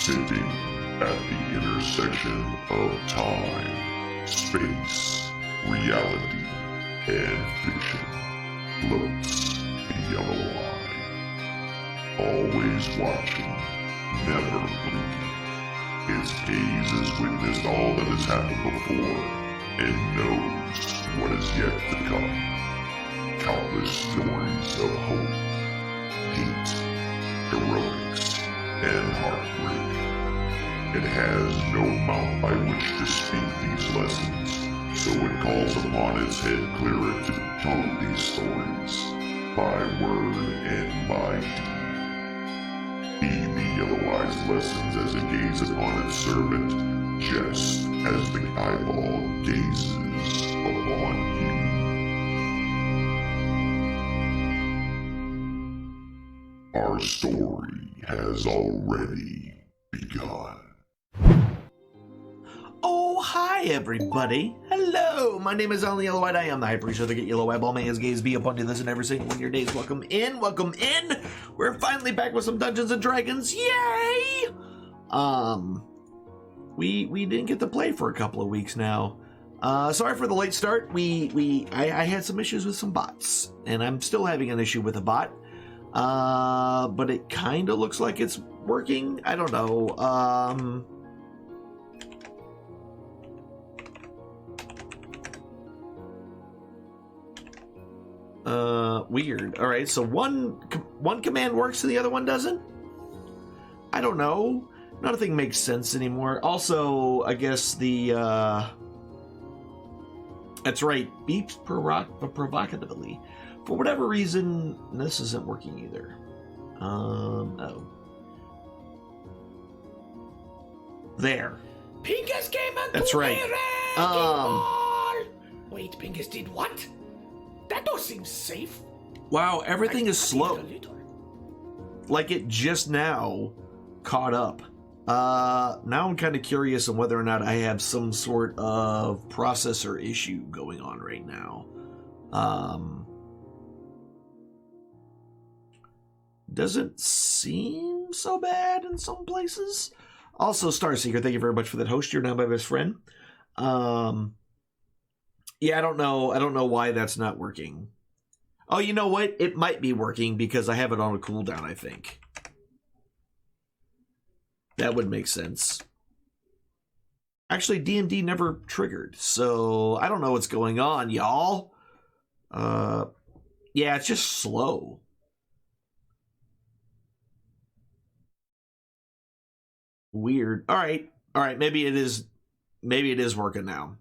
Sitting at the intersection of time, space, reality, and fiction floats the yellow eye. Always watching, never blinking. His gaze has witnessed all that has happened before and knows what is yet to come. Countless stories of hope, hate, heroics, and heartbreak. It has no mouth by which to speak these lessons, so it calls upon its head clearer to tell these stories, by word and by deed. Heed the yellow eye's lessons as it gazes upon its servant, just as the eyeball gazes upon you. Our story has already begun. Oh, hi everybody. Hello, my name is Alan the Yellow-Eyed. I am the High Priest of the Get Yellow Eyeball. May his gaze be upon you this and every single one of your days. Welcome in, welcome in. We're finally back with some Dungeons and Dragons. Yay! We didn't get to play for a couple of weeks now. Sorry for the late start. I had some issues with some bots, and I'm still having an issue with a bot. But it kind of looks like it's working. I don't know. Weird. All right, so one command works and the other one doesn't? I don't know. Nothing makes sense anymore. Also, I guess the, that's right, beeps provocatively. For whatever reason, this isn't working either. Oh. There. Pingus came and That's right. Wait, Pingus did what? That don't seem safe. Wow, everything is slow. Like it just now caught up. Now I'm kind of curious on whether or not I have some sort of processor issue going on right now. Doesn't seem so bad in some places. Also, Starseeker, thank you very much for that host. You're now my best friend. Yeah, I don't know why that's not working. Oh, you know what? It might be working because I have it on a cooldown, I think. That would make sense. Actually, D&D never triggered, so I don't know what's going on, y'all. Yeah, it's just slow. Weird. All right, maybe it is working now.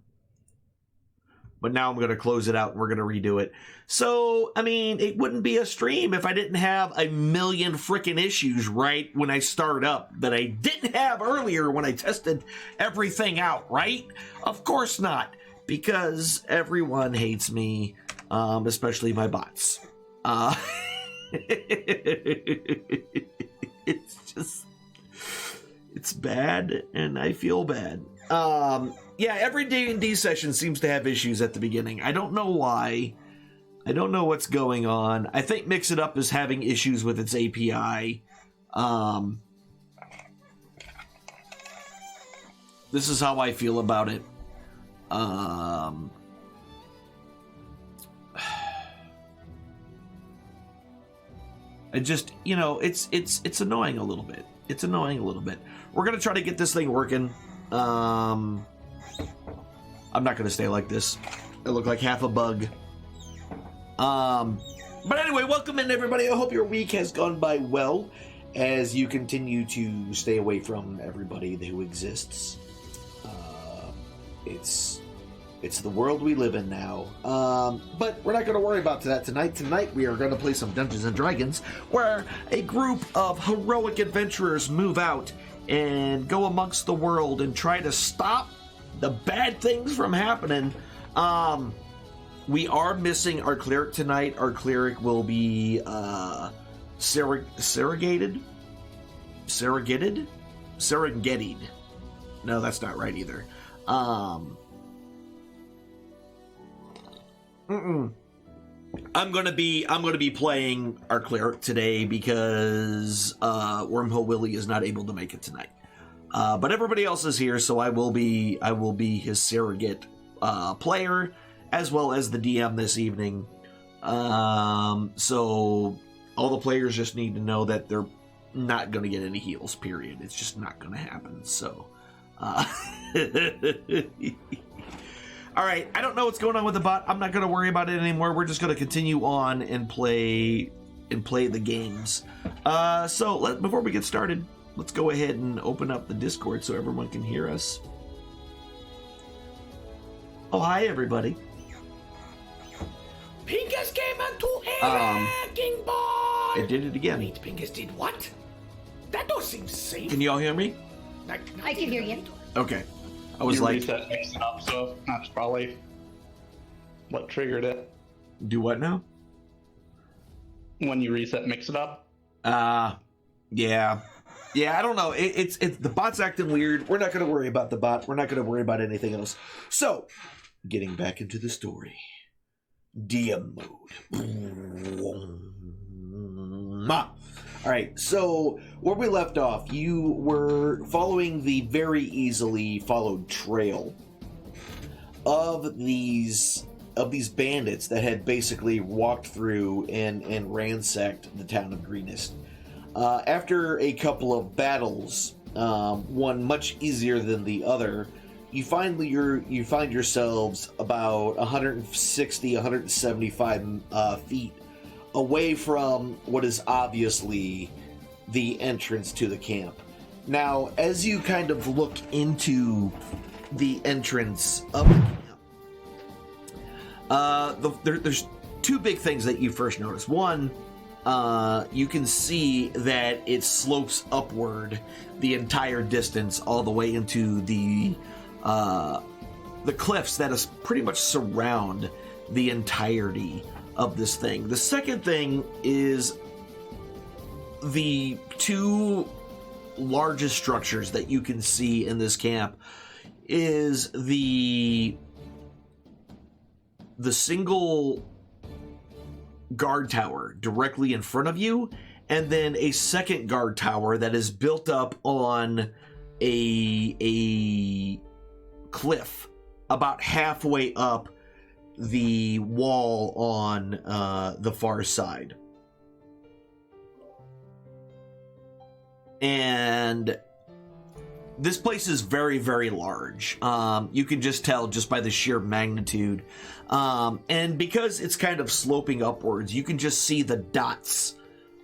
But now I'm going to close it out and we're going to redo it. So, I mean, it wouldn't be a stream if I didn't have a million freaking issues right when I start up that I didn't have earlier when I tested everything out, right? Of course not, because everyone hates me, especially my bots. It's bad, and I feel bad. Yeah, every D&D session seems to have issues at the beginning. I don't know why. I don't know what's going on. I think Mix It Up is having issues with its API. This is how I feel about it. I just, you know, it's annoying a little bit. It's annoying a little bit. We're gonna try to get this thing working. I'm not going to stay like this. I look like half a bug. But anyway, welcome in, everybody. I hope your week has gone by well as you continue to stay away from everybody who exists. It's the world we live in now. But we're not going to worry about that tonight. Tonight, we are going to play some Dungeons & Dragons, where a group of heroic adventurers move out and go amongst the world and try to stop the bad things from happening. We are missing our cleric tonight. Our cleric will be surrogated. No, that's not right either. I'm gonna be playing our cleric today because Wormhole Willie is not able to make it tonight. But everybody else is here, so I will be his surrogate player, as well as the DM this evening. So all the players just need to know that they're not going to get any heals, period. It's just not going to happen. So, all right. I don't know what's going on with the bot. I'm not going to worry about it anymore. We're just going to continue on and play the games. So before we get started, let's go ahead and open up the Discord so everyone can hear us. Oh, hi, everybody. Pingus came into a wrecking ball! It did it again. Wait, Pingus did what? That don't seem safe. Can you all hear me? I can hear you. Okay. I was you like... reset mix it up, so that's probably what triggered it. Do what now? When you reset mix it up? Yeah. Yeah, I don't know. It's the bot's acting weird. We're not going to worry about the bot. We're not going to worry about anything else. So, getting back into the story. DM mode. Alright, so where we left off, you were following the very easily followed trail of these bandits that had basically walked through and ransacked the town of Greenest. After a couple of battles, one much easier than the other, you find yourselves about 160, 175 feet away from what is obviously the entrance to the camp. Now, as you kind of look into the entrance of the camp, there's two big things that you first notice. One, you can see that it slopes upward the entire distance all the way into the cliffs that is pretty much surround the entirety of this thing. The second thing is the two largest structures that you can see in this camp is the single guard tower directly in front of you, and then a second guard tower that is built up on a cliff about halfway up the wall on the far side. And this place is very, very large. You can just tell just by the sheer magnitude. And because it's kind of sloping upwards, you can just see the dots.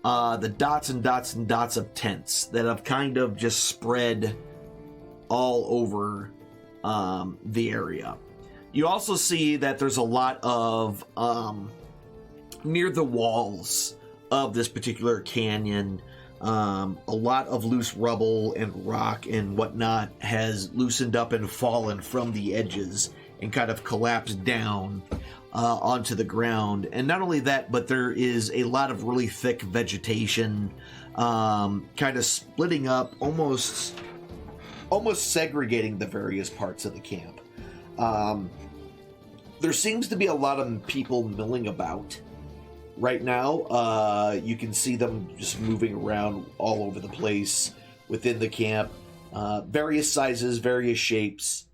The dots and dots and dots of tents that have kind of just spread all over the area. You also see that there's a lot of, near the walls of this particular canyon, a lot of loose rubble and rock and whatnot has loosened up and fallen from the edges and kind of collapsed down onto the ground. And not only that, but there is a lot of really thick vegetation kind of splitting up, almost segregating the various parts of the camp. There seems to be a lot of people milling about right now. You can see them just moving around all over the place within the camp. Various sizes, various shapes.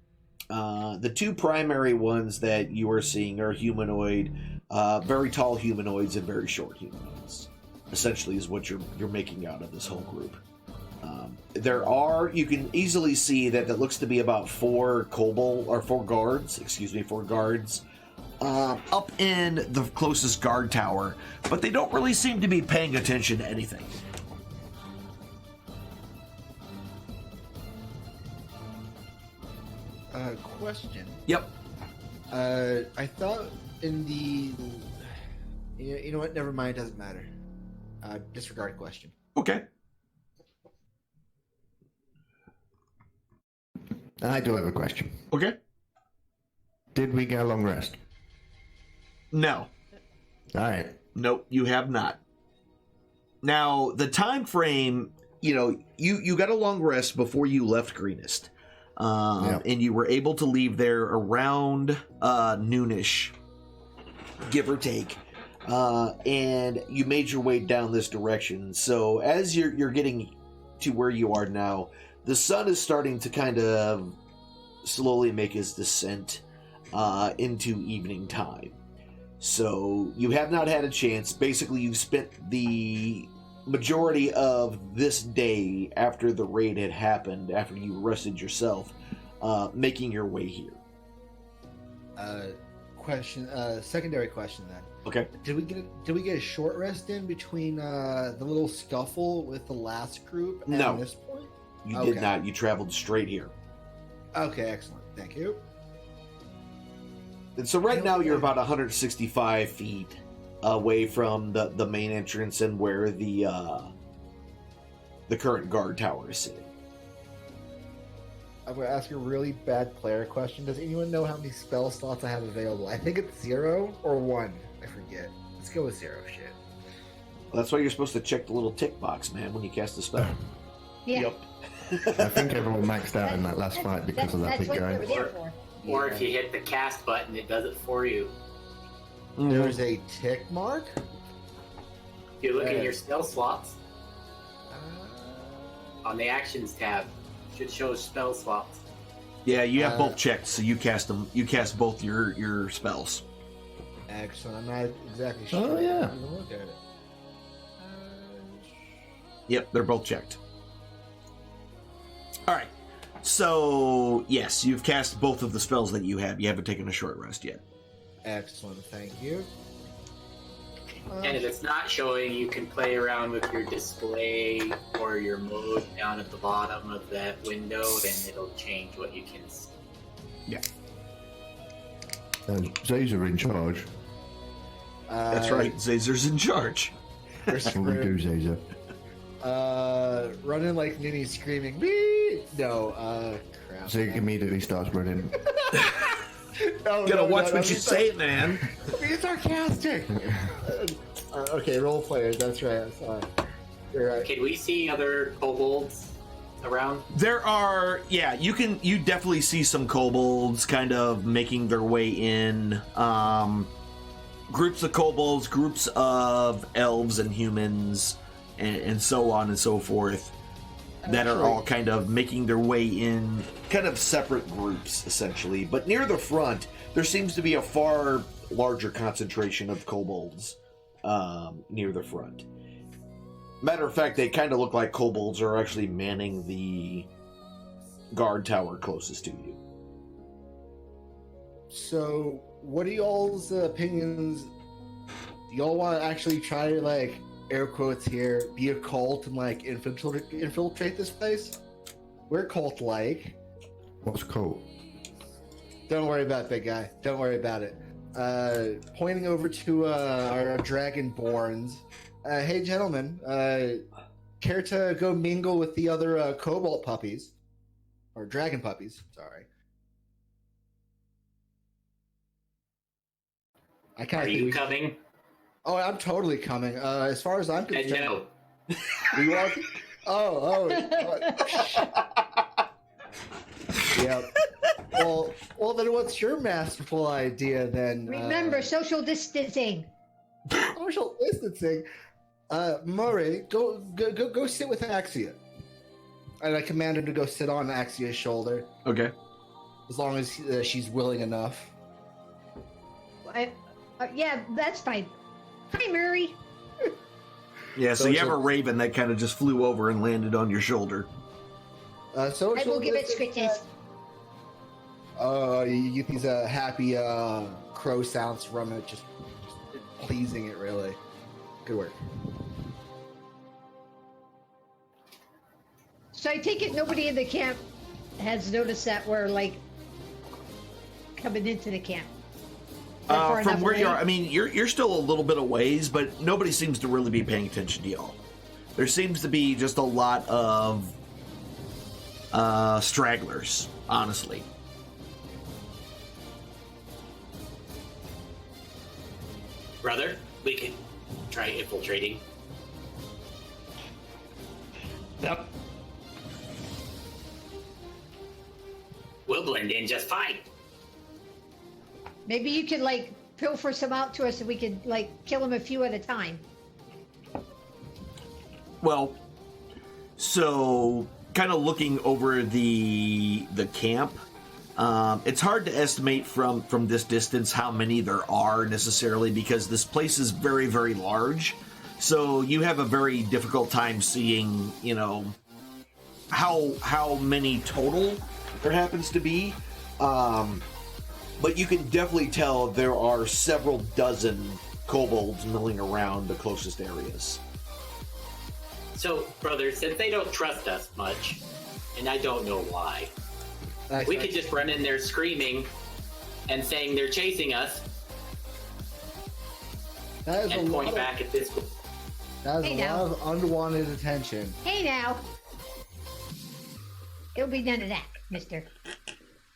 The two primary ones that you are seeing are humanoid, very tall humanoids and very short humanoids. Essentially is what you're making out of this whole group. You can easily see that looks to be about four guards up in the closest guard tower, but they don't really seem to be paying attention to anything. Question. Yep. I thought in the... You know what? Never mind. Doesn't matter. Disregard question. Okay. I do have a question. Okay. Did we get a long rest? No. All right. Nope, you have not. Now, the time frame, you got a long rest before you left Greenest. And you were able to leave there around noonish, give or take. And you made your way down this direction. So as you're getting to where you are now, the sun is starting to kind of slowly make his descent into evening time. So you have not had a chance. Basically, you've spent the majority of this day after the raid had happened, after you rested yourself, making your way here. Secondary question then. Okay. Did we get a short rest in between the little scuffle with the last group and No. this point? You Okay. did not. You traveled straight here. Okay, excellent. Thank you. And so right now you're about 165 feet away from the main entrance and where the current guard tower is sitting. I'm going to ask a really bad player question. Does anyone know how many spell slots I have available? I think it's 0 or 1. I forget. Let's go with 0. Shit. Well, that's why you're supposed to check the little tick box, man, when you cast a spell. Yeah. Yep. I think everyone maxed out in that last fight because of that That's big what they guy. were there for. Or if you hit the cast button, it does it for you. There's a tick mark? If you look at your spell slots Uh, on the actions tab, it should show spell slots. Yeah, you have both checked, so you cast them. You cast both your spells. excellent. I'm not exactly sure. Oh, yeah. I didn't even look at it. Yep, they're both checked. All right. So yes, you've cast both of the spells that you have. You haven't taken a short rest yet. Excellent. Thank you. And if it's not showing, you can play around with your display or your mode down at the bottom of that window, and it'll change what you can see. Yeah, Zay's are in charge. that's right. Zazer's in charge. We're What do we do, screwed. Zazer? Running like Ninny screaming, "Wee!" No, crap. Zay immediately starts running. No, Gotta no, watch no, what no, you be say, man. Be sarcastic. Okay, role players. That's right. I'm sorry. You're right. Can we see other kobolds around? There are, yeah, you definitely see some kobolds kind of making their way in. Groups of kobolds, groups of elves and humans, and so on and so forth, that are all kind of making their way in, kind of separate groups, essentially. But near the front, there seems to be a far larger concentration of kobolds near the front. Matter of fact, they kind of look like kobolds are actually manning the guard tower closest to you. So, what are y'all's opinions? Do y'all want to actually try to, like, air quotes here, be a cult and, like, infiltrate this place? We're cult-like. What's cool? Don't worry about it, big guy. Don't worry about it. Pointing over to our dragonborns. Hey, gentlemen. Care to go mingle with the other cobalt puppies? Or dragon puppies, sorry. Are you coming? Oh, I'm totally coming. As far as I'm And concerned, no. we want. Oh. Yeah. Well, then what's your masterful idea then? Remember, social distancing. Social distancing. Murray, go sit with Axia. And I command him to go sit on Axia's shoulder, Okay. as long as she's willing enough. Yeah, that's fine. Hi, Murray. Yeah, so you have a raven that kind of just flew over and landed on your shoulder. Social I will give it distancing, scritches. you get these happy crow sounds from it, just pleasing it, really. Good work. So I take it nobody in the camp has noticed that we're, like, coming into the camp. They're far From enough where you away. are, I mean, you're still a little bit of ways, but nobody seems to really be paying attention to y'all. There seems to be just a lot of stragglers, honestly. Brother, we can try infiltrating. Yep. We'll blend in just fine. Maybe you could, like, pilfer some out to us and we could, like, kill them a few at a time. Well, so kind of looking over the camp. It's hard to estimate from this distance how many there are necessarily, because this place is very, very large. So you have a very difficult time seeing, how many total there happens to be. But you can definitely tell there are several dozen kobolds milling around the closest areas. So, brother, since they don't trust us much, and I don't know why, we could just run in there screaming and saying they're chasing us and point back at this. That is a lot of unwanted attention. Hey now. It'll be none of that, mister.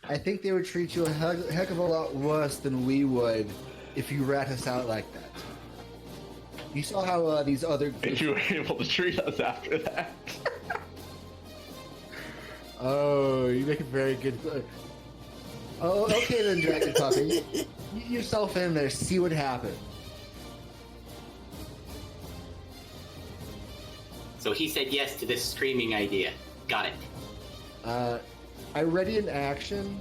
I think they would treat you a heck of a lot worse than we would if you rat us out like that. You saw how these other... If you were able to treat us after that. Oh, you make a very good... Oh, okay then, Dragon Puppy. Get yourself in there, see what happens. So he said yes to this screaming idea. Got it. I ready in action.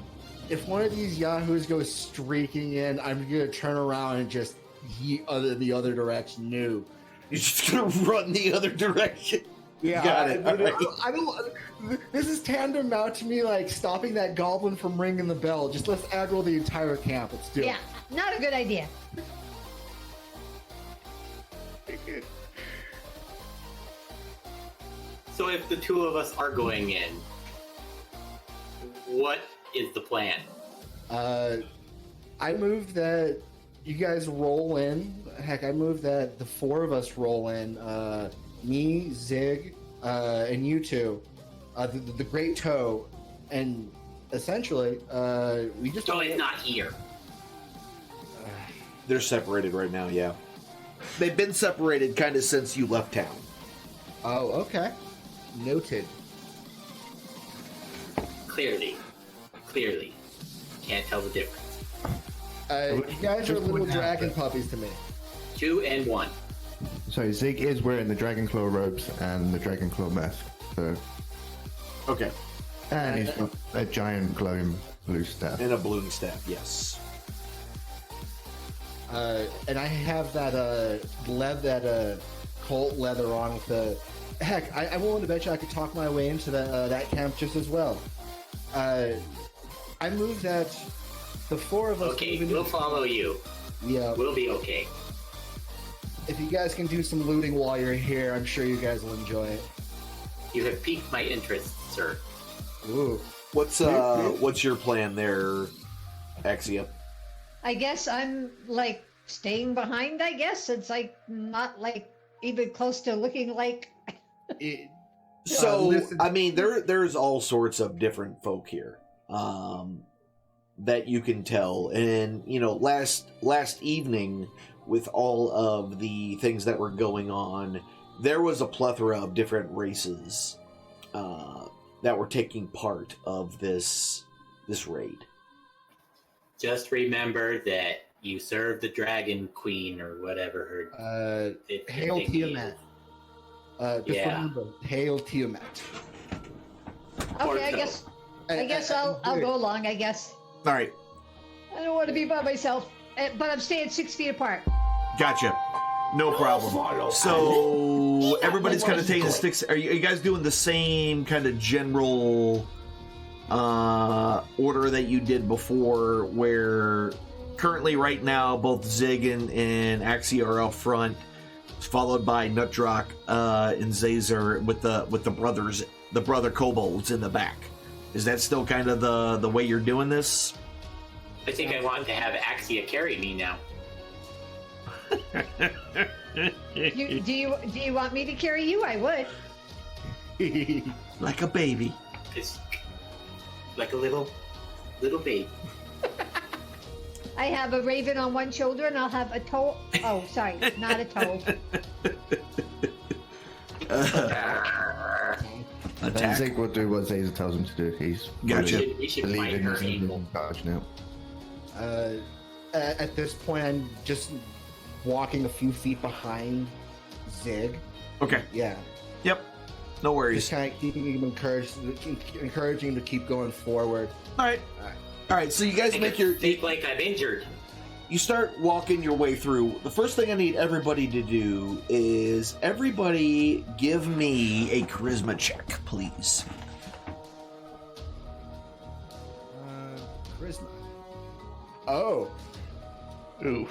If one of these yahoos goes streaking in, I'm gonna turn around and just yeet the other direction. No, you're just gonna run the other direction. Yeah, got it. I don't. This is tantamount to me like stopping that goblin from ringing the bell. Just let's aggro the entire camp. Let's do it. Yeah, not a good idea. So if the two of us are going in, what is the plan? I moved that you guys roll in. Heck, I moved that the four of us roll in. Me, Zig, and you two. The Great Toe. And essentially, we just... So it's not here. They're separated right now, yeah. They've been separated kind of since you left town. Oh, okay. Noted. Clearly. Can't tell the difference. You guys are little dragon puppies to me. 2 and 1. So Zig is wearing the dragon claw robes and the dragon claw mask. So, okay. And he's got a giant glowing blue staff. And a balloon staff, yes. And I have that Colt leather on with the... Heck, I'm willing to bet you I could talk my way into that camp just as well. I moved that the four of us... Okay, we'll follow you. Yeah. We'll be okay. If you guys can do some looting while you're here, I'm sure you guys will enjoy it. You have piqued my interest, sir. Ooh. What's your plan there, Axia? I guess I'm like staying behind, I guess, since I'm not like even close to looking like... I mean, there's all sorts of different folk here that you can tell, and last evening with all of the things that were going on, there was a plethora of different races that were taking part of this raid. Just remember that you serve the Dragon Queen or whatever her. Hail Tiamat. Remember, hail Tiamat. Okay, I guess I'll go along. I guess. All right. I don't want to be by myself, but I'm staying 6 feet apart. Gotcha. No problem. So everybody's kind of taking sticks. Are you guys doing the same kind of general order that you did before, where currently right now both Zig and Axie are up front, followed by Nutdrock and Zazer with the brother kobolds in the back? Is that still kind of the way you're doing this? I think I want to have Axia carry me now. Do you want me to carry you? I would. Like a baby. It's like a little baby. I have a raven on one shoulder, and I'll have a toe. Oh, sorry, not a toe. And Zig will do what Zazer tells him to do. He's gotcha. We should find her ankle. Now. At this point, I'm just walking a few feet behind Zig. Okay. Yeah. Yep. No Just worries. kind of keeping him encouraging him to keep going forward. All right. All right. So you guys Make make your. fake like I'm injured. You start walking your way through. The first thing I need everybody to do is everybody give me a charisma check, please. Charisma. Oh. Ooh.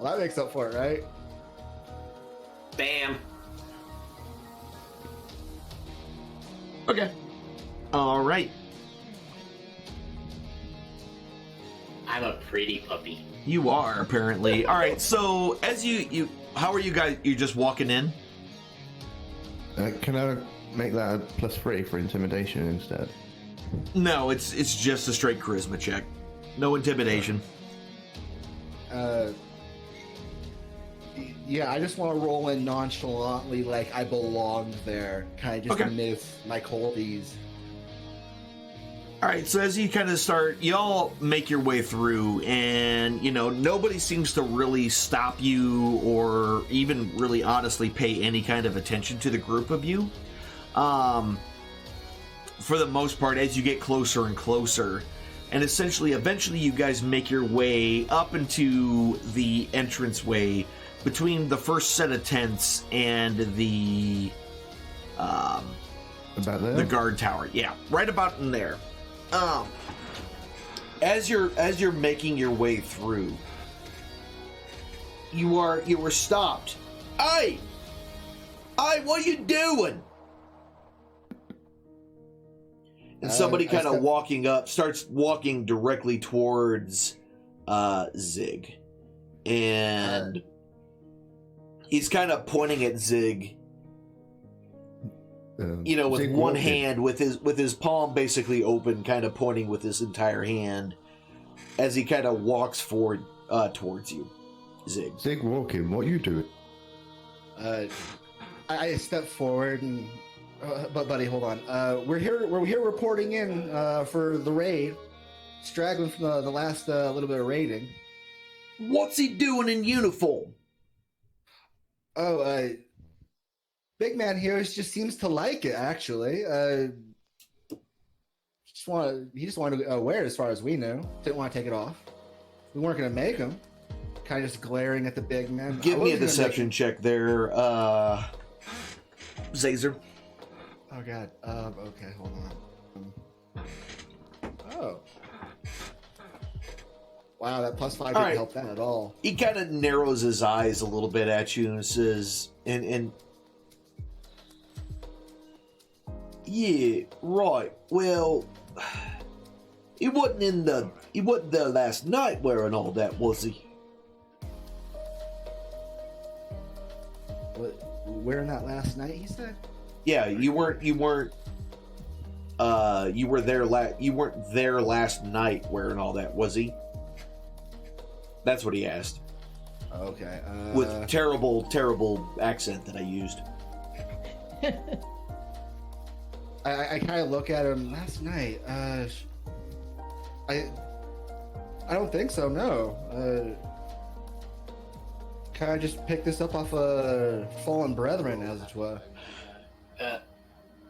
Well, that makes up for it, right? Bam. Okay. All right. I'm a pretty puppy. You are apparently. All right. So as you how are you guys? You just walking in? Can I make that a +3 for intimidation instead? No, it's just a straight charisma check. No intimidation. Yeah, I just want to roll in nonchalantly, like I belonged there. Kind of just Okay. miss my coldies. All right, so as you kind of start, y'all make your way through, and nobody seems to really stop you or even really honestly pay any kind of attention to the group of you. For the most part, as you get closer and closer, and eventually you guys make your way up into the entranceway between the first set of tents and the About there? the guard tower. Yeah, right about in there. As you're making your way through, you were stopped. Hey, what are you doing? And somebody kind of starts walking directly towards Zig, and he's kind of pointing at Zig. With Zig one walking. hand, with his palm basically open, kind of pointing with his entire hand, as he kind of walks forward towards you, Zig. Zig walking, what are you doing? I step forward and, but buddy, hold on. We're here reporting in for the raid, straggling from the last little bit of raiding. What's he doing in uniform? Oh, big man here just seems to like it. Actually, he just wanted to wear it as far as we knew. Didn't want to take it off. We weren't going to make him. Kind of just glaring at the big man. Give me a I wasn't gonna deception check there, Zazer. Oh god. Okay, hold on. Oh. Wow, that +5 didn't right. help that at all. He kind of narrows his eyes a little bit at you and says, and yeah, right. Well, he wasn't there last night wearing all that, was he? What? Wearing that last night? He said. Yeah, you weren't. You weren't there last night wearing all that, was he? That's what he asked. Okay. With terrible accent that I used. I kind of look at him last night. I don't think so. No. Kind of just picked this up off fallen brethren, as it were.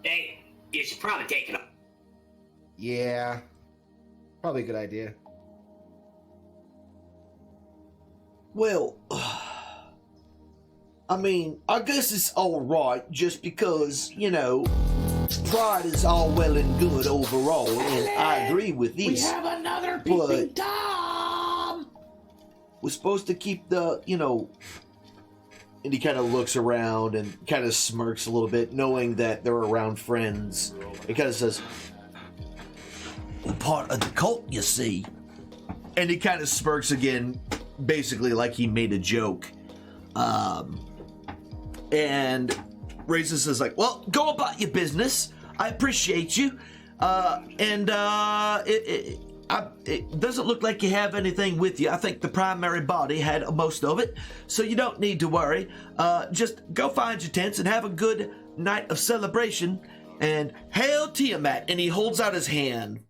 Hey, you should probably take it off. Yeah, probably a good idea. Well, I mean, I guess it's all right, just because pride is all well and good overall, and I agree with this. We have another but- peeping Tom! We're supposed to keep the, and he kind of looks around and kind of smirks a little bit, knowing that they're around friends. He kind of says, "We're part of the cult, you see." And he kind of smirks again, basically like he made a joke. And raises says like, "Well, go about your business. I appreciate you. It doesn't look like you have anything with you. I think the primary body had most of it, so you don't need to worry. Just go find your tents and have a good night of celebration. And hail Tiamat!" And he holds out his hand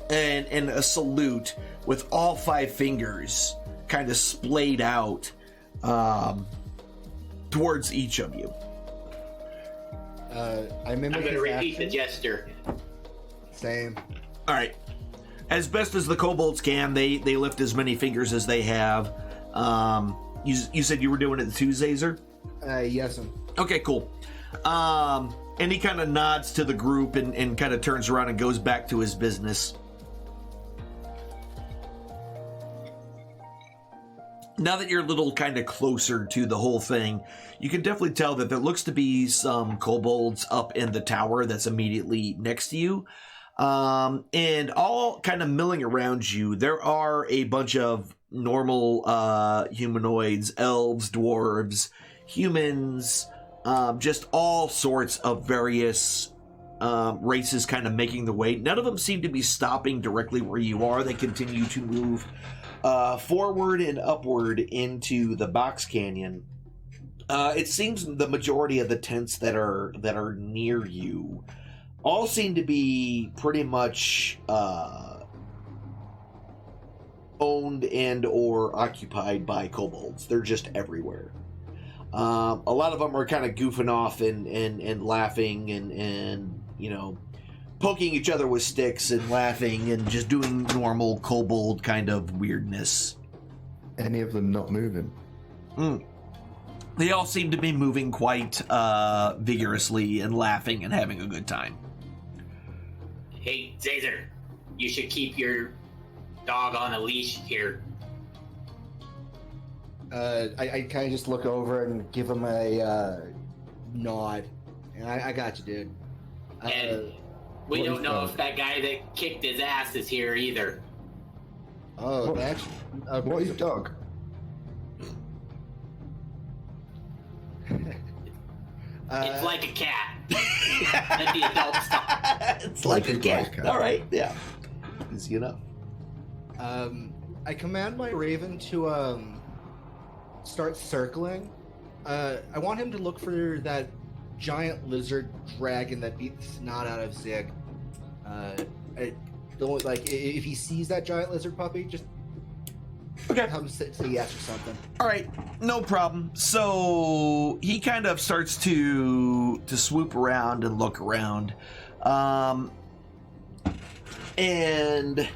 and a salute with all 5 fingers kind of splayed out. towards each of you. I mimic I'm going to his repeat the action. gesture. Same. All right. As best as the kobolds can, they lift as many fingers as they have. You said you were doing it too, Zazer? Yes. Okay, cool. And he kind of nods to the group and kind of turns around and goes back to his business. Now that you're a little kind of closer to the whole thing, you can definitely tell that there looks to be some kobolds up in the tower that's immediately next to you. And all kind of milling around you, there are a bunch of normal humanoids, elves, dwarves, humans, just all sorts of various races kind of making the way. None of them seem to be stopping directly where you are. They continue to move forward and upward into the box canyon. It seems the majority of the tents that are near you all seem to be pretty much owned and or occupied by kobolds. They're just everywhere. A lot of them are kind of goofing off and laughing and you know, poking each other with sticks and laughing and just doing normal kobold kind of weirdness. Any of them not moving? They all seem to be moving quite vigorously and laughing and having a good time. Hey, Zazer, you should keep your dog on a leash here. I kind of just look over and give him a nod. And I got you, dude. And we what don't is know dog? if that guy that kicked his ass is here either. Oh, What- that's... What is dog? It's like a cat. Let the adults talk. It's like a Like a cat. cat. All right, yeah. Easy enough. I command my raven to start circling. I want him to look for that giant lizard dragon that beat the snot out of Zig. I don't like if he sees that giant lizard puppy, just Okay. have him say yes or something. All right, no problem. So he kind of starts to swoop around and look around, and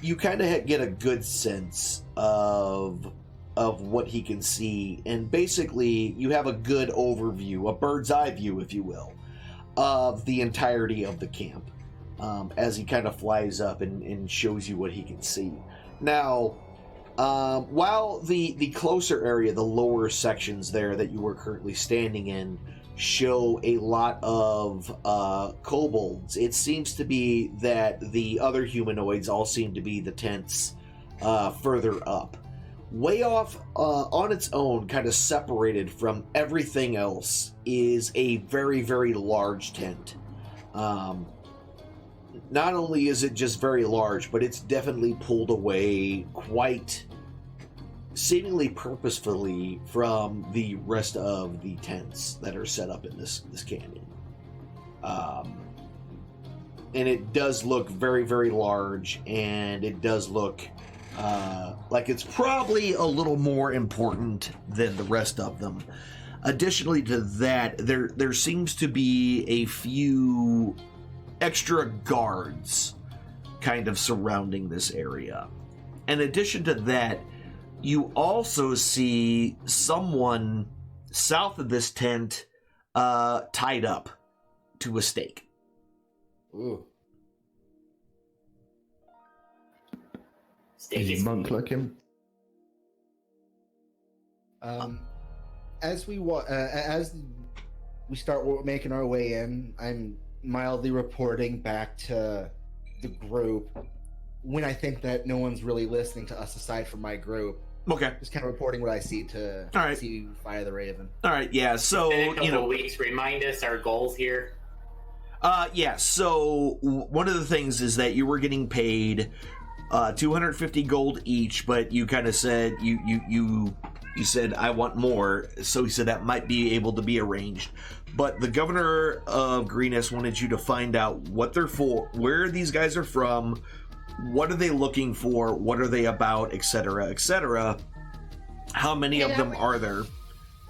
you kind of get a good sense of what he can see, and basically you have a good overview, a bird's eye view, if you will, of the entirety of the camp as he kind of flies up and shows you what he can see. Now, while the closer area, the lower sections there that you were currently standing in, show a lot of kobolds, it seems to be that the other humanoids all seem to be the tents further up. Way off on its own, kind of separated from everything else, is a very, very large tent. Not only is it just very large, but it's definitely pulled away quite seemingly purposefully from the rest of the tents that are set up in this canyon. And it does look very, very large, and it does look like it's probably a little more important than the rest of them. Additionally to that, there seems to be a few extra guards kind of surrounding this area. In addition to that, you also see someone south of this tent tied up to a stake. Ooh. Steak Is is he monk like him? As we start making our way in, I'm mildly reporting back to the group when I think that no one's really listening to us aside from my group. Okay. Just kind of reporting what I see to All right. see Fire the Raven. All right. Yeah. So In a couple you know. weeks, remind us our goals here. Yeah. So one of the things is that you were getting paid 250 gold each, but you kind of said you said I want more. So he said that might be able to be arranged. But the governor of Greenest wanted you to find out what they're for, where these guys are from, what are they looking for, what are they about, etc., etc. How many of them are there?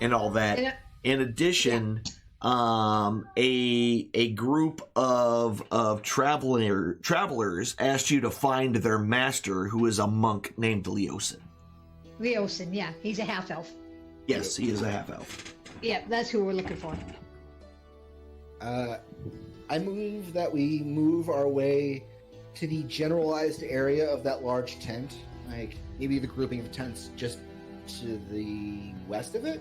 and all that. And, In addition, a group of travelers asked you to find their master, who is a monk named Leosin. Leosin, yeah, he's a half elf. Yes, he is a half elf. Yeah, that's who we're looking for. I move that we move our way to the generalized area of that large tent. Like, maybe the grouping of tents just to the west of it?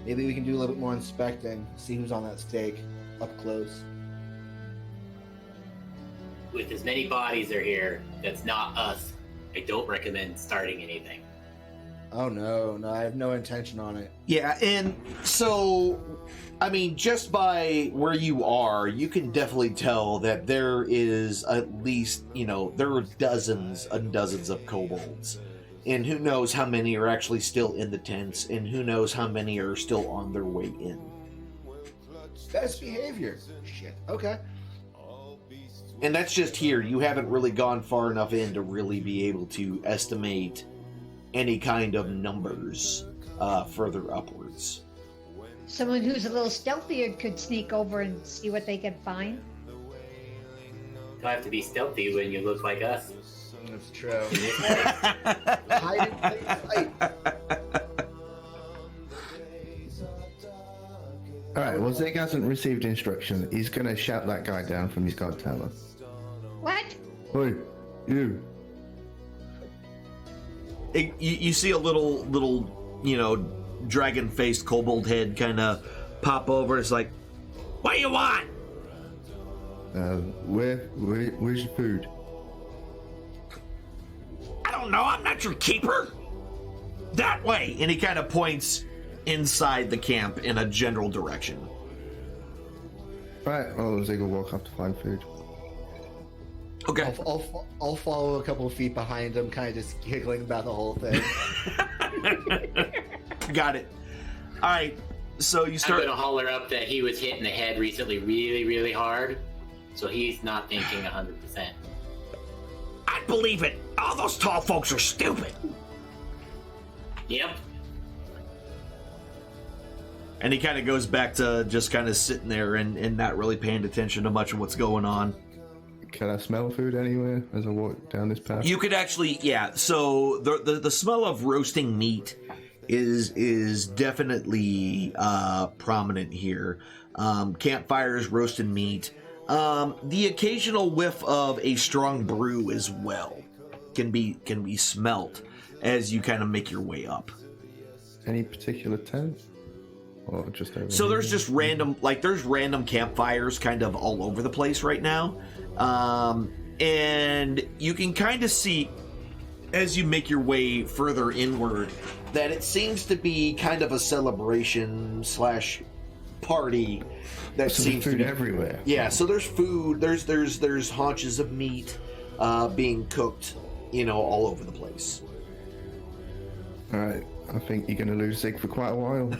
Maybe we can do a little bit more inspecting, see who's on that stake up close. With as many bodies are here, that's not us. I don't recommend starting anything. Oh no, I have no intention on it. Yeah, and so, I mean, just by where you are, you can definitely tell that there is at least, there are dozens and dozens of kobolds. And who knows how many are actually still in the tents, and who knows how many are still on their way in. Best behavior. Shit. Okay. And that's just here. You haven't really gone far enough in to really be able to estimate any kind of numbers further upwards. Someone who's a little stealthier could sneak over and see what they can find. Don't have to be stealthy when you look like us. That's true. Hide in plain sight. Alright, well, Zig hasn't received instruction. He's gonna shout that guy down from his guard tower. What? Hey, you. You see a little dragon-faced kobold head kind of pop over. It's like, what do you want? Where's your food? I don't know. I'm not your keeper. That way. And he kind of points inside the camp in a general direction. Right, well, Zig will walk up to find food. Okay. I'll follow a couple of feet behind him, kind of just giggling about the whole thing. Got it. All right. So you start. I'm gonna holler up that he was hit in the head recently really, really hard, so he's not thinking 100%. I believe it. All those tall folks are stupid. Yep. And he kind of goes back to just kind of sitting there and not really paying attention to much of what's going on. Can I smell food anywhere as I walk down this path? You could actually, yeah. So the smell of roasting meat is definitely prominent here. Campfires, roasted meat. The occasional whiff of a strong brew as well can be smelt as you kind of make your way up. Any particular tent? Or just over So here? there's just there's random campfires kind of all over the place right now. And you can kind of see as you make your way further inward that it seems to be kind of a celebration / party that So seems there's to food be everywhere. Yeah, so there's food, there's haunches of meat being cooked, all over the place. Alright, I think you're gonna lose Zig for quite a while.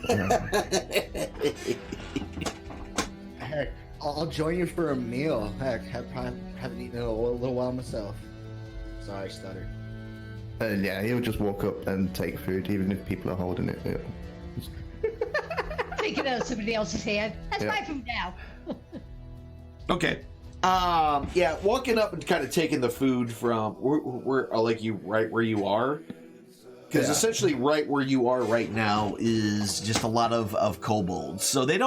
Heck, I'll join you for a meal. Heck, haven't eaten in a little while myself. Sorry, stutter. And yeah, he'll just walk up and take food, even if people are holding it. Yeah. Take it out of somebody else's hand. That's Yeah. my food now. Okay. Yeah, walking up and kind of taking the food from where like you right where you are. Because essentially right where you are right now is just a lot of kobolds. So they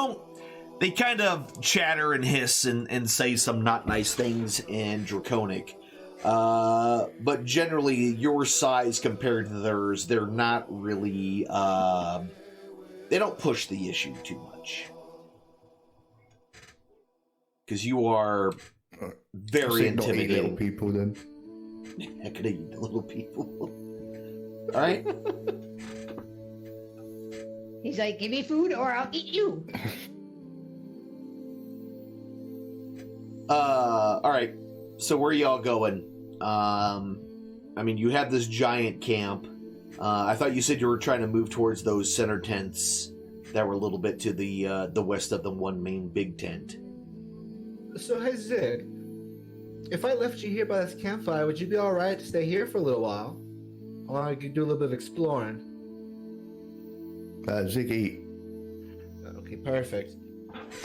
kind of chatter and hiss and say some not nice things in Draconic. But generally your size compared to theirs, they're not really, they don't push the issue too much. Because you are very Not eat little intimidating. people then. I could eat the little people. All right. He's like, give me food or I'll eat you. All right. So where are y'all going? I mean, you have this giant camp. I thought you said you were trying to move towards those center tents that were a little bit to the west of the one main big tent. So, hey Zig, if I left you here by this campfire, would you be alright to stay here for a little while? I want to do a little bit of exploring. Ziggy, Okay, perfect.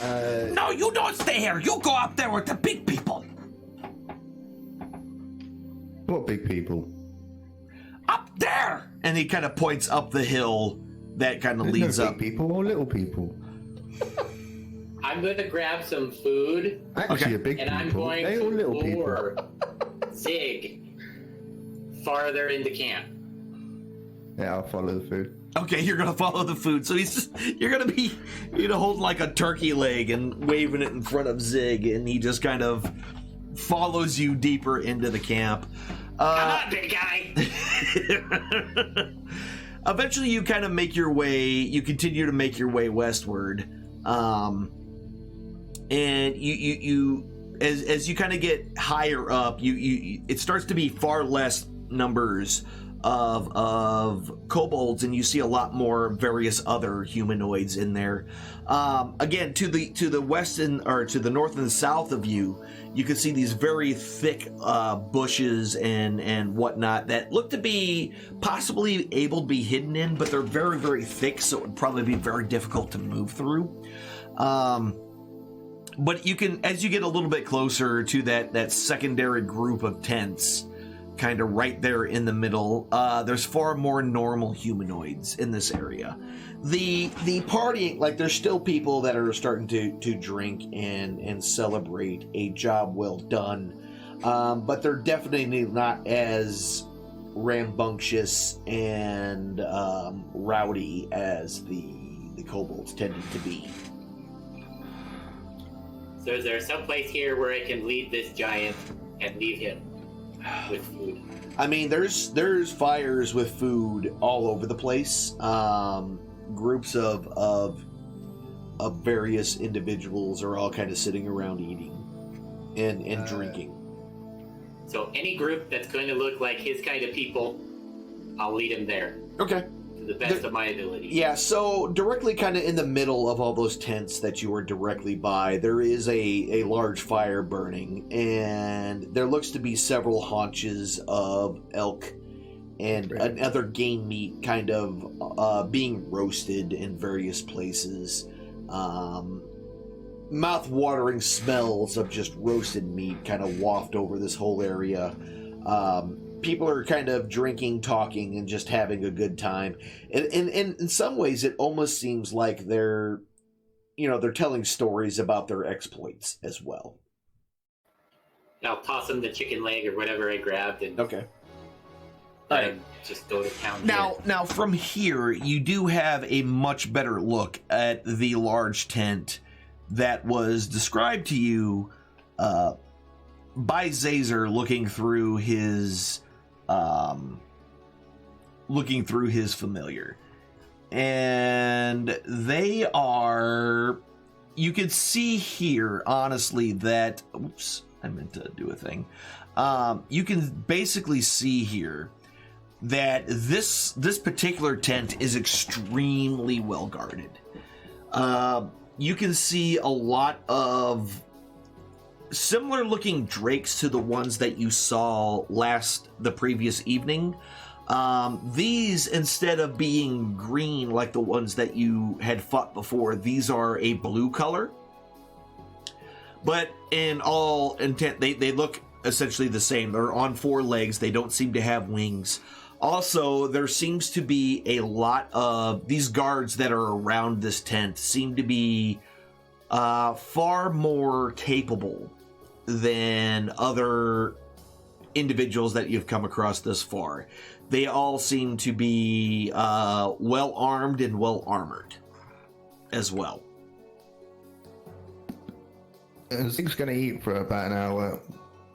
No, you don't stay here. You go up there with the big people. What big people? Up there. And he kind of points up the hill that kind of There's leads no up. big people or little people. I'm going to grab some food, Actually, Okay. a big and I'm people. going They all to little people. lure Zig farther into camp. Yeah, I'll follow the food. Okay, you're gonna follow the food. So you're gonna hold like a turkey leg and waving it in front of Zig, and he just kind of follows you deeper into the camp. Come on, big guy. Eventually, you kind of make your way. You continue to make your way westward, and you as you kind of get higher up, it starts to be far less numbers of kobolds, and you see a lot more various other humanoids in there. Again, to the west or to the north and south of you, you can see these very thick bushes and whatnot that look to be possibly able to be hidden in, but they're very, very thick, so it would probably be very difficult to move through. But you can, as you get a little bit closer to that secondary group of tents, kind of right there in the middle, there's far more normal humanoids in this area. The partying, like, there's still people that are starting to drink and celebrate a job well done, but they're definitely not as rambunctious and rowdy as the kobolds tended to be. So is there some place here where I can lead this giant and leave him with food? I mean, there's fires with food all over the place. Groups of various individuals are all kind of sitting around eating and drinking. So any group that's going to look like his kind of people, I'll lead him there Okay. to the best of my ability. Yeah, so directly kind of in the middle of all those tents that you are directly by, there is a large fire burning, and there looks to be several haunches of elk and other game meat kind of being roasted in various places. Mouth-watering smells of just roasted meat kind of waft over this whole area. People are kind of drinking, talking, and just having a good time. And in some ways, it almost seems like they're telling stories about their exploits as well. I'll toss him the chicken leg or whatever I grabbed and Okay. let him just go to town. Now, from here, you do have a much better look at the large tent that was described to you by Zazer looking through his familiar. And they are... You can see here, honestly, that... Oops, I meant to do a thing. You can basically see here that this particular tent is extremely well guarded. You can see a lot of similar looking drakes to the ones that you saw the previous evening. These, instead of being green like the ones that you had fought before, these are a blue color. But in all intent, they look essentially the same. They're on four legs. They don't seem to have wings. Also, there seems to be a lot of these guards that are around this tent seem to be far more capable than other individuals that you've come across thus far. They all seem to be well armed and well armored as well. Zig's going to eat for about an hour,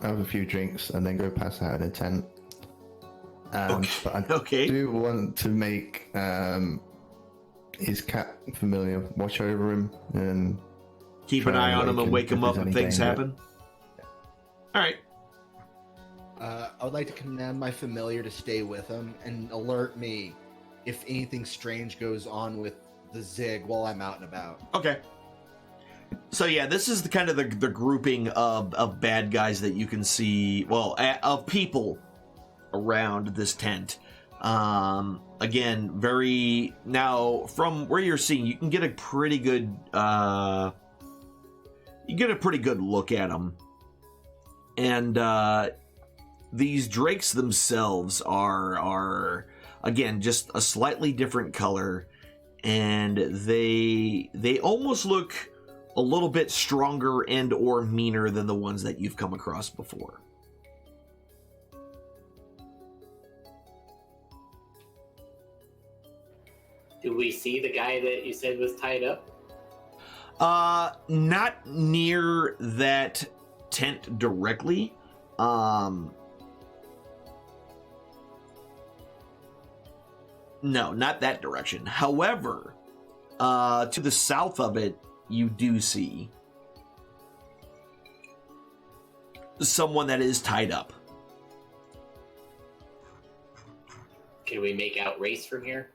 have a few drinks, and then go pass out in a tent. But I do want to make his cat familiar watch over him and keep an eye on him and wake him up when things happen. All right. I would like to command my familiar to stay with him and alert me if anything strange goes on with the Zig while I'm out and about. Okay. So yeah, this is the kind of the grouping of bad guys that you can see, well, of people around this tent. Again, very now from where you're seeing, you can get a pretty good look at them, and these drakes themselves are again just a slightly different color, and they almost look a little bit stronger and or meaner than the ones that you've come across before. Do we see the guy that you said was tied up? Not near that tent directly. No, not that direction. However, to the south of it, you do see someone that is tied up. Can we make out race from here?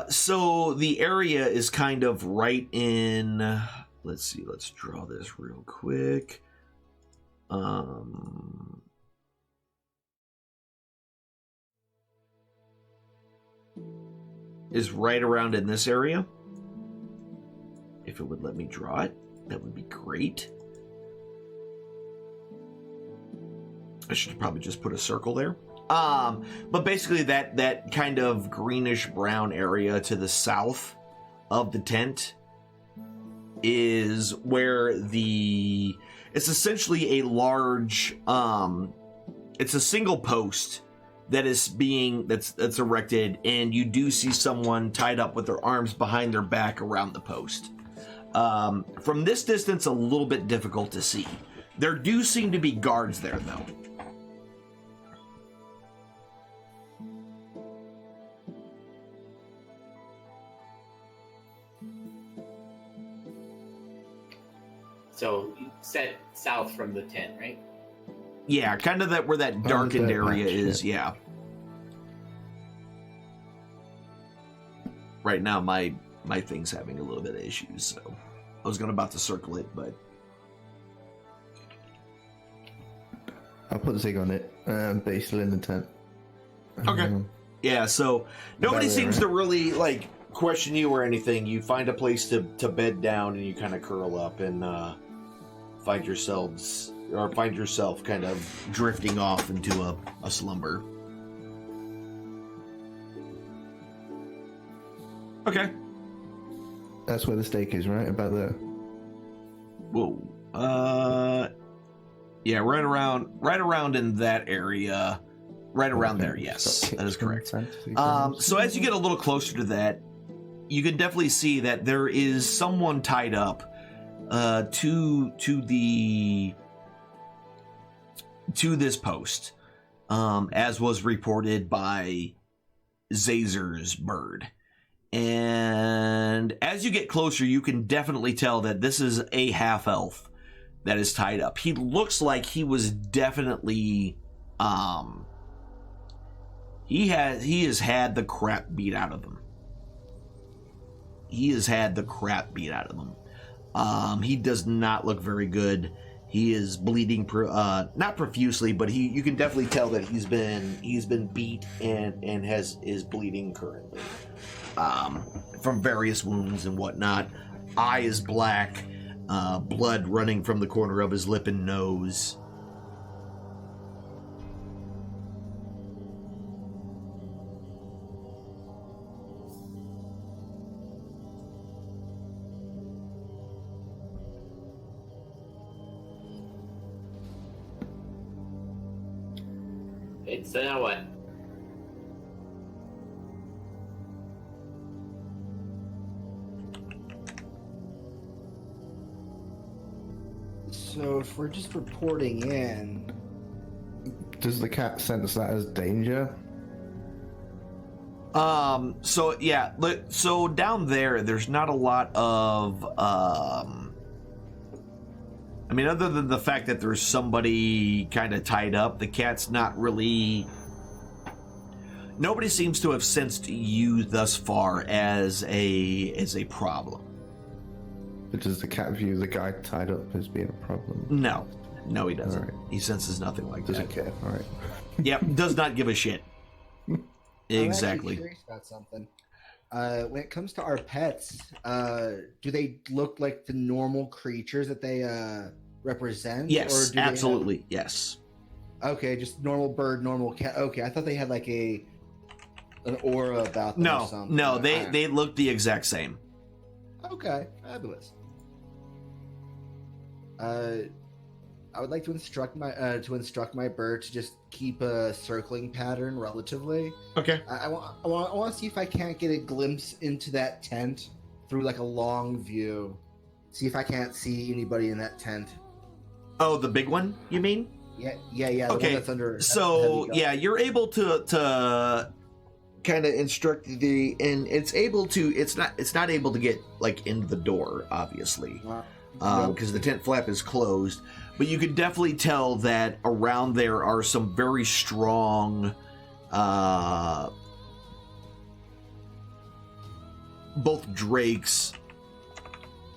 So the area is kind of right in, let's see, let's draw this real quick. Is right around in this area. If it would let me draw it, that would be great. I should probably just put a circle there. But basically that kind of greenish brown area to the south of the tent is where it's essentially a large, it's a single post that's erected, and you do see someone tied up with their arms behind their back around the post. From this distance, a little bit difficult to see. There do seem to be guards there, though. So, set south from the tent, right? Yeah, kind of where that darkened area is, yeah. Right now, my thing's having a little bit of issues, so I was about to circle it, but... I'll put Zig on it, but he's still in the tent. Okay. Yeah, so nobody seems to really, question you or anything. You find a place to bed down, and you kind of curl up and find yourself kind of drifting off into a slumber. Okay. That's where the stake is, right? About there. Whoa. Yeah, right around in that area. Right around there, yes. That is correct. So as you get a little closer to that, you can definitely see that there is someone tied up to this post, as was reported by Zazer's bird. And as you get closer, you can definitely tell that this is a half-elf that is tied up. He looks like he was definitely he has had the crap beat out of him. He has had the crap beat out of him. He does not look very good. He is bleeding, not profusely, but you can definitely tell that he's been beat and is bleeding currently, from various wounds and whatnot. Eye is black, blood running from the corner of his lip and nose. So now what? So if we're just reporting in... Does the cat sense that as danger? So yeah, so down there's not a lot of, I mean, other than the fact that there's somebody kind of tied up, the cat's not really... Nobody seems to have sensed you thus far as a problem. But does the cat view the guy tied up as being a problem? No, he doesn't. Right. He senses nothing like doesn't that. Doesn't care, alright. Yep, does not give a shit. Exactly. I'm actually curious about something. When it comes to our pets, do they look like the normal creatures that they represent? Yes, or do absolutely. Yes. Okay, just normal bird, normal cat. Okay, I thought they had like an aura about them or something. No, they look the exact same. Okay, fabulous. I would like to instruct my bird to just keep a circling pattern relatively. Okay. I want to see if I can't get a glimpse into that tent through like a long view. See if I can't see anybody in that tent. Oh, the big one, you mean? Yeah. The Okay. one that's under. So yeah, you're able to kind of instruct and it's able to. It's not able to get like into the door, obviously, because the tent flap is closed. But you could definitely tell that around there are some very strong, both drakes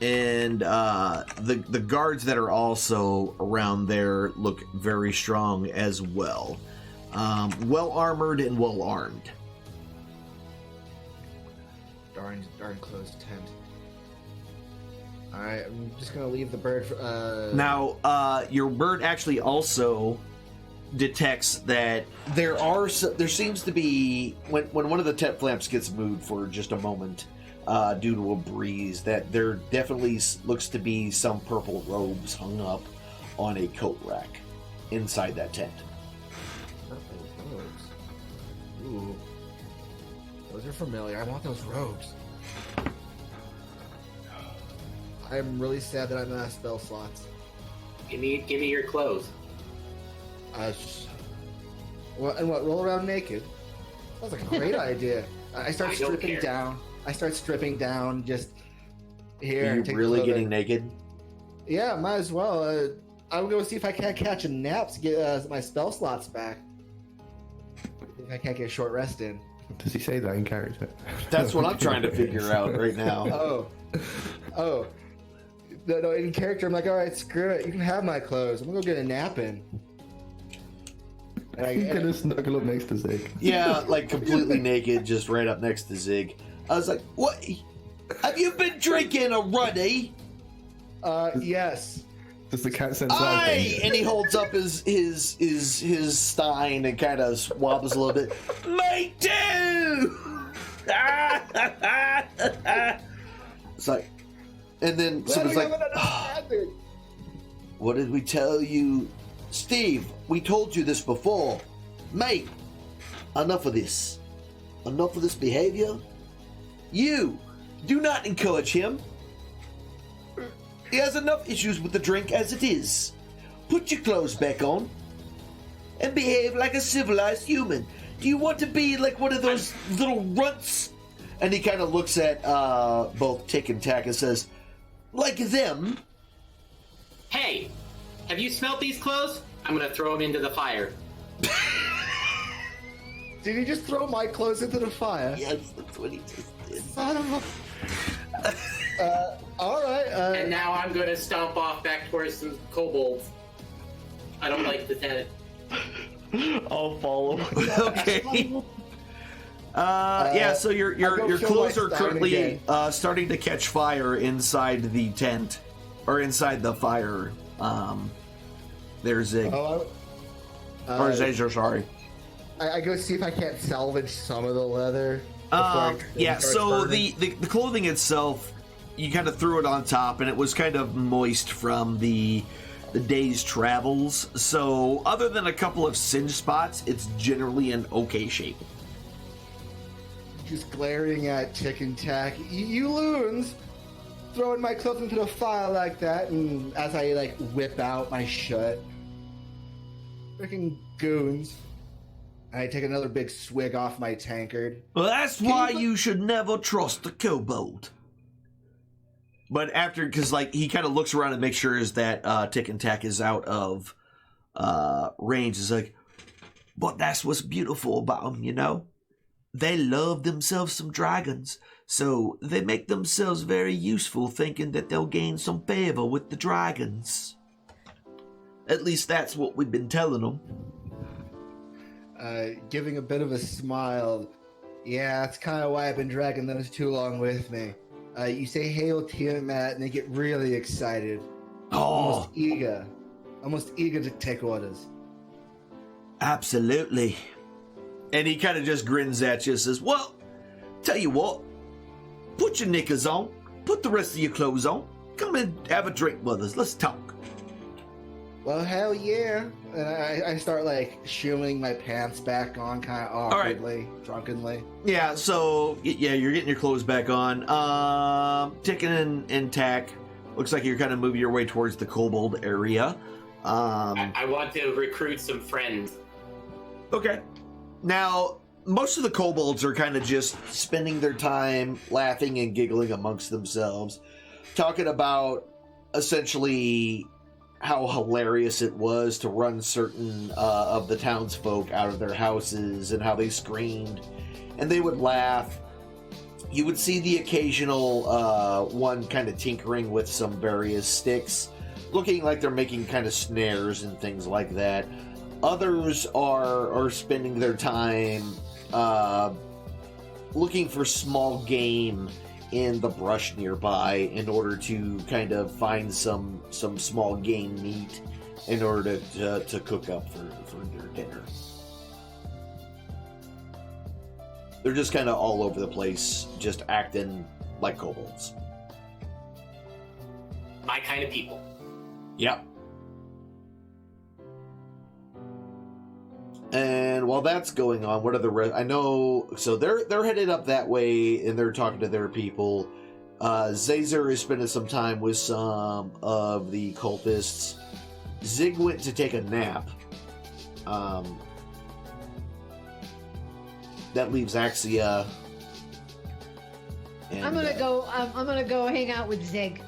and the guards that are also around there look very strong as well. Well armored and well armed. Darn closed tent. Alright, I'm just gonna leave the bird for, Now, your bird actually also detects that there seems to be, when one of the tent flaps gets moved for just a moment, due to a breeze, that there definitely looks to be some purple robes hung up on a coat rack inside that tent. Purple robes. Ooh. Those are familiar. I want those robes. I'm really sad that I'm out of spell slots. Give me your clothes. Roll around naked? That's a great idea. I start stripping down. Just here. Are you really getting naked? Yeah, might as well. I'm going to see if I can't catch a nap to get my spell slots back. If I can't get a short rest in. Does he say that in character? That's what I'm trying to figure out right now. Oh. No, in character, I'm like, all right, screw it. You can have my clothes. I'm going to go get a nap in. I'm going to snuggle up next to Zig. Yeah, like completely naked, just right up next to Zig. I was like, what? Have you been drinking already? Yes. Does the cat sense Aye! And he holds up his stein and kind of wobbles a little bit. Me too! It's like, and then someone's like, what did we tell you? Steve, we told you this before. Mate, enough of this. Enough of this behavior. You, do not encourage him. He has enough issues with the drink as it is. Put your clothes back on and behave like a civilized human. Do you want to be like one of those little runts? And he kind of looks at both Tick and Tack and says, like them. Hey, have you smelt these clothes? I'm gonna throw them into the fire. Did he just throw my clothes into the fire? Yes, that's what he just did. Son of a... alright, And now I'm gonna stomp off back towards some kobolds. I don't like the tent. I'll follow. Okay. Yeah, so your clothes are currently starting to catch fire inside the tent, or inside the fire. There's Zig. Or Zazer, sorry. I go see if I can't salvage some of the leather. Yeah, so the clothing itself, you kind of threw it on top, and it was kind of moist from the day's travels. So other than a couple of singe spots, it's generally in okay shape. Just glaring at Tick and Tack. You loons! Throwing my clothes into the fire like that, and as I like whip out my shirt. Freaking goons. I take another big swig off my tankard. Well, that's why you should never trust a kobold. But after, because like he kind of looks around and makes sure is that Tick and Tack is out of range. It's like, but that's what's beautiful about them, you know. They love themselves some dragons, so they make themselves very useful, thinking that they'll gain some favor with the dragons. At least that's what we've been telling them. Giving a bit of a smile, Yeah, that's kind of why I've been dragging those two along with me. You say hail Tiamat, and they get really excited. Oh, Almost eager to take orders. absolutely. And he kind of just grins at you and says, well, tell you what, put your knickers on, put the rest of your clothes on, come and have a drink with us, let's talk. Well, hell yeah. And I start like shooing my pants back on kind of awkwardly, drunkenly. Yeah, so, yeah, you're getting your clothes back on. Ticking and tack. Looks like you're kind of moving your way towards the kobold area. I want to recruit some friends. Okay. Now, most of the kobolds are kind of just spending their time laughing and giggling amongst themselves, talking about essentially how hilarious it was to run certain of the townsfolk out of their houses and how they screamed, and they would laugh. You would see the occasional one kind of tinkering with some various sticks, looking like they're making kind of snares and things like that. Others are spending their time looking for small game in the brush nearby in order to kind of find some small game meat in order to cook up for their dinner. They're just kind of all over the place, just acting like kobolds. My kind of people. Yep. And while that's going on, what are the rest? I know, so they're headed up that way, and they're talking to their people. Zazer is spending some time with some of the cultists. Zig went to take a nap. That leaves Axia. And, I'm gonna go. I'm gonna go hang out with Zig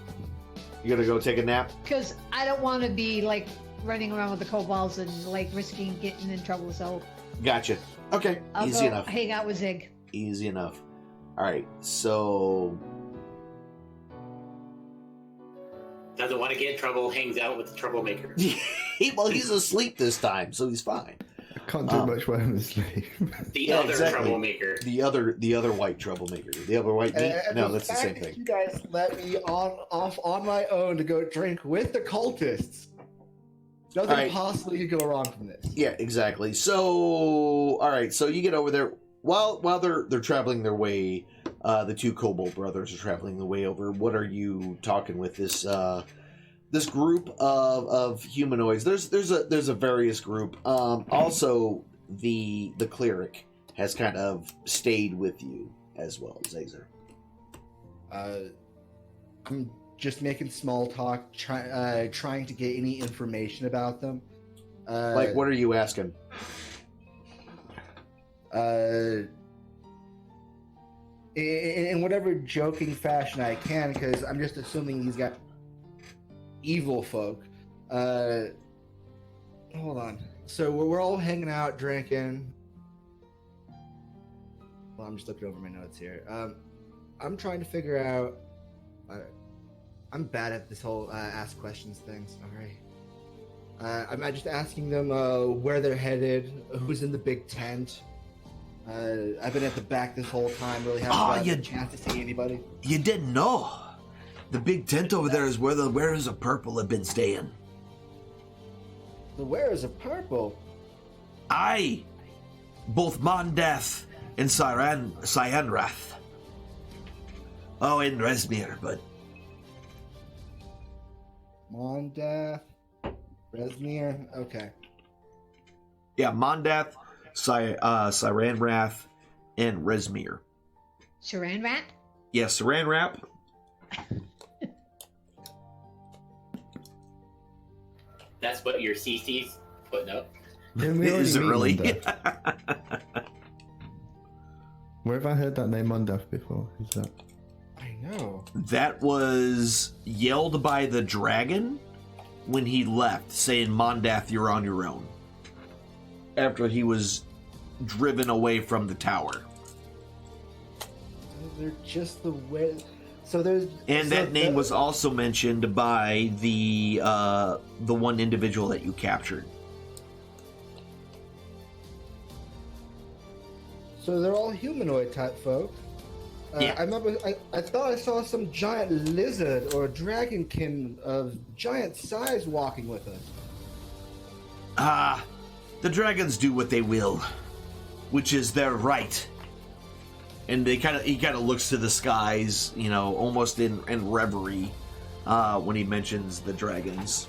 You're gonna go take a nap? because I don't want to be like running around with the kobolds and like risking getting in trouble. So Gotcha. Okay, I'll easy go enough. hang out with Zig. Easy enough. All right, so Doesn't want to get in trouble, hangs out with the troublemaker. well, he's asleep this time, so he's fine. I can't do much while I'm asleep. The other troublemaker. The other white troublemaker. The other white meat? No, that's the same thing. You guys let me off on my own to go drink with the cultists. Nothing possibly could go wrong from this. Yeah, exactly. So, all right. So you get over there while they're traveling their way. The two kobold brothers are traveling the way over. What are you talking with this this group of humanoids? There's a various group. Also, the cleric has kind of stayed with you as well, Zazer. I'm just making small talk, trying to get any information about them. Like, what are you asking? In whatever joking fashion I can, because I'm just assuming he's got evil folk. Hold on. So we're all hanging out, drinking. Well, I'm just looking over my notes here. I'm trying to figure out. I'm bad at this whole ask questions thing. Sorry. I'm just asking them where they're headed, who's in the big tent. I've been at the back this whole time, really haven't gotten a chance to see anybody. You didn't know? The big tent over there is where the Wearers of Purple have been staying. The Wearers of Purple? Aye. Both Mondath and Cyanrath. Oh, in Resmir, but... Mondath, Resmir, okay. Yeah, Mondath, Cyanrath, and Resmir. Saranrat? Yeah, Saranrat. That's what your CC's putting up. Is it really? Where have I heard that name Mondath before? Who's that? I know. That was yelled by the dragon when he left, saying, Mondath, you're on your own. After he was driven away from the tower. They're just the way. So there's. And so that name was also mentioned by the one individual that you captured. So they're all humanoid type folk. Yeah. I remember. I thought I saw some giant lizard or dragonkin of giant size walking with us. The dragons do what they will, which is their right. And he kind of looks to the skies, you know, almost in reverie, when he mentions the dragons.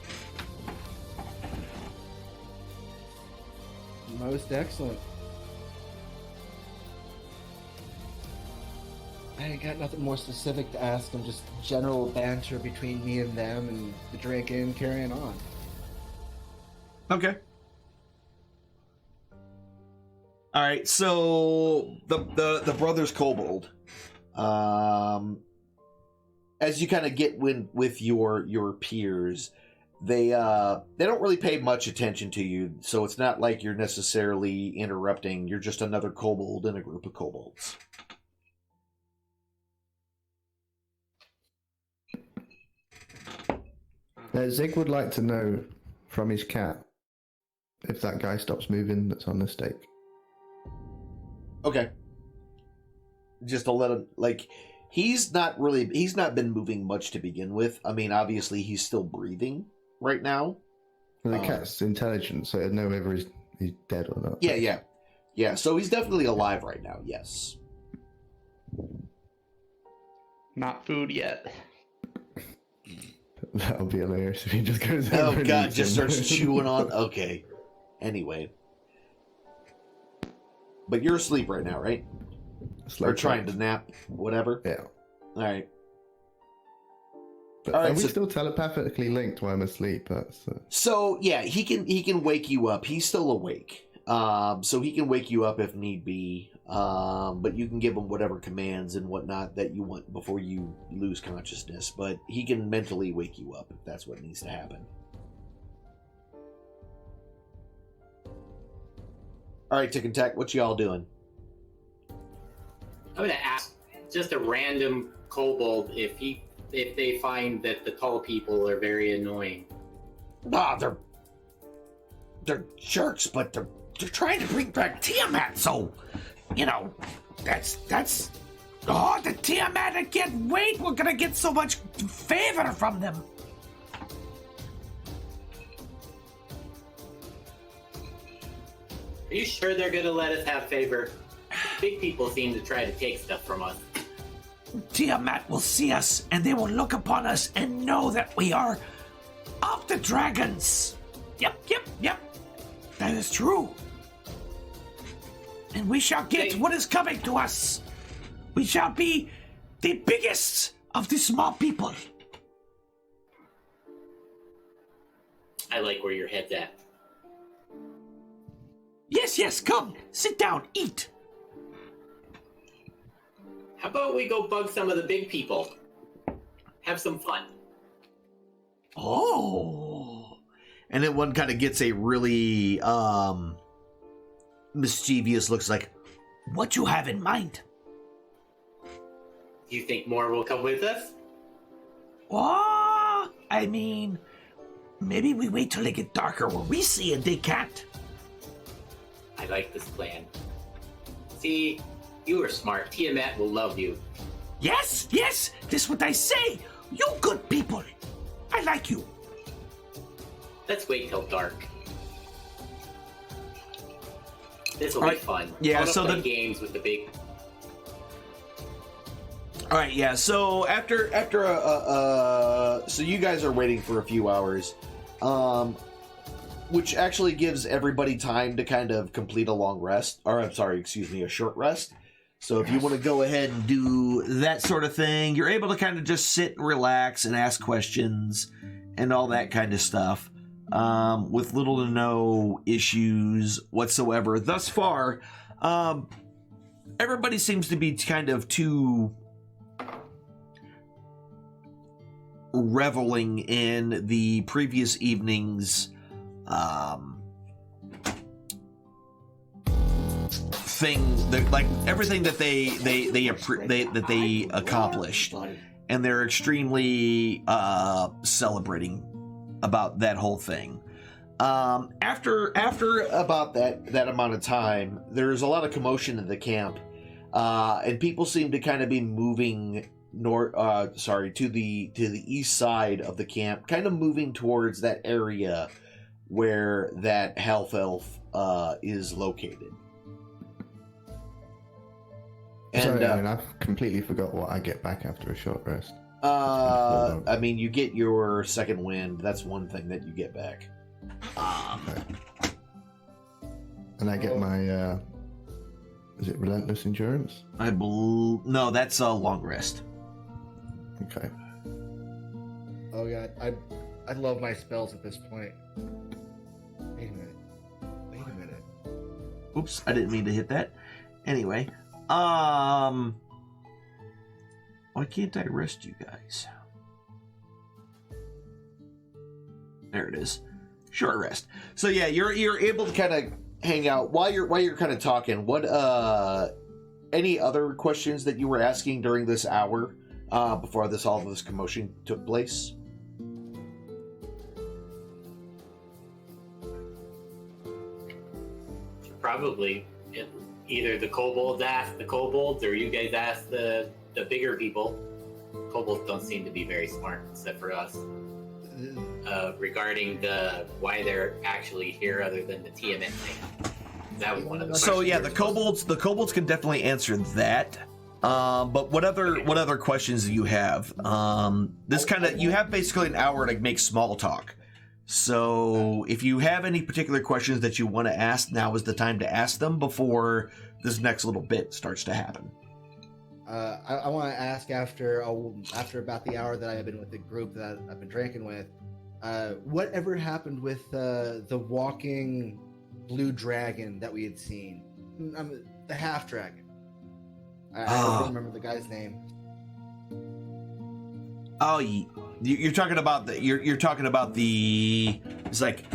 Most excellent. I ain't got nothing more specific to ask them, just general banter between me and them and the drinking, carrying on. Okay. All right, so the brothers Kobold, as you kind of get with your peers, they don't really pay much attention to you, so it's not like you're necessarily interrupting. You're just another kobold in a group of kobolds. Zig would like to know from his cat if that guy stops moving that's on the stake. Okay. Just to let him, like, he's not been moving much to begin with. I mean, obviously he's still breathing right now. The cat's intelligent, so it'd know whether he's dead or not. Yeah, so he's definitely alive right now, yes. Not food yet. That'll be hilarious if he just goes over Oh and god, eats just him. starts chewing on. Okay. Anyway. But you're asleep right now, right? Or trying to nap, whatever? Yeah. Alright. But are we still telepathically linked while I'm asleep? So yeah, he can wake you up. He's still awake. So he can wake you up if need be. But you can give him whatever commands and whatnot that you want before you lose consciousness. But he can mentally wake you up if that's what needs to happen. Alright, Tick and Tack, what y'all doing? I'm gonna ask just a random kobold if they find that the tall people are very annoying. Ah, they're jerks, but they're trying to bring back Tiamat, so you know that's the Tiamat again. Wait, we're gonna get so much favor from them. Are you sure they're gonna let us have favor? Big people seem to try to take stuff from us. Tiamat will see us, and they will look upon us and know that we are of the dragons. Yep. That is true. And we shall get what is coming to us. We shall be the biggest of the small people. I like where your head's at. Yes, come. Sit down, eat. How about we go bug some of the big people? Have some fun. Oh. And then one kind of gets a really mischievous looks like, what you have in mind? Do you think more will come with us? Oh, I mean, maybe we wait till they get darker where we see and they can't. I like this plan. See, you are smart. Tiamat will love you. Yes, this is what I say. You good people. I like you. Let's wait till dark. This will be fun. Yeah, I wanna so play games with the big. All right, yeah. So after so you guys are waiting for a few hours, which actually gives everybody time to kind of complete a long rest, or I'm sorry, excuse me, a short rest. So if you want to go ahead and do that sort of thing, you're able to kind of just sit and relax and ask questions and all that kind of stuff, with little to no issues whatsoever thus far. Everybody seems to be kind of too reveling in the previous evening's thing, like everything that they accomplished, and they're extremely celebrating about that whole thing. After about that amount of time, there's a lot of commotion in the camp, and people seem to kind of be moving to the east side of the camp, kind of moving towards that area where that half elf is located. And sorry, I mean, I've completely forgot what I get back after a short rest. I mean, you get your second wind. That's one thing that you get back. Okay. And I get my, is it relentless endurance? No, that's a long rest. Okay. Oh god, I love my spells at this point. Wait a minute. Oops, I didn't mean to hit that. Anyway, why can't I rest you guys? There it is. Short rest. So yeah, you're able to kind of hang out while you're kind of talking. What any other questions that you were asking during this hour before all of this commotion took place? Probably either the kobolds ask the kobolds or you guys ask the bigger people. Kobolds don't seem to be very smart, except for us. Regarding why they're actually here, other than the Tiamat thing. That was one of the. So yeah, the kobolds can definitely answer that. But what other questions do you have? You have basically an hour to make small talk. So if you have any particular questions that you want to ask, now is the time to ask them before this next little bit starts to happen. I want to ask after about the hour that I have been with the group that I've been drinking with, whatever happened with the walking blue dragon that we had seen? The half dragon. I don't remember the guy's name. Oh, you're talking about you're talking about the. It's like,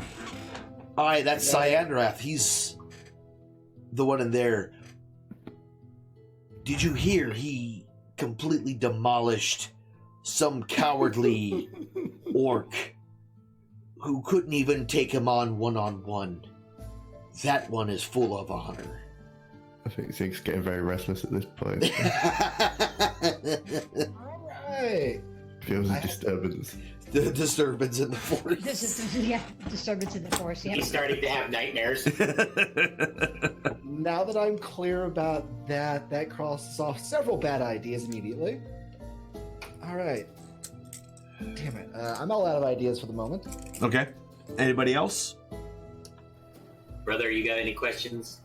all right, that's Cyandrath. He's the one in there. Did you hear he completely demolished some cowardly orc who couldn't even take him on one-on-one? That one is full of honor. I think Zig's getting very restless at this point. All right. Feels a disturbance. The disturbance in the forest. Disturbance in the forest. Yeah. He's starting to have nightmares. Now that I'm clear about that crosses off several bad ideas immediately. All right. Damn it. I'm all out of ideas for the moment. Okay. Anybody else? Brother, you got any questions?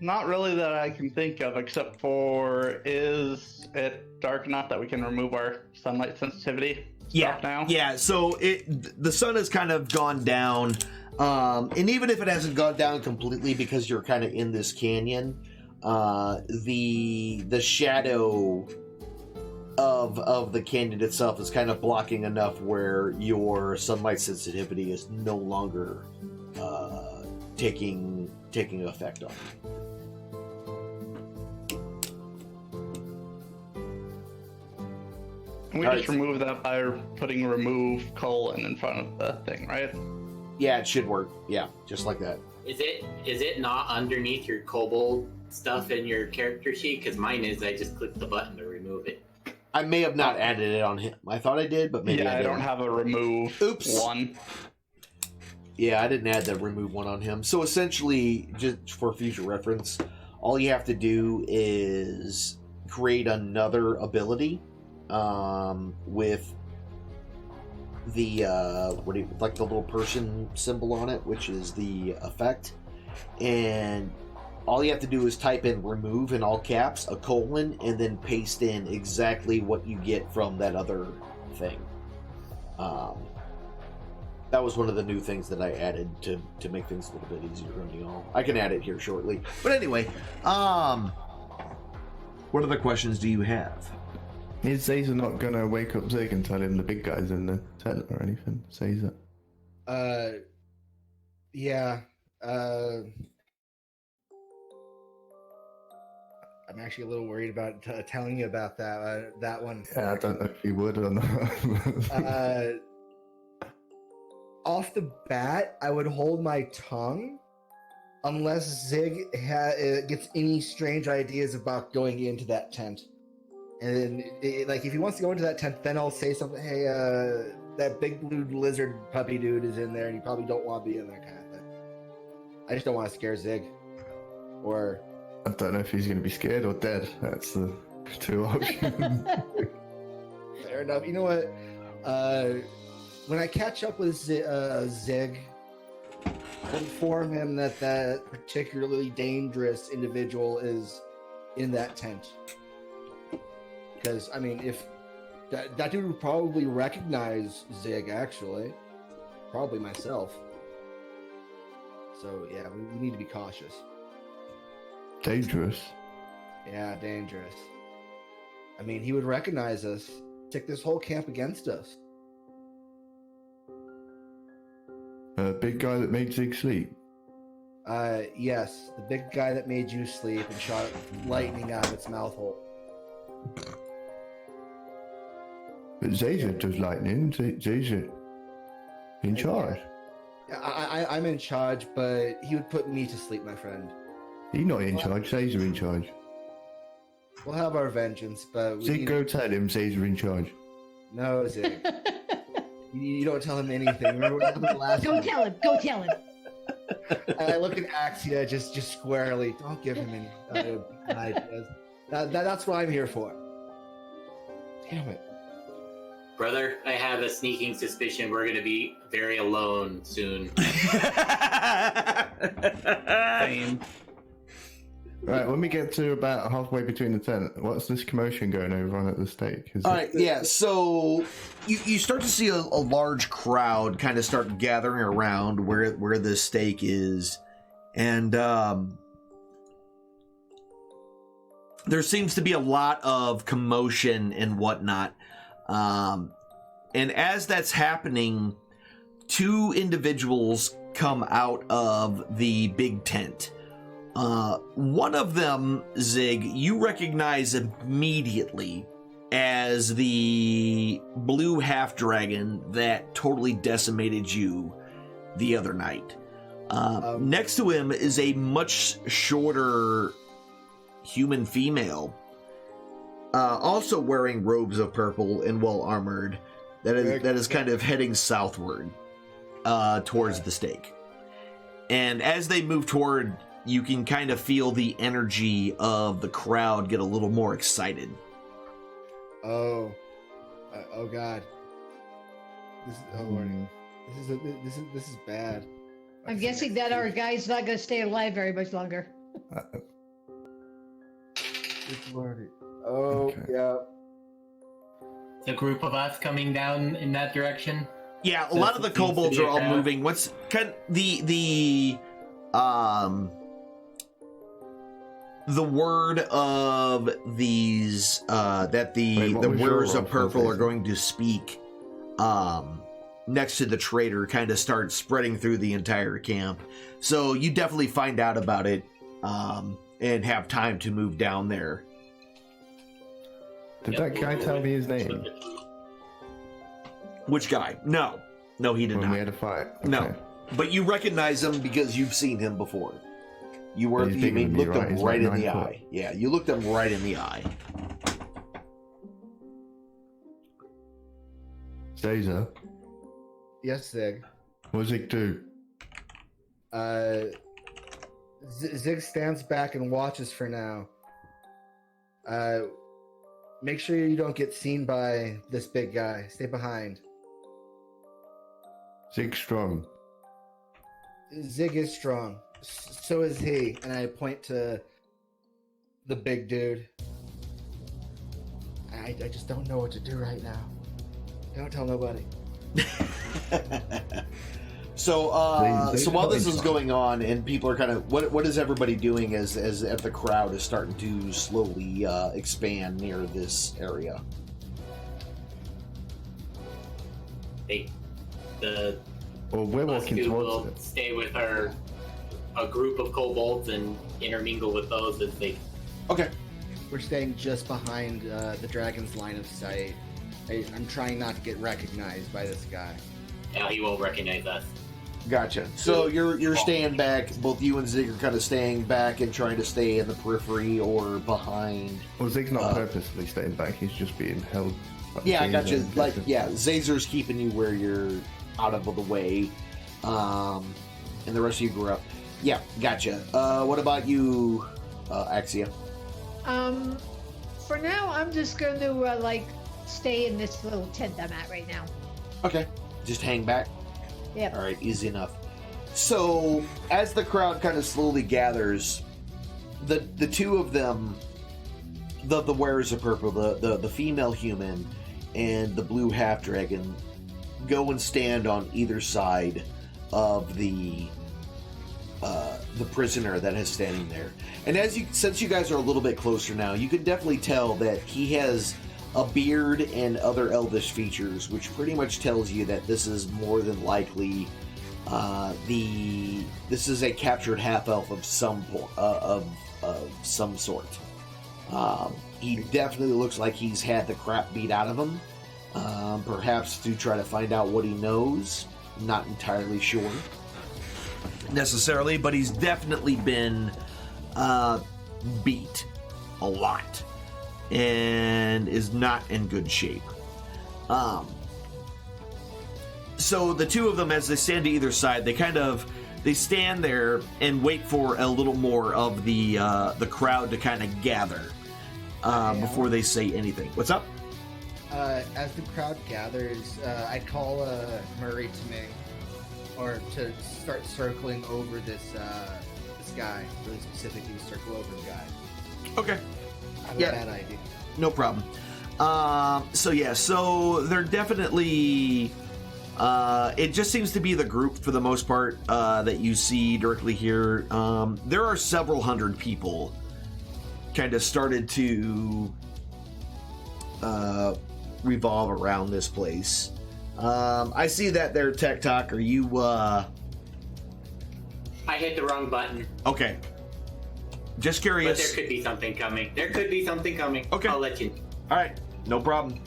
Not really that I can think of, except for, is it dark enough that we can remove our sunlight sensitivity stuff now? Yeah, so the sun has kind of gone down, and even if it hasn't gone down completely because you're kind of in this canyon, the shadow of the canyon itself is kind of blocking enough where your sunlight sensitivity is no longer taking effect on you. And we just remove that by putting remove : in front of the thing, right? Yeah, it should work. Yeah, just like that. Is it not underneath your kobold stuff in your character sheet? Because mine is. I just clicked the button to remove it. I may have not added it on him. I thought I did, but maybe I don't have a remove one. Yeah, I didn't add the remove one on him. So essentially, just for future reference, all you have to do is create another ability with the like the little person symbol on it, which is the effect, and all you have to do is type in remove in all caps, a colon, and then paste in exactly what you get from that other thing. That was one of the new things that I added to make things a little bit easier on you all. I can add it here shortly. But anyway, what other questions do you have? Is Caesar not gonna wake up Zig and tell him the big guy's in the tent or anything? Caesar. Yeah. I'm actually a little worried about telling you about that one. Yeah, I don't know if you would or not. off the bat, I would hold my tongue unless Zig gets any strange ideas about going into that tent. And then, like, if he wants to go into that tent, then I'll say something. Hey, that big blue lizard puppy dude is in there, and you probably don't want to be in there, kind of thing. I just don't want to scare Zig. Or I don't know if he's going to be scared or dead. That's the two options. fair enough. You know what? When I catch up with Zig, I'll inform him that that particularly dangerous individual is in that tent. Because, I mean, if that dude would probably recognize Zig, actually. Probably myself. So, yeah, we need to be cautious. Dangerous? Yeah, dangerous. I mean, he would recognize us, take this whole camp against us. Big guy that made Zig sleep? Yes, the big guy that made you sleep and shot lightning out of its mouth hole. But Zazer does lightning. Zazer in charge. I'm in charge, but he would put me to sleep, my friend. He's not in charge. Zazer in charge. We'll have our vengeance, but Zig, go tell him Zazer in charge. No, Zig. You don't tell him anything. Remember what happened last Go tell him. Go tell him. And I look at Axia just squarely. Don't give him any ideas. That's what I'm here for. Damn it. Brother, I have a sneaking suspicion we're going to be very alone soon. Same. Right, when we get to about halfway between the tent, what's this commotion going over on at the stake? All right, yeah, so you start to see a large crowd kind of start gathering around where the stake is, and there seems to be a lot of commotion and whatnot. And as that's happening, two individuals come out of the big tent. One of them, Zig, you recognize immediately as the blue half-dragon that totally decimated you the other night. Next to him is a much shorter human female, also wearing robes of purple and well-armored, that is kind of heading southward towards the stake. And as they move toward, you can kind of feel the energy of the crowd get a little more excited. Oh God! This is bad. I'm guessing that our guy's not going to stay alive very much longer. Oh, Okay. yeah. A group of us coming down in that direction. Yeah, a lot of the kobolds are all moving. What's kind of the word of these that the wearers of purple are going to speak next to the trader kind of starts spreading through the entire camp. So you definitely find out about it and have time to move down there. Did that guy tell me his name? Which guy? No, he did When not. we had a fight? Okay. No, but you recognize him because you've seen him before. You were He's bigger than me, looked right? him He's right like in the 9 foot. eye. Yeah, you looked him right in the eye. Zazer, Yes, Zig. what does Zig do? Zig stands back and watches for now. Make sure you don't get seen by this big guy. Stay behind. Zig's strong. Zig is strong. So is he. And I point to the big dude. I just don't know what to do right now. Don't tell nobody. So while this is going on and people are kind of what is everybody doing as the crowd is starting to slowly expand near this area? Well, we're walking Us two towards will it. stay with a group of kobolds and intermingle with those as they. Okay. We're staying just behind the dragon's line of sight. I'm trying not to get recognized by this guy. he won't recognize us. Gotcha. So you're staying back. Both you and Zig are kind of staying back and trying to stay in the periphery or behind. Well, Zig's not purposely staying back. He's just being held. Yeah, I gotcha. Like, yeah, Zazer's keeping you where you're out of the way, and the rest of you grew up. Yeah, gotcha. What about you, Axia? For now, I'm just going to stay in this little tent I'm at right now. Okay, just hang back. Yep. All right, easy enough. So, as the crowd kind of slowly gathers, the two of them, the wearers of purple, the female human and the blue half dragon, go and stand on either side of the prisoner that is standing there. And since you guys are a little bit closer now, you can definitely tell that he has a beard and other elvish features, which pretty much tells you that this is more than likely this is a captured half elf of some sort. He definitely looks like he's had the crap beat out of him, perhaps to try to find out what he knows. Not entirely sure necessarily, but he's definitely been beat a lot and is not in good shape. So the two of them, as they stand to either side, they stand there and wait for a little more of the crowd to kind of gather before they say anything. What's up? As the crowd gathers, I call Murray to me, or to start circling over this guy. Really specifically, circle over the guy. Okay. I have a bad idea. No problem. So they're definitely. It just seems to be the group for the most part that you see directly here. There are several hundred people kind of started to revolve around this place. I see that there, Tech Talk. Are you? I hit the wrong button. Okay. Just curious. But there could be something coming. Okay. I'll let you. All right. No problem.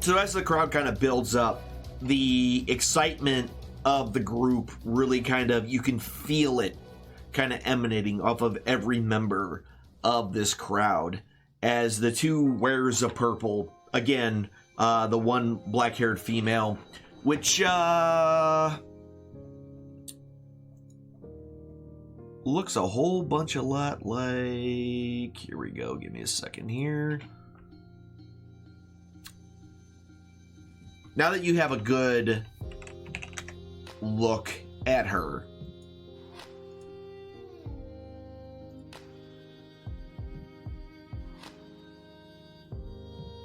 So as the crowd kind of builds up, the excitement of the group really you can feel it kind of emanating off of every member of this crowd as the two wearers of purple, again, the one black-haired female, which looks a whole bunch a lot like... Here we go. Give me a second here. Now that you have a good look at her,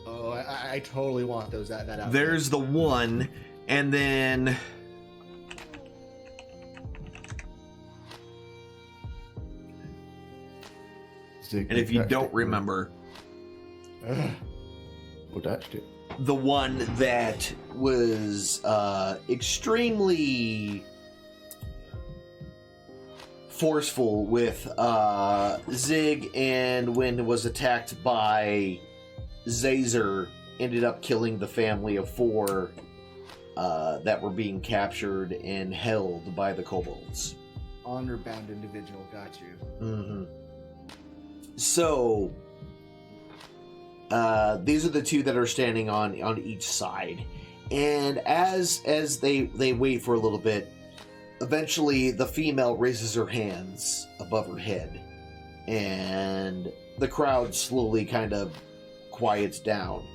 oh, I totally want those. That outfit. There's the one, and then and if you don't remember, what that's it. The one that was extremely forceful with Zig, and when was attacked by Zazer, ended up killing the family of 4 that were being captured and held by the kobolds. Honor-bound individual, got you. Mm-hmm. So... these are the two that are standing on each side, and as they wait for a little bit, eventually the female raises her hands above her head, and the crowd slowly kind of quiets down,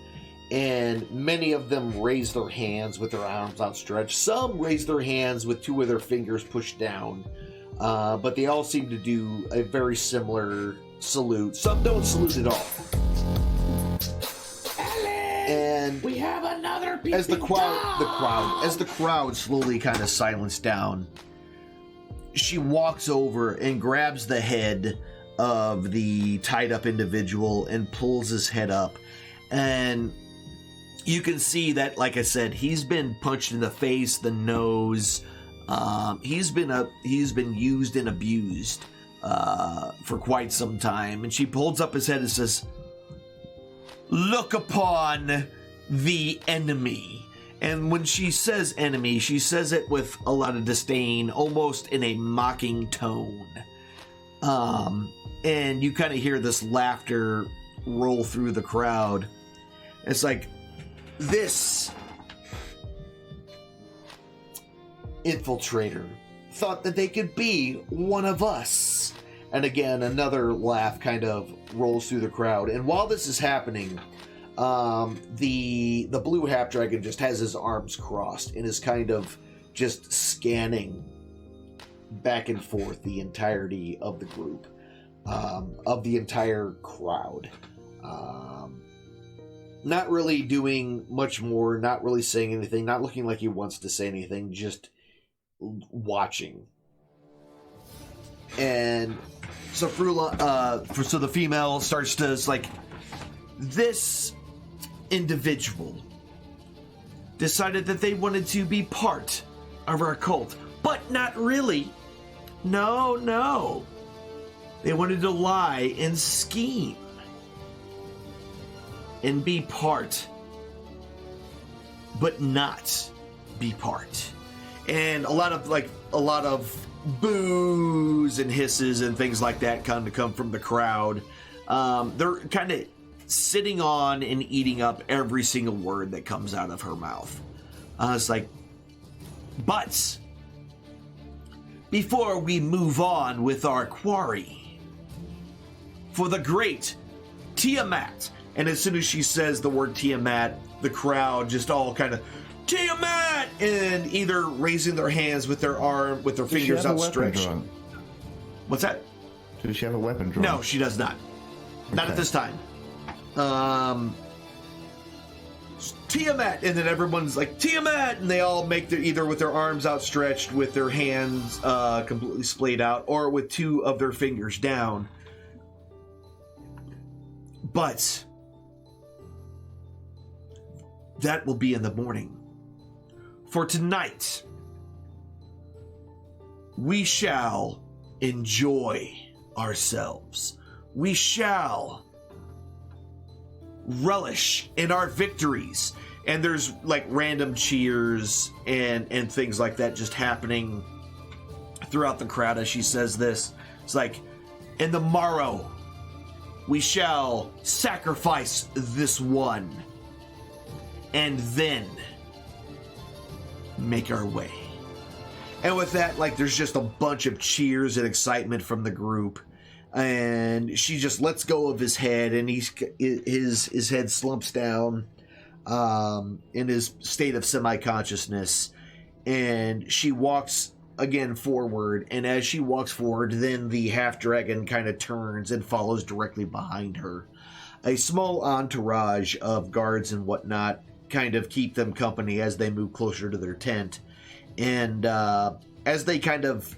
and many of them raise their hands with their arms outstretched. Some raise their hands with 2 of their fingers pushed down, but they all seem to do a very similar salute. Some don't salute at all. And we have another peeping as the crowd slowly kind of silenced down, she walks over and grabs the head of the tied up individual and pulls his head up, and you can see that, like I said, he's been punched in the face, the nose. He's been used and abused for quite some time. And she holds up his head and says, "Look upon the enemy. And when she says enemy, she says it with a lot of disdain, almost in a mocking tone. And you kind of hear this laughter roll through the crowd. It's like, this infiltrator thought that they could be one of us. And again, another laugh kind of rolls through the crowd. And while this is happening, the blue half dragon just has his arms crossed and is kind of just scanning back and forth the entirety of the group, of the entire crowd. Not really doing much more, not really saying anything, not looking like he wants to say anything, just watching. And so Frula, so the female starts to, it's like, this individual decided that they wanted to be part of our cult, but not really. No. They wanted to lie and scheme and be part, but not be part. And a lot of boos and hisses and things like that kind of come from the crowd. They're kind of sitting on and eating up every single word that comes out of her mouth. It's like, but before we move on with our quarry, for the great Tiamat. And as soon as she says the word Tiamat, the crowd just all kind of, Tiamat! And either raising their hands with their fingers outstretched. What's that? Does she have a weapon drawn? No, she does not. Not at this time. Tiamat! And then everyone's like, Tiamat! And they all make either with their arms outstretched, with their hands completely splayed out, or with two of their fingers down. But that will be in the morning. For tonight, we shall enjoy ourselves. We shall relish in our victories. And there's like random cheers and things like that just happening throughout the crowd as she says this. It's like, in the morrow, we shall sacrifice this one, and then make our way. And with that, like, there's just a bunch of cheers and excitement from the group. And she just lets go of his head, and his head slumps down in his state of semi-consciousness. And she walks again forward, and as she walks forward, then the half-dragon kind of turns and follows directly behind her. A small entourage of guards and whatnot kind of keep them company as they move closer to their tent. And as they kind of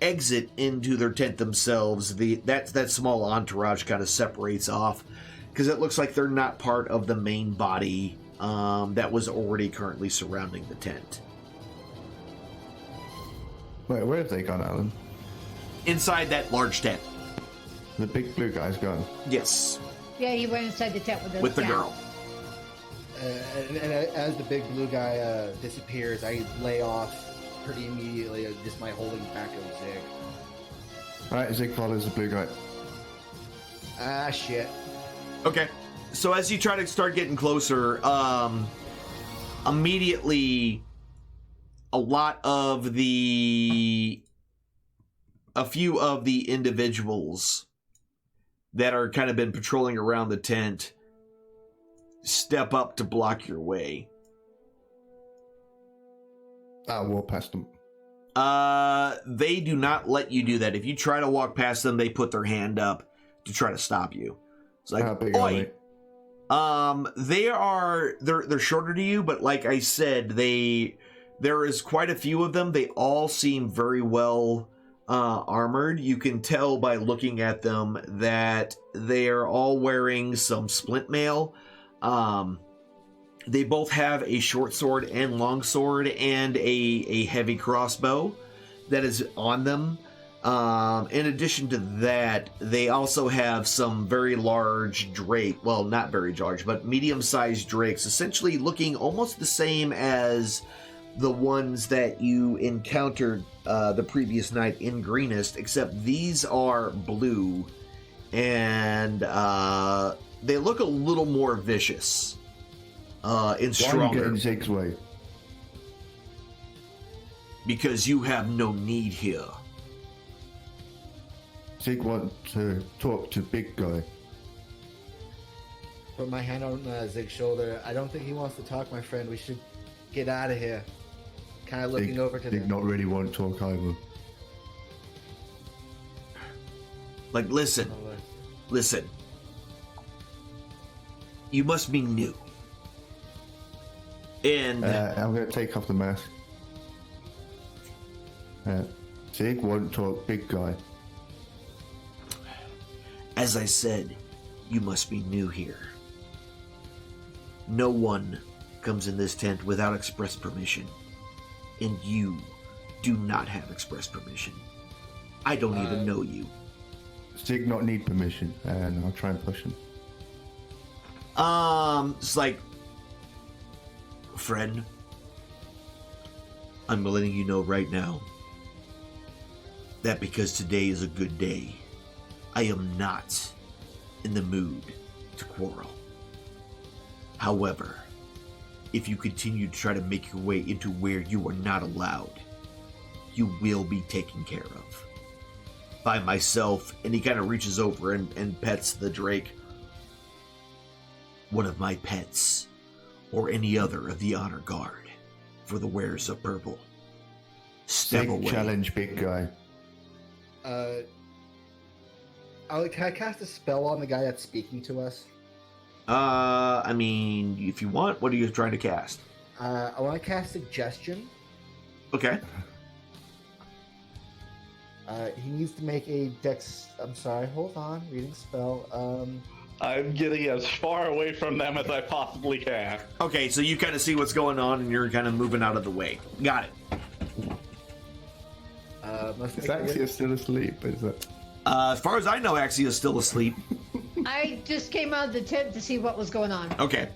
exit into their tent themselves, that small entourage kind of separates off, because it looks like they're not part of the main body that was already currently surrounding the tent. Wait, where have they gone, Alan? Inside that large tent. The big blue guy's gone? Yes. Yeah, he went inside the tent with the girl. And as the big blue guy disappears, I lay off pretty immediately, just my holding back of Zig. Alright, Zig follows the blue guy. Ah, shit. Okay. So as you try to start getting closer, immediately a few of the individuals that are kind of been patrolling around the tent step up to block your way. I'll walk past them. They do not let you do that. If you try to walk past them, they put their hand up to try to stop you. It's like, how big are they? They're shorter to you, but like I said, there is quite a few of them. They all seem very well armored. You can tell by looking at them that they are all wearing some splint mail. They both have a short sword and long sword and a heavy crossbow that is on them. In addition to that, they also have some very large drake. Well, not very large, but medium-sized drakes, essentially looking almost the same as the ones that you encountered the previous night in Greenest, except these are blue, and they look a little more vicious and stronger. Why are you getting Zig's way? Because you have no need here. Zig wants to talk to big guy. Put my hand on Zig's shoulder. I don't think he wants to talk, my friend. We should get out of here. Kind of looking over to Zig them. not really want to talk either. Like, listen. You must be new. And I'm going to take off the mask. Zig won't talk big guy. As I said, you must be new here. No one comes in this tent without express permission. And you do not have express permission. I don't even know you. Zig not need permission, and I'll try and push him. It's like, friend, I'm letting you know right now that because today is a good day, I am not in the mood to quarrel. However, if you continue to try to make your way into where you are not allowed, you will be taken care of. By myself, and he kind of reaches over and pets the drake. One of my pets, or any other of the honor guard, for the wearers of purple. Step away. Challenge big guy. Can I cast a spell on the guy that's speaking to us? I mean, if you want, what are you trying to cast? I want to cast Suggestion. Okay. He needs to make a dex... I'm sorry, hold on. Reading spell. I'm getting as far away from them as I possibly can. Okay, so you kind of see what's going on, and you're kind of moving out of the way. Got it. Is Axia still asleep? Is it? As far as I know, Axia is still asleep. I just came out of the tent to see what was going on. Okay.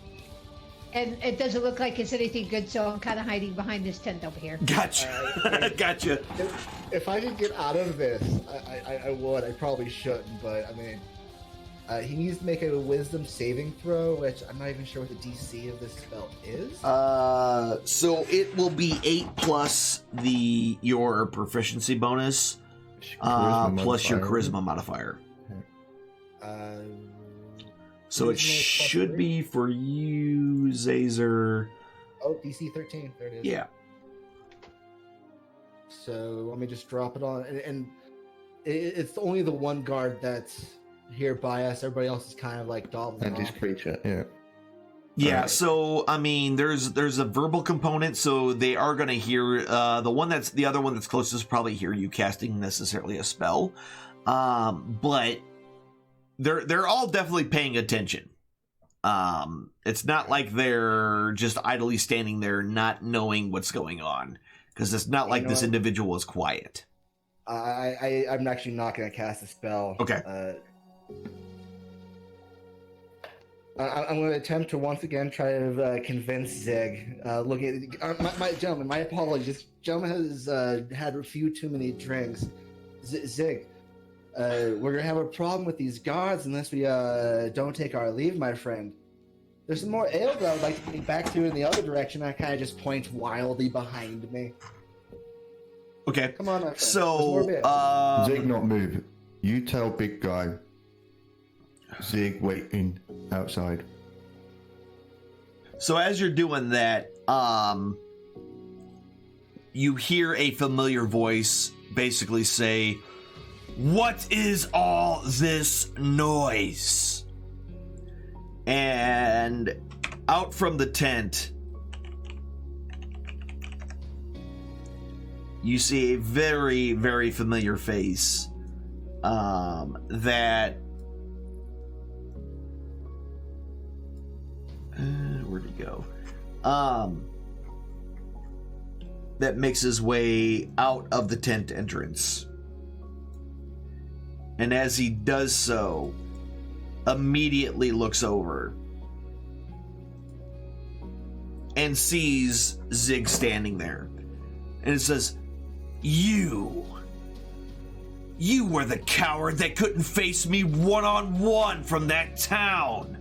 And it doesn't look like it's anything good, so I'm kind of hiding behind this tent over here. Gotcha. Gotcha. If I could get out of this, I would. I probably shouldn't, but I mean, he needs to make a wisdom saving throw, which I'm not even sure what the DC of this spell is. So it will be 8 plus your proficiency bonus, plus your charisma modifier. So it should be for you, Zazer. Oh, DC 13. There it is. Yeah. So let me just drop it on, and it's only the one guard that's here by us. Everybody else is kind of like dawdling And his off. creature, yeah. Yeah, so I mean, there's a verbal component, so they are going to hear the other one that's closest probably hear you casting necessarily a spell, but they're all definitely paying attention. It's not like they're just idly standing there not knowing what's going on, because it's not like this individual is quiet. I'm actually not going to cast a spell. Okay. I'm going to attempt to once again try to convince Zig. Look at my gentlemen. My apologies. This gentleman has had a few too many drinks. Zig, we're going to have a problem with these guards unless we don't take our leave, my friend. There's some more ale that I would like to get back to in the other direction. I kind of just point wildly behind me. Okay. Come on, my friend. So, Zig not move. You tell big guy. Zig waiting outside. So as you're doing that, you hear a familiar voice basically say, "What is all this noise?" And out from the tent, you see a very, very familiar face that... where'd he go? That makes his way out of the tent entrance. And as he does so, immediately looks over and sees Zig standing there. And it says, You were the coward that couldn't face me one-on-one from that town.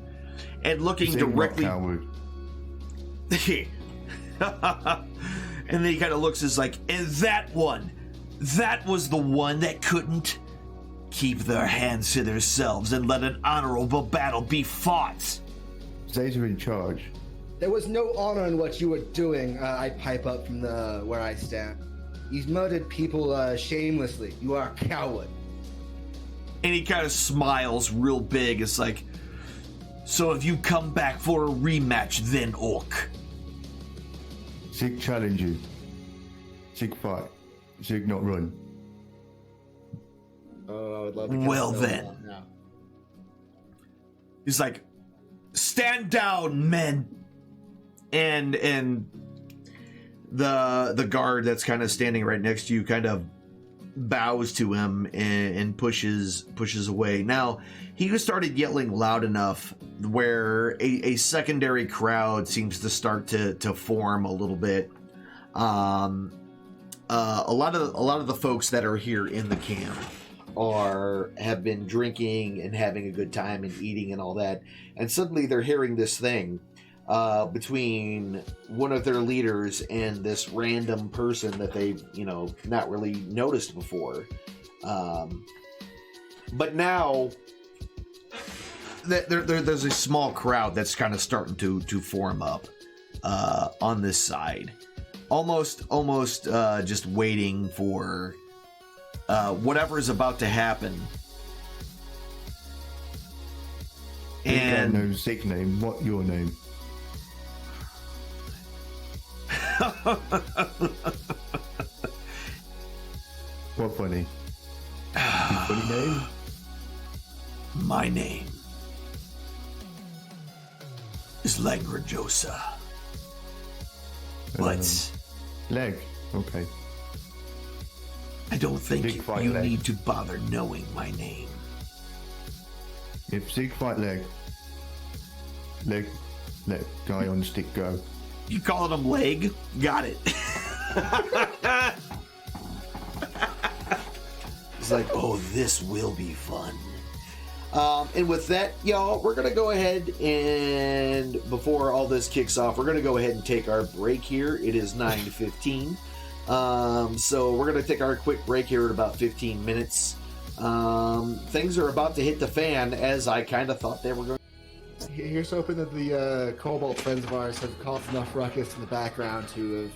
And looking Zig, directly... coward. And then he kind of looks as like, and that was the one that couldn't keep their hands to themselves and let an honorable battle be fought. Zay's in charge. There was no honor in what you were doing. I pipe up from where I stand. You've murdered people shamelessly. You are a coward. And he kind of smiles real big. It's like, so if you come back for a rematch, then Orc. Zig challenge you. Zig fight. Zig not run. Oh, I would love to. Well then. He's like, stand down, men. And the guard that's kind of standing right next to you kind of bows to him and pushes away. Now, he started yelling loud enough where a secondary crowd seems to start to form a little bit. A lot of the folks that are here in the camp have been drinking and having a good time and eating and all that, and suddenly they're hearing this thing between one of their leaders and this random person that they've not really noticed before, but now there's a small crowd that's kind of starting to form up on this side, almost just waiting for whatever is about to happen. And no Zig name. What your name? What funny? Funny name? My name is Langrajosa. But leg. Okay. I don't think you leg. need to bother knowing my name. If Zig fight leg, let guy on stick go. You calling him leg? Got it. It's like, oh, this will be fun. And with that, y'all, we're going to go ahead and before all this kicks off, we're going to go ahead and take our break here. It is 9:15. So we're going to take our quick break here at about 15 minutes. Things are about to hit the fan as I kind of thought they were going. Here's hoping that the Cobalt friends of ours have caused enough ruckus in the background to have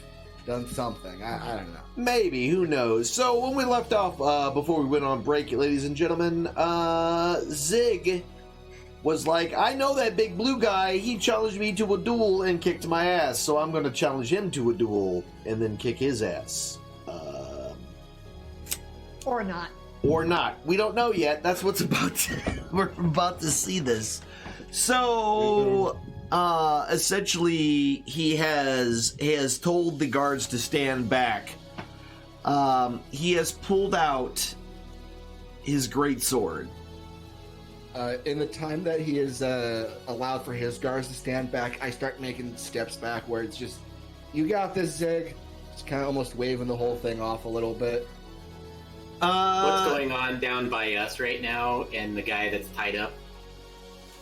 done something. I don't know. Maybe, who knows? So when we left off before we went on break, ladies and gentlemen, Zig was like, I know that big blue guy. He challenged me to a duel and kicked my ass, so I'm going to challenge him to a duel and then kick his ass. Or not. Or not. We don't know yet. That's what's about to... We're about to see this. So, essentially, he has told the guards to stand back. He has pulled out his greatsword. In the time that he is allowed for his guards to stand back, I start making steps back where it's just, you got this, Zig. Just kind of almost waving the whole thing off a little bit. What's going on down by us right now and the guy that's tied up?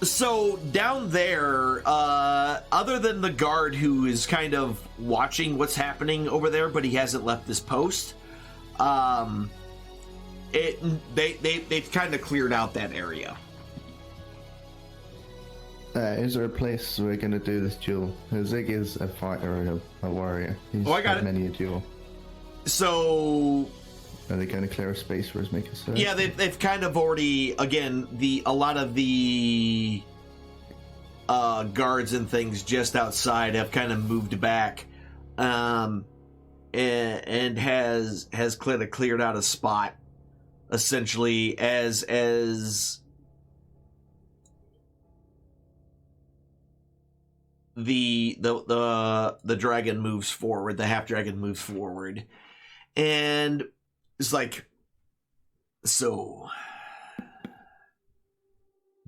So down there, other than the guard who is kind of watching what's happening over there, but he hasn't left this post, they've kind of cleared out that area. Is there a place we're going to do this duel? Zig is a fighter and a warrior. He's I got had it. many a duel. So... Are they going to clear a space for us, make us? Yeah, they've kind of already, again, a lot of the guards and things just outside have kind of moved back, and has kind of cleared out a spot, essentially as the dragon moves forward, the half dragon moves forward, and it's like, so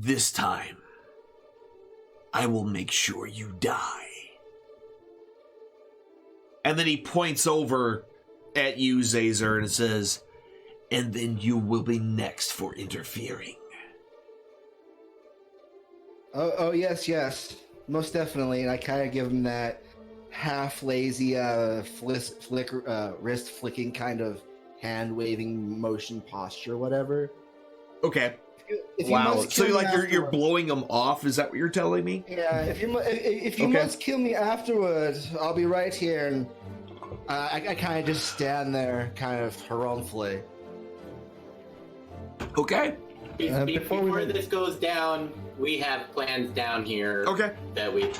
This time, I will make sure you die. And then he points over at you, Zazer, and says, and then you will be next for interfering. Oh yes. Most definitely. And I kind of give him that half lazy wrist flicking kind of hand waving motion posture, whatever. Okay. If wow. So you're you're blowing them off? Is that what you're telling me? Yeah. If you must kill me afterwards, I'll be right here. And I kind of just stand there, kind of haranguably. Okay. Before this goes down, we have plans down here. Okay. That we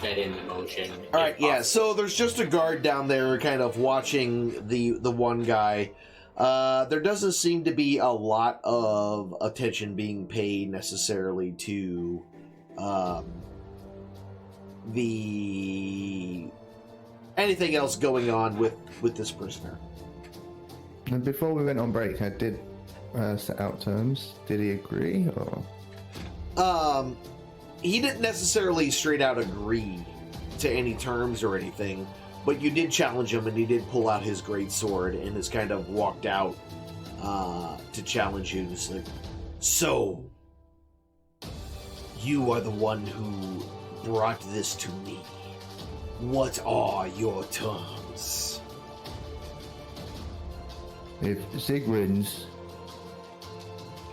set into motion. All right. Yeah. So there's just a guard down there, kind of watching the one guy. There doesn't seem to be a lot of attention being paid necessarily to the anything else going on with this prisoner. And before we went on break, I did set out terms. Did he agree, or? He didn't necessarily straight out agree to any terms or anything, but you did challenge him, and he did pull out his great sword and has kind of walked out to challenge you. It's like, so you are the one who brought this to me. What are your terms? If Zig wins,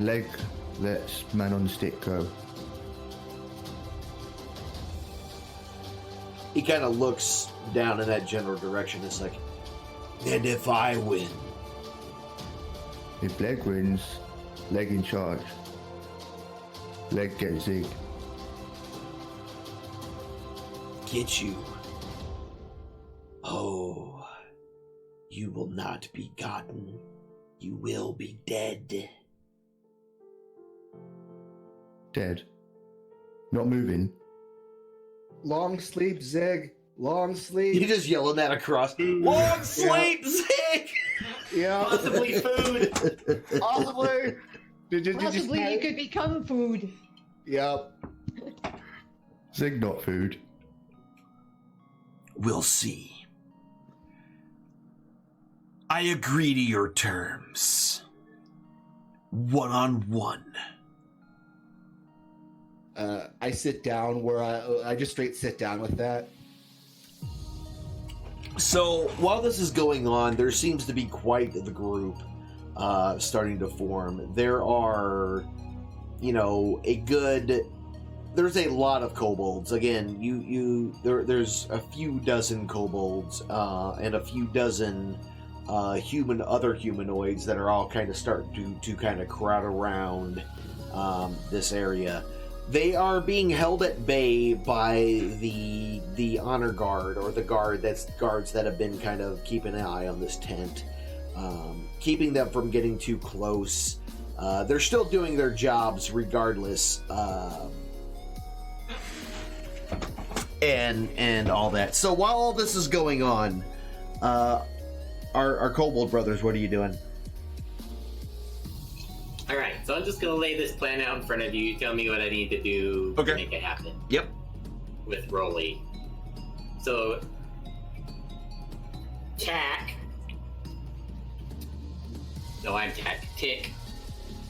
leg lets man on the stick go. He kind of looks down in that general direction. It's like, and if I win? If leg wins, leg in charge. Leg gets Zig. Get you. Oh, you will not be gotten. You will be dead. Dead. Not moving. Long sleep, Zig. Long sleep. You're just yelling that across. Long sleep, Zig! Yeah. Possibly food. Possibly. Possibly you could become food. Yep. Zig not food. We'll see. I agree to your terms. One-on-one. I sit down where I just straight sit down with that. So while this is going on, there seems to be quite the group starting to form. There are, there's a lot of kobolds. Again, there's a few dozen kobolds and a few dozen other humanoids that are all kind of starting to kind of crowd around this area. They are being held at bay by the honor guard, or the guards that have been kind of keeping an eye on this tent, keeping them from getting too close. They're still doing their jobs regardless, and all that. So while all this is going on, our kobold brothers, what are you doing? Alright, so I'm just gonna lay this plan out in front of you. Tell me what I need to do to make it happen. Yep. With Rolly. So, Tick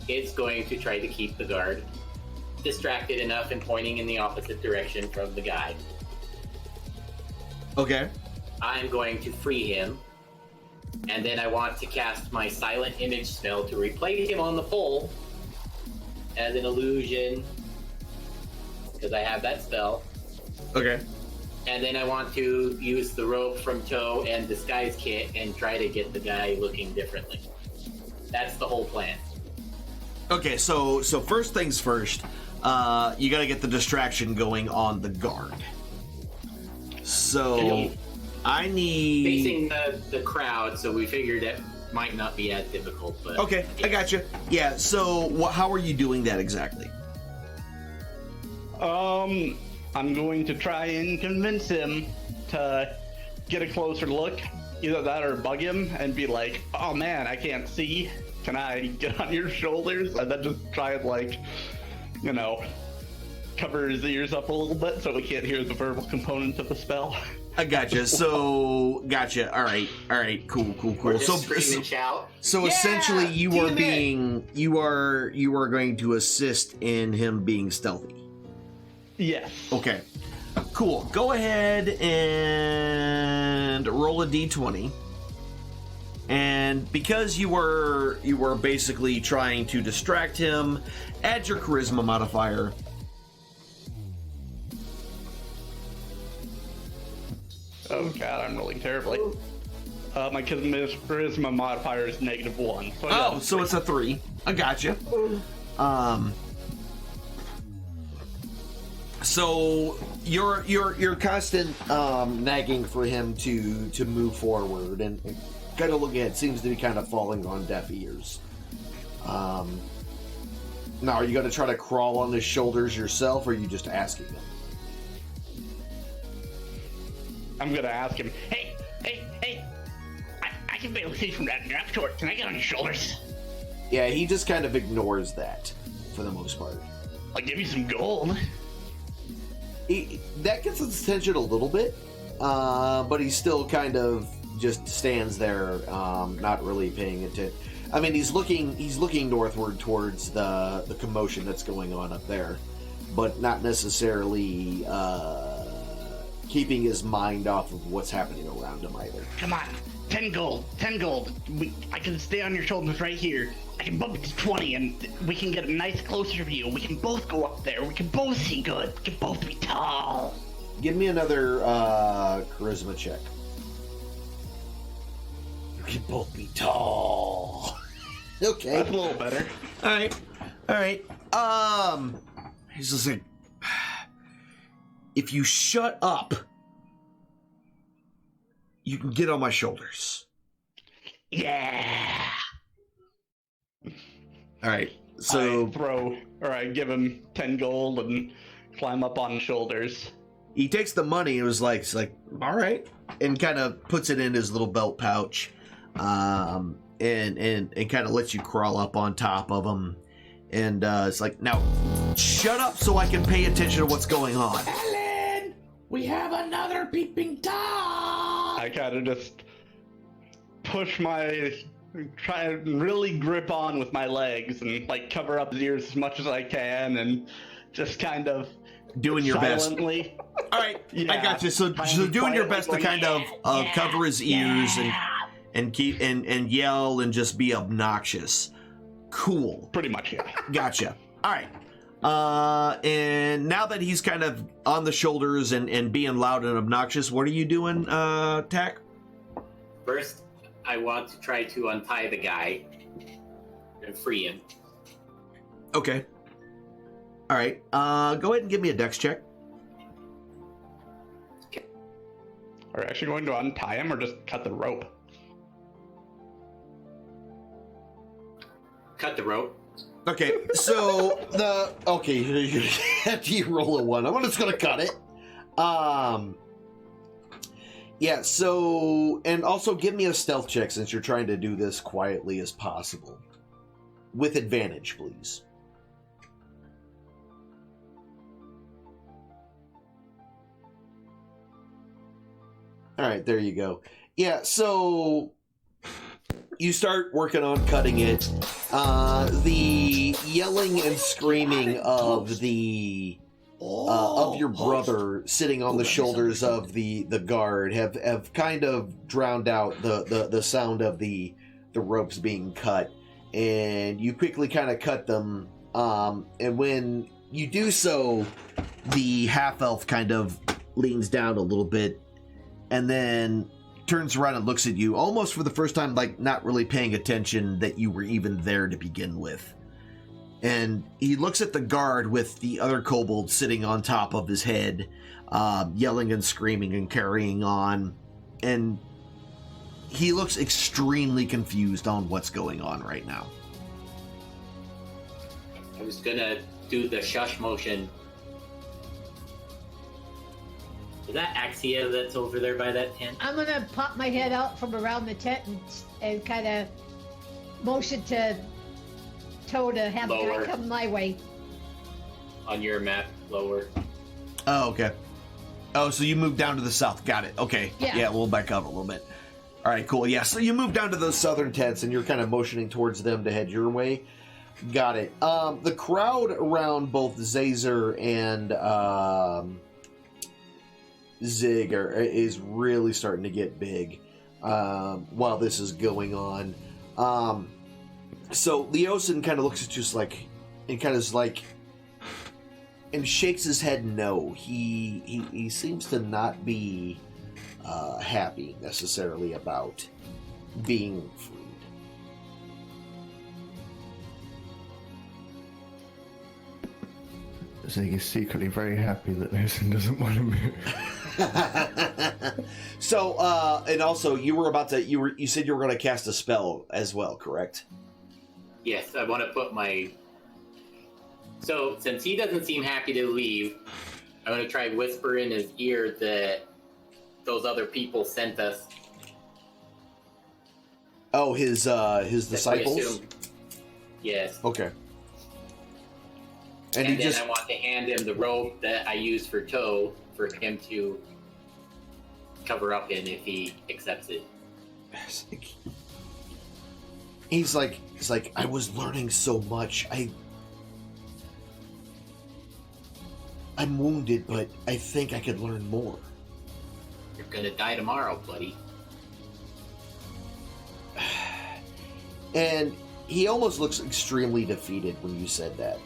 is going to try to keep the guard distracted enough and pointing in the opposite direction from the guy. Okay. I'm going to free him. And then I want to cast my silent image spell to replace him on the pole as an illusion, because I have that spell. Okay. And then I want to use the robe from Toe and disguise kit and try to get the guy looking differently. That's the whole plan. Okay, so first things first, you got to get the distraction going on the guard. So I need facing the crowd, so we figured that might not be as difficult. But okay, yeah. I gotcha. Yeah. So how are you doing that exactly? I'm going to try and convince him to get a closer look. Either that or bug him and be like, "Oh man, I can't see. Can I get on your shoulders?" And then just try and cover his ears up a little bit so we can't hear the verbal component of the spell. I gotcha. So, gotcha. All right. Cool. So essentially, you are going to assist in him being stealthy. Yes. Okay. Cool. Go ahead and roll a d20. And because you were basically trying to distract him, add your charisma modifier. Oh god, I'm rolling terribly. My charisma modifier is -1. So it's a 3. I gotcha. So your constant nagging for him to move forward and kind of looking at it seems to be kind of falling on deaf ears. Now, are you going to try to crawl on his shoulders yourself, or are you just asking him? I'm gonna ask him, hey, I can barely see from that draft short. Can I get on your shoulders? Yeah, he just kind of ignores that for the most part. I'll give you some gold. That gets his attention a little bit, but he still kind of just stands there, not really paying attention. I mean, he's looking northward towards the commotion that's going on up there, but not necessarily keeping his mind off of what's happening around him either. Come on, 10 gold. I can stay on your shoulders right here. I can bump it to 20 and we can get a nice closer view. We can both go up there. We can both see good. We can both be tall. Give me another charisma check. We can both be tall. Okay. That's a little better. All right. He's just like, if you shut up, you can get on my shoulders. Yeah. All right. So I give him 10 gold and climb up on his shoulders. He takes the money and was like, all right, and kind of puts it in his little belt pouch, and kind of lets you crawl up on top of him. And it's like, now, shut up so I can pay attention to what's going on. Ellen, we have another peeping Tom. I kind of just try and really grip on with my legs and like cover up his ears as much as I can and just kind of doing your silently. Best. All right, yeah, I got you. So doing your best to kind of cover his ears and keep and yell and just be obnoxious. Cool. Pretty much, yeah. Gotcha. All right. And now that he's kind of on the shoulders and being loud and obnoxious, what are you doing, Tack? First, I want to try to untie the guy and free him. Okay. All right. Go ahead and give me a dex check. Okay. Are we actually going to untie him or just cut the rope? Cut the rope. Okay, so after you roll a 1, I'm just gonna cut it. Yeah, so, and also give me a stealth check since you're trying to do this quietly as possible. With advantage, please. Alright, there you go. Yeah, so you start working on cutting it. The yelling and screaming of your brother sitting on the shoulders of the guard have kind of drowned out the sound of the ropes being cut, and you quickly kind of cut them. And when you do so, the half-elf kind of leans down a little bit, and then turns around and looks at you, almost for the first time, like not really paying attention that you were even there to begin with. And he looks at the guard with the other kobold sitting on top of his head, yelling and screaming and carrying on. And he looks extremely confused on what's going on right now. I was gonna do the shush motion. Is that Axia that's over there by that tent? I'm gonna pop my head out from around the tent and kind of motion to Toe to have a guy come my way. on your map, lower. Oh, okay. Oh, so you moved down to the south. Got it. Okay. Yeah. We'll back up a little bit. All right, cool. Yeah, so you move down to those southern tents, and you're kind of motioning towards them to head your way. Got it. The crowd around both Zazer and Zig is really starting to get big while this is going on. So Leosin kind of looks at you and shakes his head no. He seems to not be happy necessarily about being freed. Zig is secretly very happy that Leosin doesn't want to move. So, and also, you said you were going to cast a spell as well, correct? Yes, I want to put my... So, since he doesn't seem happy to leave, I'm going to try whisper in his ear that those other people sent us. Oh, his disciples? Yes. Okay. And then I want to hand him the robe that I used for Toe for him to cover up in if he accepts it. He's like, I was learning so much. I'm wounded, but I think I could learn more. You're gonna die tomorrow, buddy. And he almost looks extremely defeated when you said that.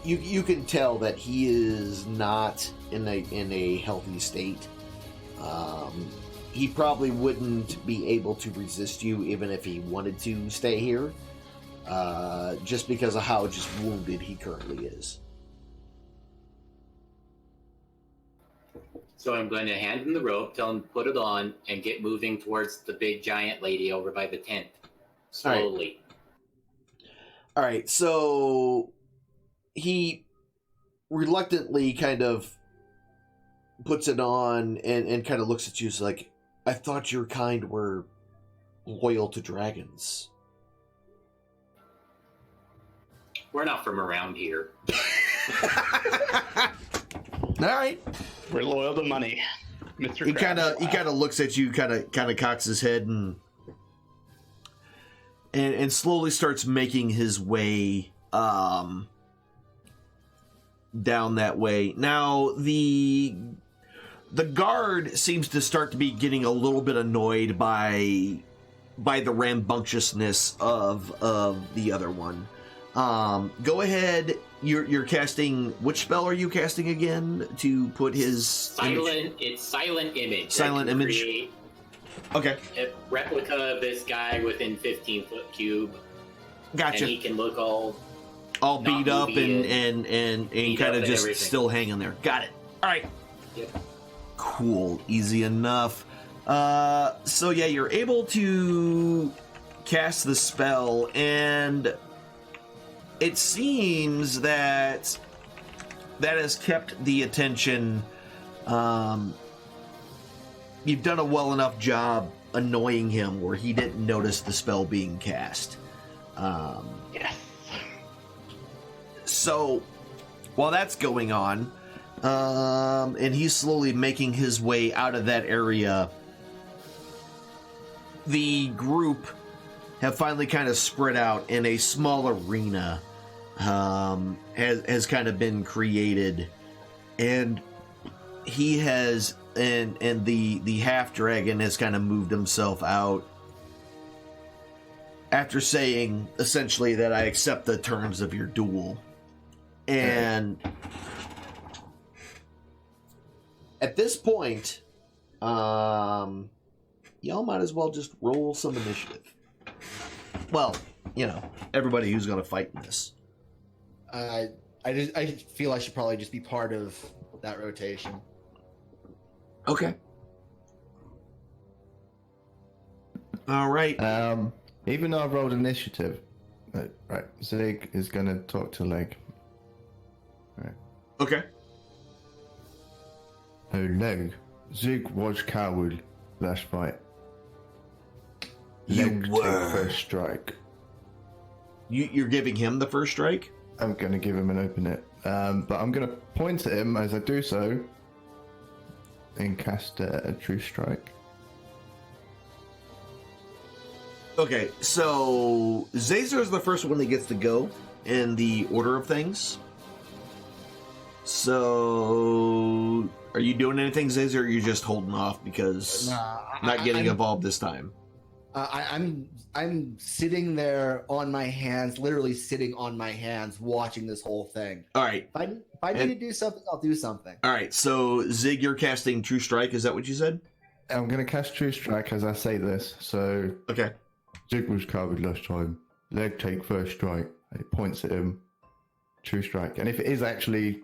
You can tell that he is not in a healthy state. He probably wouldn't be able to resist you even if he wanted to stay here, just because of how just wounded he currently is. So I'm going to hand him the rope, tell him to put it on, and get moving towards the big giant lady over by the tent. Slowly. All right, so he reluctantly kind of puts it on and kind of looks at you. He's like, I thought your kind were loyal to dragons. We're not from around here. All right. We're loyal to money, Mr. He kind of looks at you, kind of cocks his head and slowly starts making his way down that way. Now the guard seems to start to be getting a little bit annoyed by the rambunctiousness of the other one. Go ahead. You're casting. Which spell are you casting again to put his silent? It's silent image. Silent image. Okay. A replica of this guy within 15-foot cube. Gotcha. And he can look all beat up and kind of just still hanging there. Got it. All right. Yep. Cool. Easy enough. So yeah, you're able to cast the spell, and it seems that has kept the attention. You've done a well enough job annoying him where he didn't notice the spell being cast. Yes. So while that's going on, and he's slowly making his way out of that area, the group have finally kind of spread out, and a small arena has kind of been created, and he has and the half dragon has kind of moved himself out after saying essentially that I accept the terms of your duel. And at this point, y'all might as well just roll some initiative. Well, everybody who's going to fight in this. I feel I should probably just be part of that rotation. Okay. All right. Even though I rolled initiative, right, Zig is going to talk to Leg. Right. Okay. Oh, Leg. Zig was coward last fight. You Leg were. take first strike. You're giving him the first strike? I'm going to give him an open it. But I'm going to point at him as I do so and cast a True Strike. Okay, so Zazer is the first one that gets to go in the order of things. So, are you doing anything, Zazer, or are you just holding off because not getting involved this time? I'm sitting there on my hands, literally sitting on my hands, watching this whole thing. All right. If I need to do something, I'll do something. All right, so Zig, you're casting True Strike, is that what you said? I'm going to cast True Strike as I say this, so... Okay. Zig was covered last time. Leg take first strike. And it points at him. True Strike. And if it is actually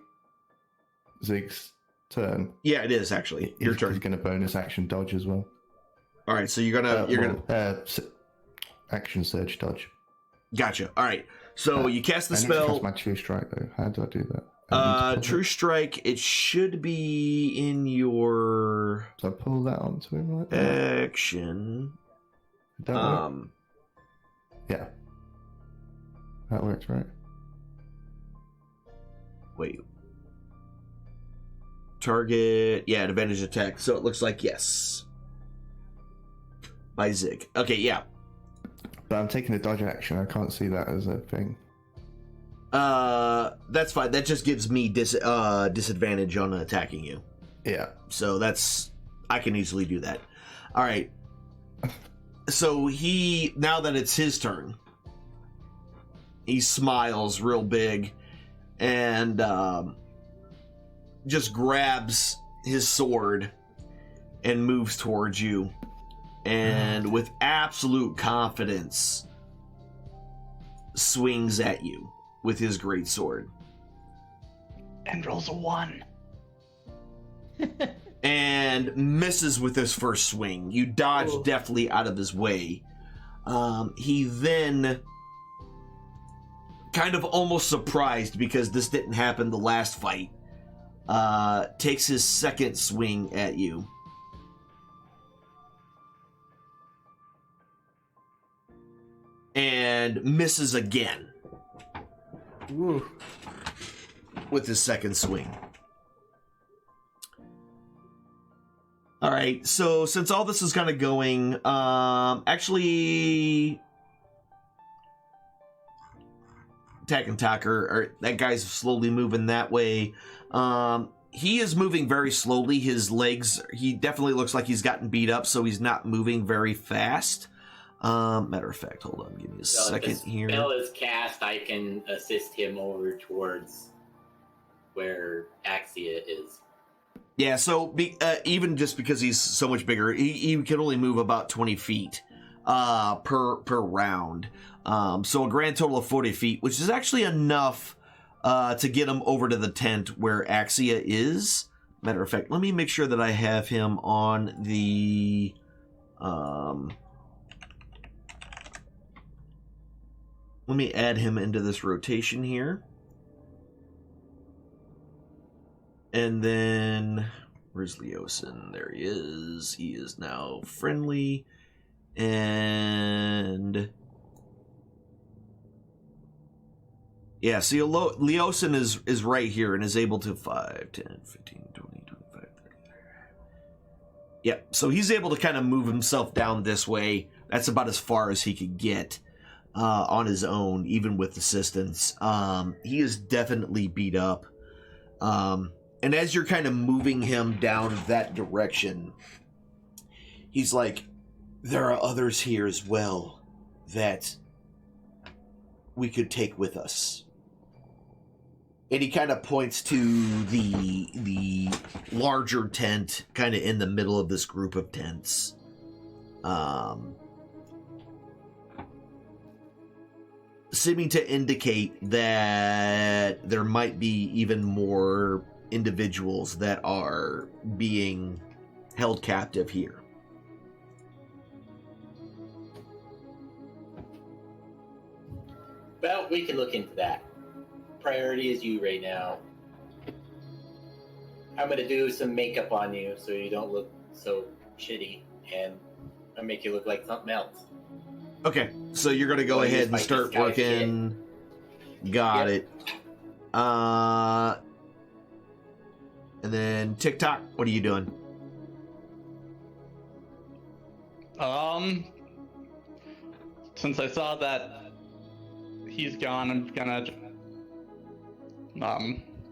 Zig's turn... Yeah, it is actually. Your turn. He's going to bonus action dodge as well. All right, so you're gonna action surge dodge. Gotcha. All right, so you cast the spell. I need to cast my True Strike though. How do I do that? True Strike. It should be in your. So I pull that onto him like that. Action. Yeah. That works, right? Wait. Target. Yeah, advantage attack. So it looks like yes. By Zig. Okay, yeah. But I'm taking a dodge action. I can't see that as a thing. That's fine. That just gives me disadvantage on attacking you. Yeah. So I can easily do that. All right. So now that it's his turn, he smiles real big and just grabs his sword and moves towards you. And with absolute confidence swings at you with his great sword. And rolls a 1. And misses with his first swing. You dodge deftly out of his way. He then, kind of almost surprised because this didn't happen the last fight, takes his second swing at you. And misses again. Ooh. With his second swing. All right, so since all this is kind of going, actually, Tack and Talker, that guy's slowly moving that way. He is moving very slowly. His legs, he definitely looks like he's gotten beat up, so he's not moving very fast. Matter of fact, hold on, give me a second here. If the spell is cast, I can assist him over towards where Axia is. Yeah, so even just because he's so much bigger, he can only move about 20 feet per round. So a grand total of 40 feet, which is actually enough to get him over to the tent where Axia is. Matter of fact, let me make sure that I have him on the... let me add him into this rotation here. And then, where's Leosin? There he is. He is now friendly. And... yeah, see, Leosin is right here and is able to 5, 10, 15, 20, 25, 30. Yep, so he's able to kind of move himself down this way. That's about as far as he could get on his own, even with assistance. He is definitely beat up. And as you're kind of moving him down that direction, he's like, there are others here as well that we could take with us. And he kind of points to the larger tent kind of in the middle of this group of tents. Seeming to indicate that there might be even more individuals that are being held captive here. Well, we can look into that. Priority is you right now. I'm gonna do some makeup on you so you don't look so shitty, and I'll make you look like something else. Okay, so you're gonna go ahead and start working Got it. And then TikTok, what are you doing? Since I saw that he's gone, I'm gonna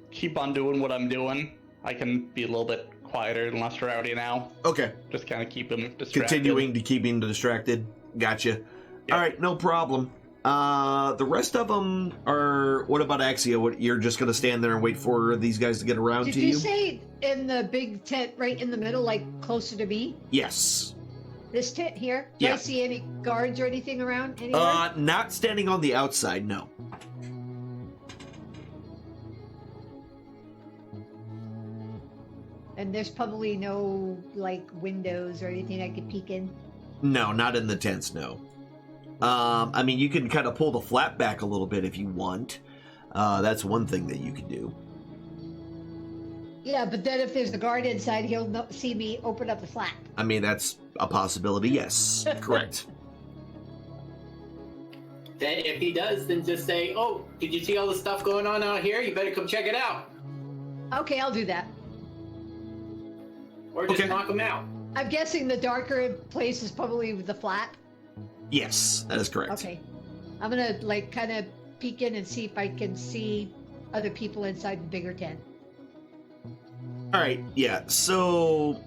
keep on doing what I'm doing. I can be a little bit quieter and less rowdy now. Okay. Just kind of keep him distracted. Continuing to keep him distracted. Gotcha. All right, no problem. The rest of them are. What about Axia? What, you're just gonna stand there and wait for these guys to get around Did to you you? say in the big tent right in the middle, like closer to me? Yes. This tent here? Do Yeah. I see any guards or anything around anywhere? Not standing on the outside. No. And there's probably no like windows or anything I could peek in. No, not in the tents. No. I mean, you can kind of pull the flap back a little bit if you want. That's one thing that you can do. Yeah, but then if there's a guard inside, he'll see me open up the flap. I mean, that's a possibility. Yes, correct. Then if he does, then just say, "Oh, did you see all the stuff going on out here? You better come check it out." Okay, I'll do that. Or just Okay. knock him out. I'm guessing the darker place is probably the flap. Yes, that is correct. Okay. I'm gonna like kind of peek in and see if I can see other people inside the bigger tent. All right. Yeah. So,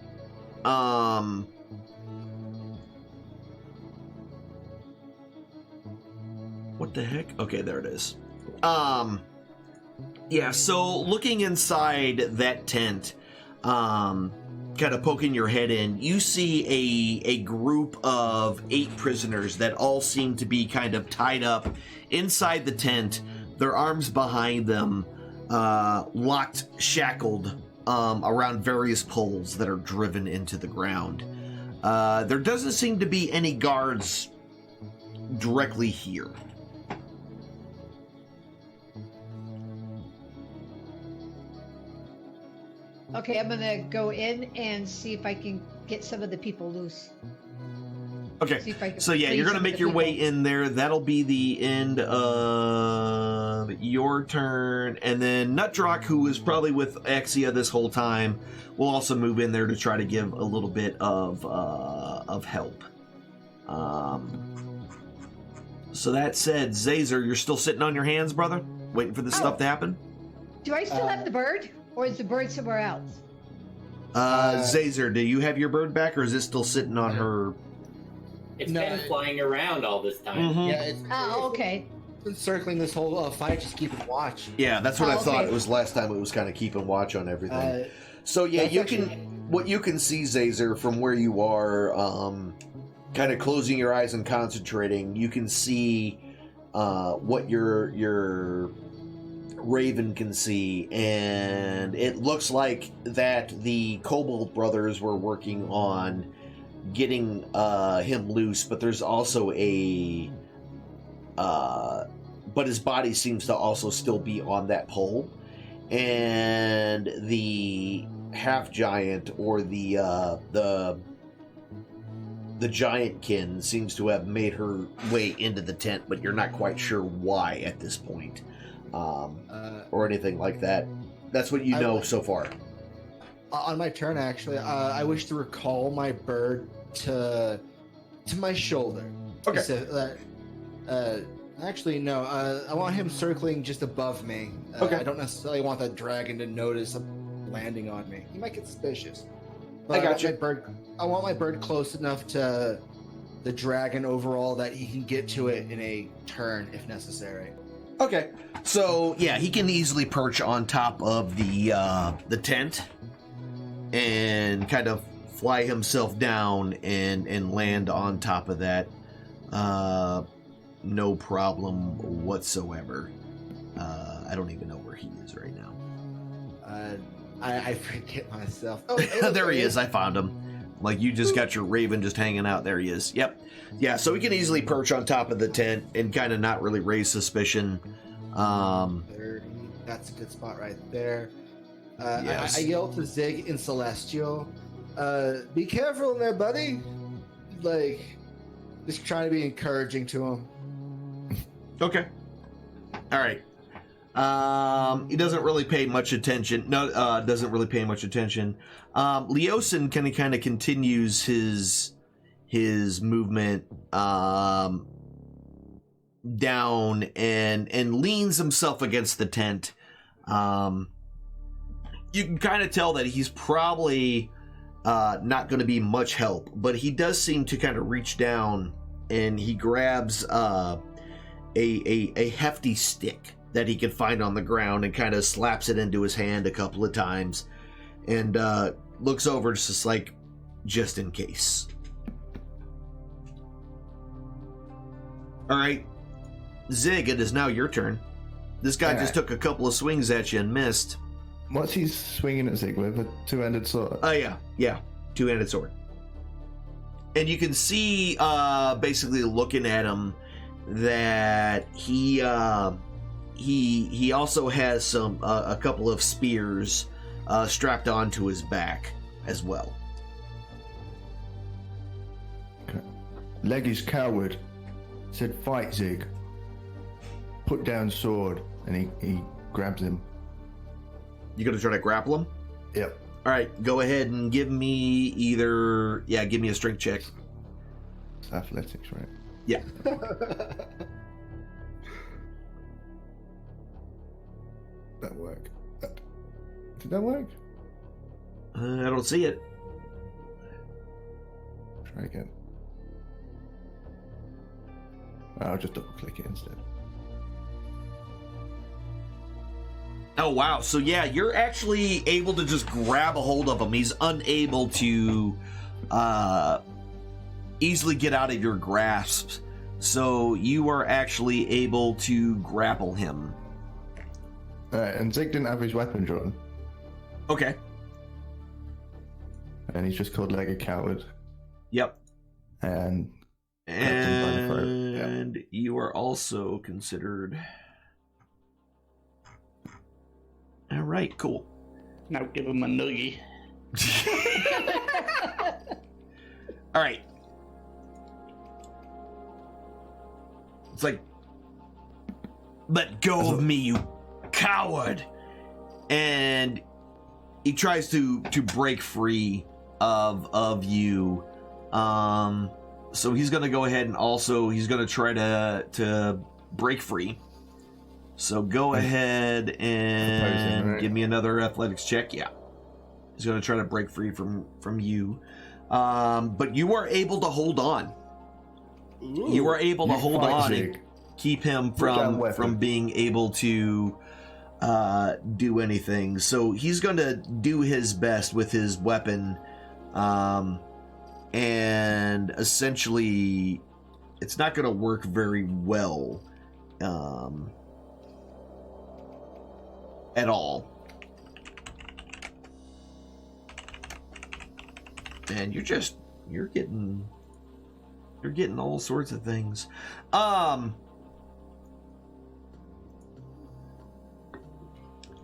what the heck? Okay, there it is. Yeah. So, looking inside that tent, kind of poking your head in, you see a group of 8 prisoners that all seem to be kind of tied up inside the tent, their arms behind them, locked, shackled around various poles that are driven into the ground. There doesn't seem to be any guards directly here. Okay, I'm gonna go in and see if I can get some of the people loose. Okay, See if I can so yeah, free you're gonna some of make the your way people. in there. That'll be the end of your turn, and then Nutdrock, who is probably with Axia this whole time, will also move in there to try to give a little bit of help. So that said, Zazer, you're still sitting on your hands, brother, waiting for this stuff to happen. Do I still have the bird, or is the bird somewhere else? Zazer, do you have your bird back, or is it still sitting on her? It's No. been flying around all this time. Mhm. Yeah, it's Oh, okay. been circling this whole fight, just keeping watch. Yeah, that's what I thought okay. it was last time. It was kind of keeping watch on everything. So yeah, that's you actually- can. What you can see, Zazer, from where you are, kind of closing your eyes and concentrating, you can see what your Raven can see, and it looks like that the Kobold brothers were working on getting him loose, but there's also but his body seems to also still be on that pole, and the half giant or the giantkin seems to have made her way into the tent, but you're not quite sure why at this point, or anything like that. That's what you know so far. On my turn, actually, I wish to recall my bird to my shoulder. Okay. So, actually, no. I want him circling just above me. Okay. I don't necessarily want that dragon to notice him landing on me. He might get suspicious. But I got you. I want my bird close enough to the dragon overall that he can get to it in a turn if necessary. Okay, so yeah, he can easily perch on top of the tent and kind of fly himself down and land on top of that. No problem whatsoever. I don't even know where he is right now. I forget myself. Oh, There he is. I found him. Like, you just got your Raven just hanging out. There he is. Yep. Yeah, so he can easily perch on top of the tent and kind of not really raise suspicion. 30. That's a good spot right there. Yes. I yell to Zig in Celestial. Be careful in there, buddy. Like, just trying to be encouraging to him. Okay. All right. He doesn't really pay much attention. No, doesn't really pay much attention. Leosin kind of continues his movement down and leans himself against the tent. You can kind of tell that he's probably not going to be much help, but he does seem to kind of reach down and he grabs a hefty stick that he can find on the ground and kind of slaps it into his hand a couple of times and looks over just like, just in case. All right, Zig, it is now your turn. This guy just took a couple of swings at you and missed. What's he swinging at Zig with? A two-handed sword? Oh, yeah. Two-handed sword. And you can see, basically looking at him, that he also has a couple of spears strapped onto his back as well. Okay. Leg is coward. Said fight, Zig. Put down sword. And he grabs him. You gonna try to grapple him? Yep. All right, go ahead and give me give me a strength check. It's athletics, right? Yeah. That work. Did that work? I don't see it. Try again. I'll just double click it instead. Oh, wow. So, yeah, you're actually able to just grab a hold of him. He's unable to easily get out of your grasp. So, you are actually able to grapple him. Alright, and Zig didn't have his weapon drawn. Okay. And he's just called Leg a Coward. Yep. And grabbed him by the throat. And you are also considered... All right, cool. Now give him a noogie. All right. It's like, let go of me, you coward! And he tries to break free of you. So he's gonna go ahead and also he's gonna try to break free. So go ahead and give me another athletics check. Yeah. He's going to try to break free from you. But you are able to hold on. Ooh. You are able to hold on and keep him from being able to do anything. So he's going to do his best with his weapon. And essentially, it's not going to work very well. At all. And you're getting all sorts of things.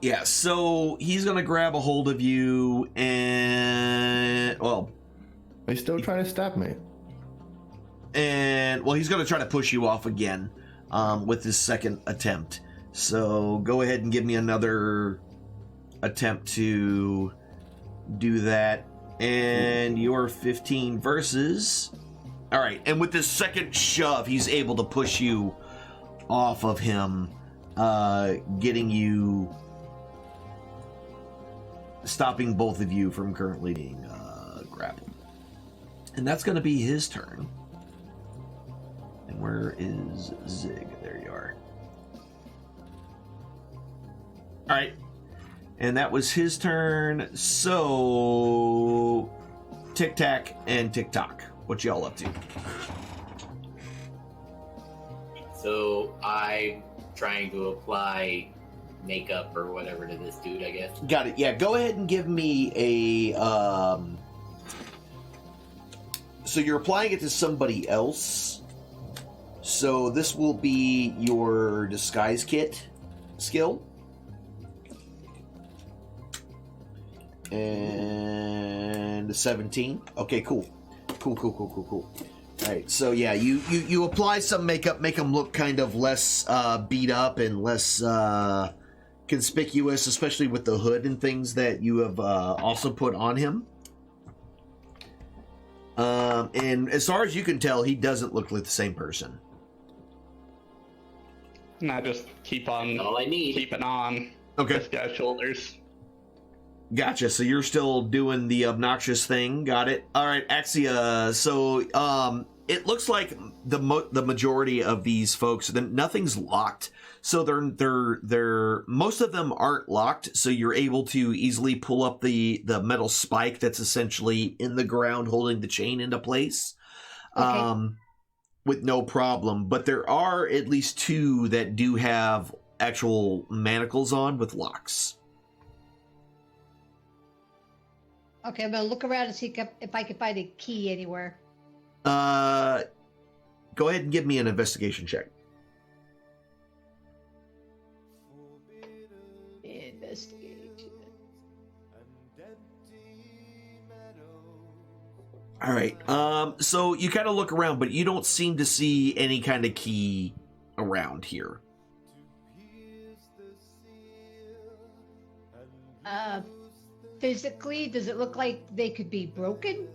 Yeah, so he's gonna grab a hold of you and he's still trying to stab me. And he's gonna try to push you off again with his second attempt. So go ahead and give me another attempt to do that. And you're 15 versus... All right, and with this second shove, he's able to push you off of him, getting you... stopping both of you from currently being grappled. And that's going to be his turn. And where is Zig? There you are. All right, and that was his turn. So, Tic Tac and Tick Tock, what y'all up to? So I'm trying to apply makeup or whatever to this dude, I guess. Got it. Yeah, go ahead and give me a. So you're applying it to somebody else. So this will be your disguise kit skill. And 17. Okay, cool. Cool. Alright, so yeah, you apply some makeup, make them look kind of less beat up and less conspicuous, especially with the hood and things that you have also put on him. And as far as you can tell, he doesn't look like the same person. And I just keep on All I need. keeping on this guy's shoulders. Gotcha. So you're still doing the obnoxious thing. Got it. All right, Axia. So it looks like the majority of these folks, nothing's locked. So they're most of them aren't locked. So you're able to easily pull up the metal spike that's essentially in the ground, holding the chain into place. Okay. With no problem. But there are at least 2 that do have actual manacles on with locks. Okay, I'm gonna look around and see if I can find a key anywhere. Go ahead and give me an investigation check. Investigation. All right. So you kind of look around, but you don't seem to see any kind of key around here. Physically, does it look like they could be broken?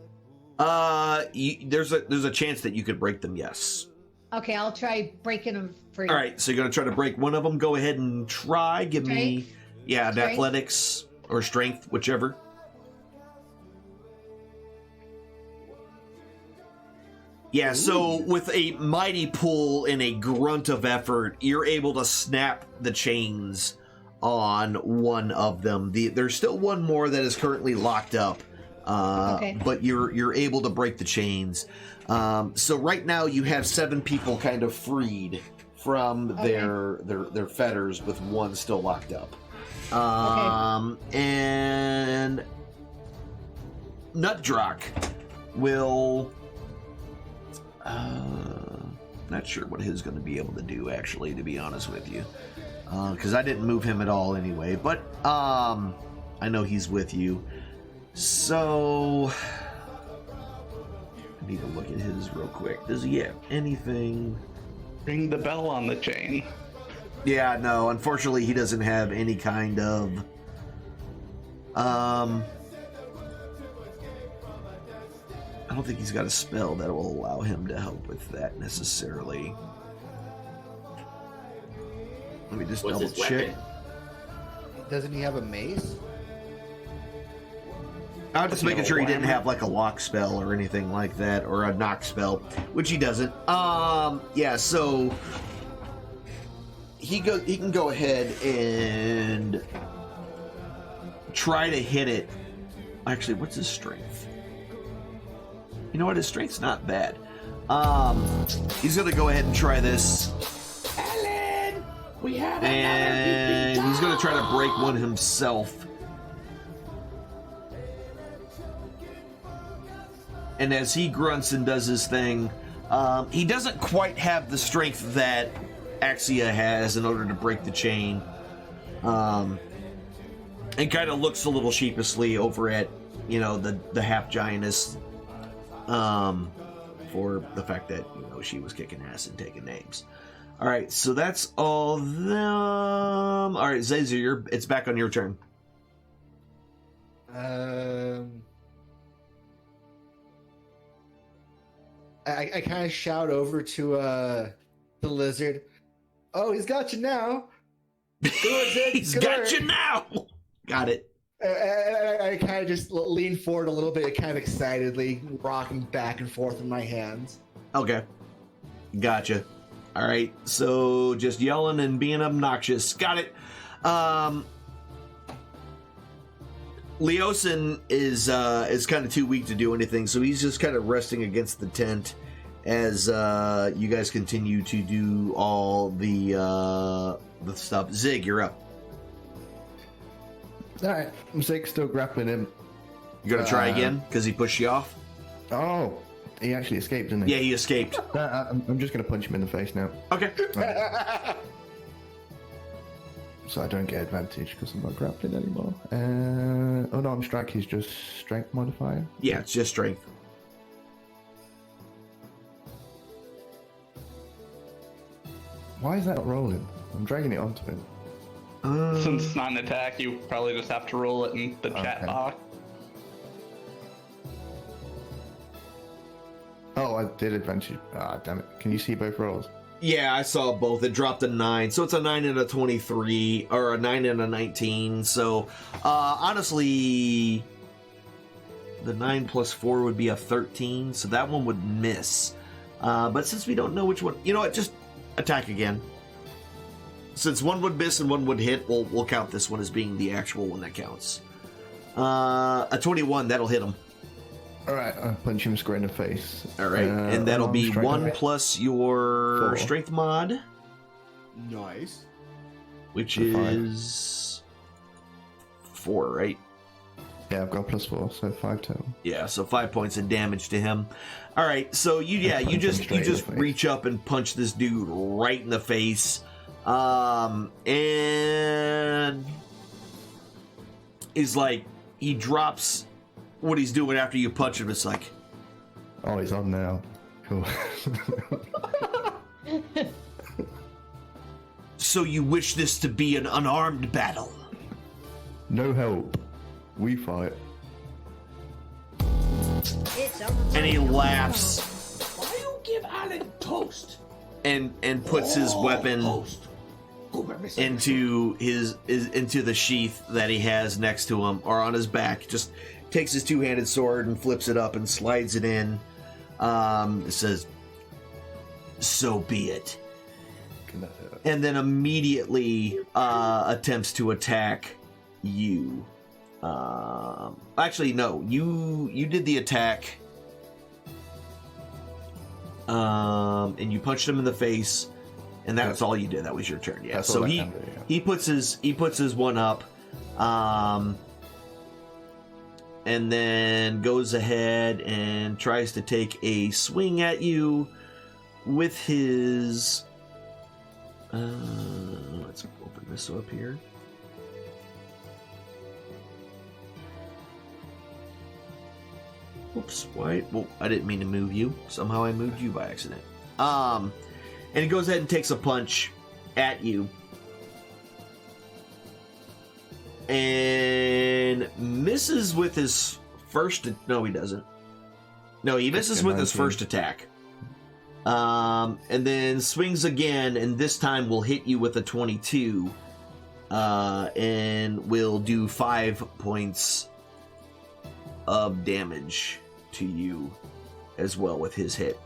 There's a chance that you could break them. Yes. Okay, I'll try breaking them free. All right. So you're gonna try to break one of them. Go ahead and try. Give me, an athletics or strength, whichever. Yeah, so with a mighty pull and a grunt of effort, you're able to snap the chains on one of them. There's still one more that is currently locked up, but you're able to break the chains. So right now you have 7 people kind of freed from their fetters, with one still locked up. And Nutdrock will... not sure what he's going to be able to do, actually, to be honest with you. Because I didn't move him at all anyway. But I know he's with you. So I need to look at his real quick. Does he have anything? Ring the bell on the chain. Yeah, no. Unfortunately, he doesn't have any kind of... I don't think he's got a spell that will allow him to help with that necessarily. Let me just double check. Doesn't he have a mace? I'm just making sure he didn't have like a lock spell or anything like that, or a knock spell, which he doesn't. Yeah, so he can go ahead and try to hit it. Actually, what's his strength? You know what? His strength's not bad. He's gonna go ahead and try this. Ellen, we have and he's gonna try to break one himself. And as he grunts and does his thing, he doesn't quite have the strength that Axia has in order to break the chain. And kind of looks a little sheepishly over at, the half giantess. For the fact that, she was kicking ass and taking names. All right, so that's all them. All right, Zazer, it's back on your turn. I kind of shout over to the lizard. Oh, he's got you now. He's got you now. Got it. I kind of just lean forward a little bit, kind of excitedly, rocking back and forth in my hands. Okay. Gotcha. All right. So just yelling and being obnoxious. Got it. Leosin is kind of too weak to do anything, so he's just kind of resting against the tent as you guys continue to do all the stuff. Zig, you're up. Alright, Zig's still grappling him. You gonna try again because he pushed you off? Oh, he actually escaped, didn't he? Yeah, he escaped. I'm just gonna punch him in the face now. Okay. So I don't get advantage because I'm not grappling anymore. Unarmed strike is just strength modifier? Yeah, it's just strength. Why is that not rolling? I'm dragging it onto him. Since it's not an attack, you probably just have to roll it in the chat box. Oh, I did adventure. Ah, damn it. Can you see both rolls? Yeah, I saw both. It dropped a 9. So it's a 9 and a 23, or a 9 and a 19. So, honestly, the 9 plus 4 would be a 13. So that one would miss. But since we don't know which one, you know what? Just attack again. Since one would miss and one would hit, we'll count this one as being the actual one that counts. A 21, that'll hit him. Alright, I'll punch him square in the face. Alright, and that'll be 1 plus your 4. strength mod. Nice. Which So is 4, right? Yeah, I've got +4, so 5 total. Yeah, so 5 points of damage to him. All right, so you just reach up and punch this dude right in the face, and he's like, he drops what he's doing after you punch him. It's like, oh, he's on now. Cool. so you wish this to be an unarmed battle? No help. We fight. And he laughs. Why you give Alan toast? And puts his weapon into into the sheath that he has next to him, or on his back. Just takes his two-handed sword and flips it up and slides it in. It says, "So be it." And then immediately attempts to attack you. Actually, no. You did the attack. And you punched him in the face, and that's all you did. That was your turn. Yeah. That's So all I he can do, yeah. he puts his one up, and then goes ahead and tries to take a swing at you with his. Let's open this up here. Oops, why? Well, I didn't mean to move you. Somehow I moved you by accident. And he goes ahead and takes a punch at you. And misses with his first... No, he doesn't. No, he misses with his first attack. And then swings again, and this time will hit you with a 22. And will do 5 points of damage to you as well with his hit.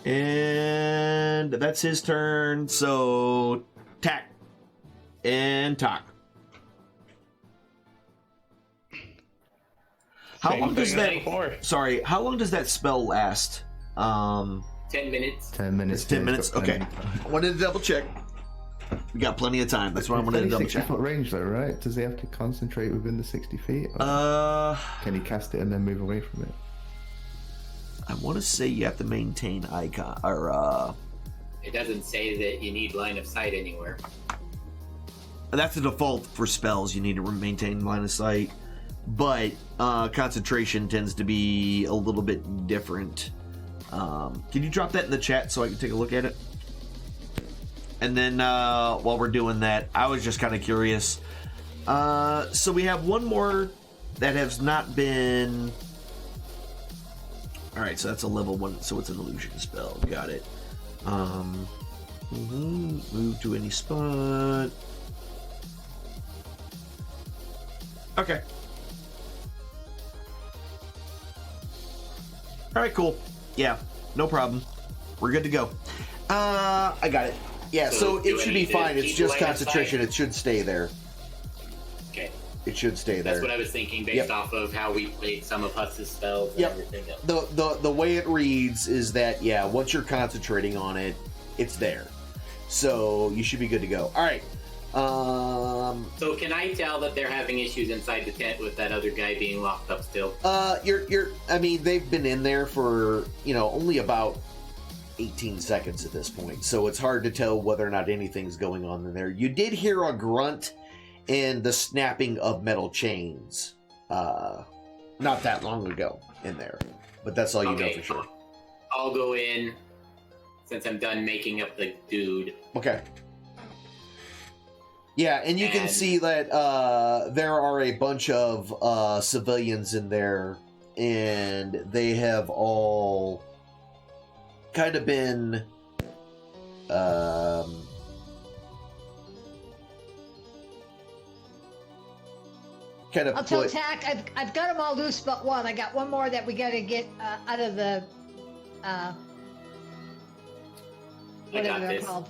And that's his turn. So tack and talk. How long does that? Sorry, how long does that spell last? 10 minutes. 10 minutes. It's 10 minutes. Okay, I wanted to double check. We got plenty of time. That's what I wanted to double check. 60-foot range, though, right? Does he have to concentrate within the 60 feet? Can he cast it and then move away from it? I want to say you have to maintain icon or. It doesn't say that you need line of sight anywhere. That's the default for spells. You need to maintain line of sight, but concentration tends to be a little bit different. Can you drop that in the chat so I can take a look at it? And then while we're doing that, I was just kind of curious. So we have one more that has not been... Alright, so that's a level 1, so it's an illusion spell. Got it. Move to any spot. Okay. Alright, cool. Yeah, no problem. We're good to go. I got it. Yeah, so it should be fine. It's just concentration. It should stay there. Okay. It should stay there. That's what I was thinking based off of how we played some of Huss's spells and everything else. The way it reads is that, yeah, once you're concentrating on it, it's there. So you should be good to go. All right. So can I tell that they're having issues inside the tent with that other guy being locked up still? I mean, they've been in there for, only about 18 seconds at this point, so it's hard to tell whether or not anything's going on in there. You did hear a grunt and the snapping of metal chains not that long ago in there, but that's all you know for sure. I'll go in since I'm done making up the dude. Okay. Yeah, and you can see that there are a bunch of civilians in there, and they have all kind of been kind of I'll tell Tack, I've got them all loose but one. I got one more that we got to get out of the whatever they're called.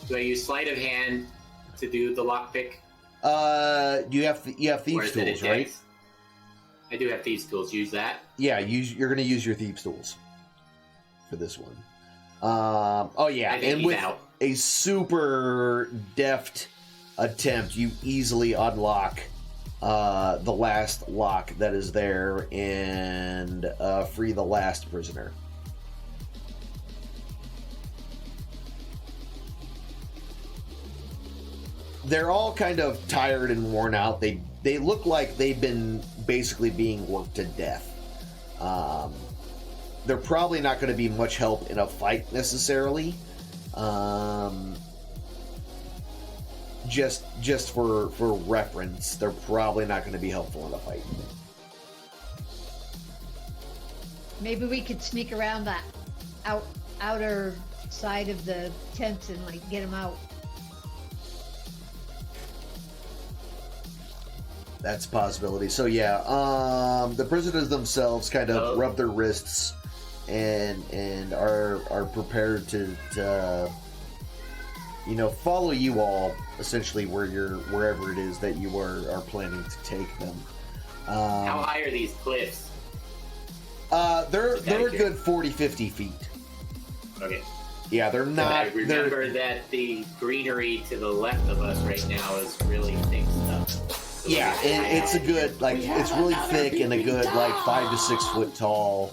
Do I use sleight of hand to do the lockpick? You have thieves tools, right? I do have thieves tools. Use that. Yeah, you're going to use your thieves tools for this one. Oh yeah, and with a super deft attempt, you easily unlock the last lock that is there and free the last prisoner. They're all kind of tired and worn out. They look like they've been basically being worked to death. They're probably not going to be much help in a fight necessarily. Just for reference, they're probably not going to be helpful in a fight. Maybe we could sneak around that outer side of the tent and like get them out. That's a possibility. So yeah, the prisoners themselves kind of rub their wrists and are prepared to follow you all essentially wherever it is that you are planning to take them. How high are these cliffs? They're a good 40-50 feet. Okay. Yeah, they're not. I remember that the greenery to the left of us right now is really thick stuff. So yeah, it's a good it's really thick and a good 5 to 6 foot tall,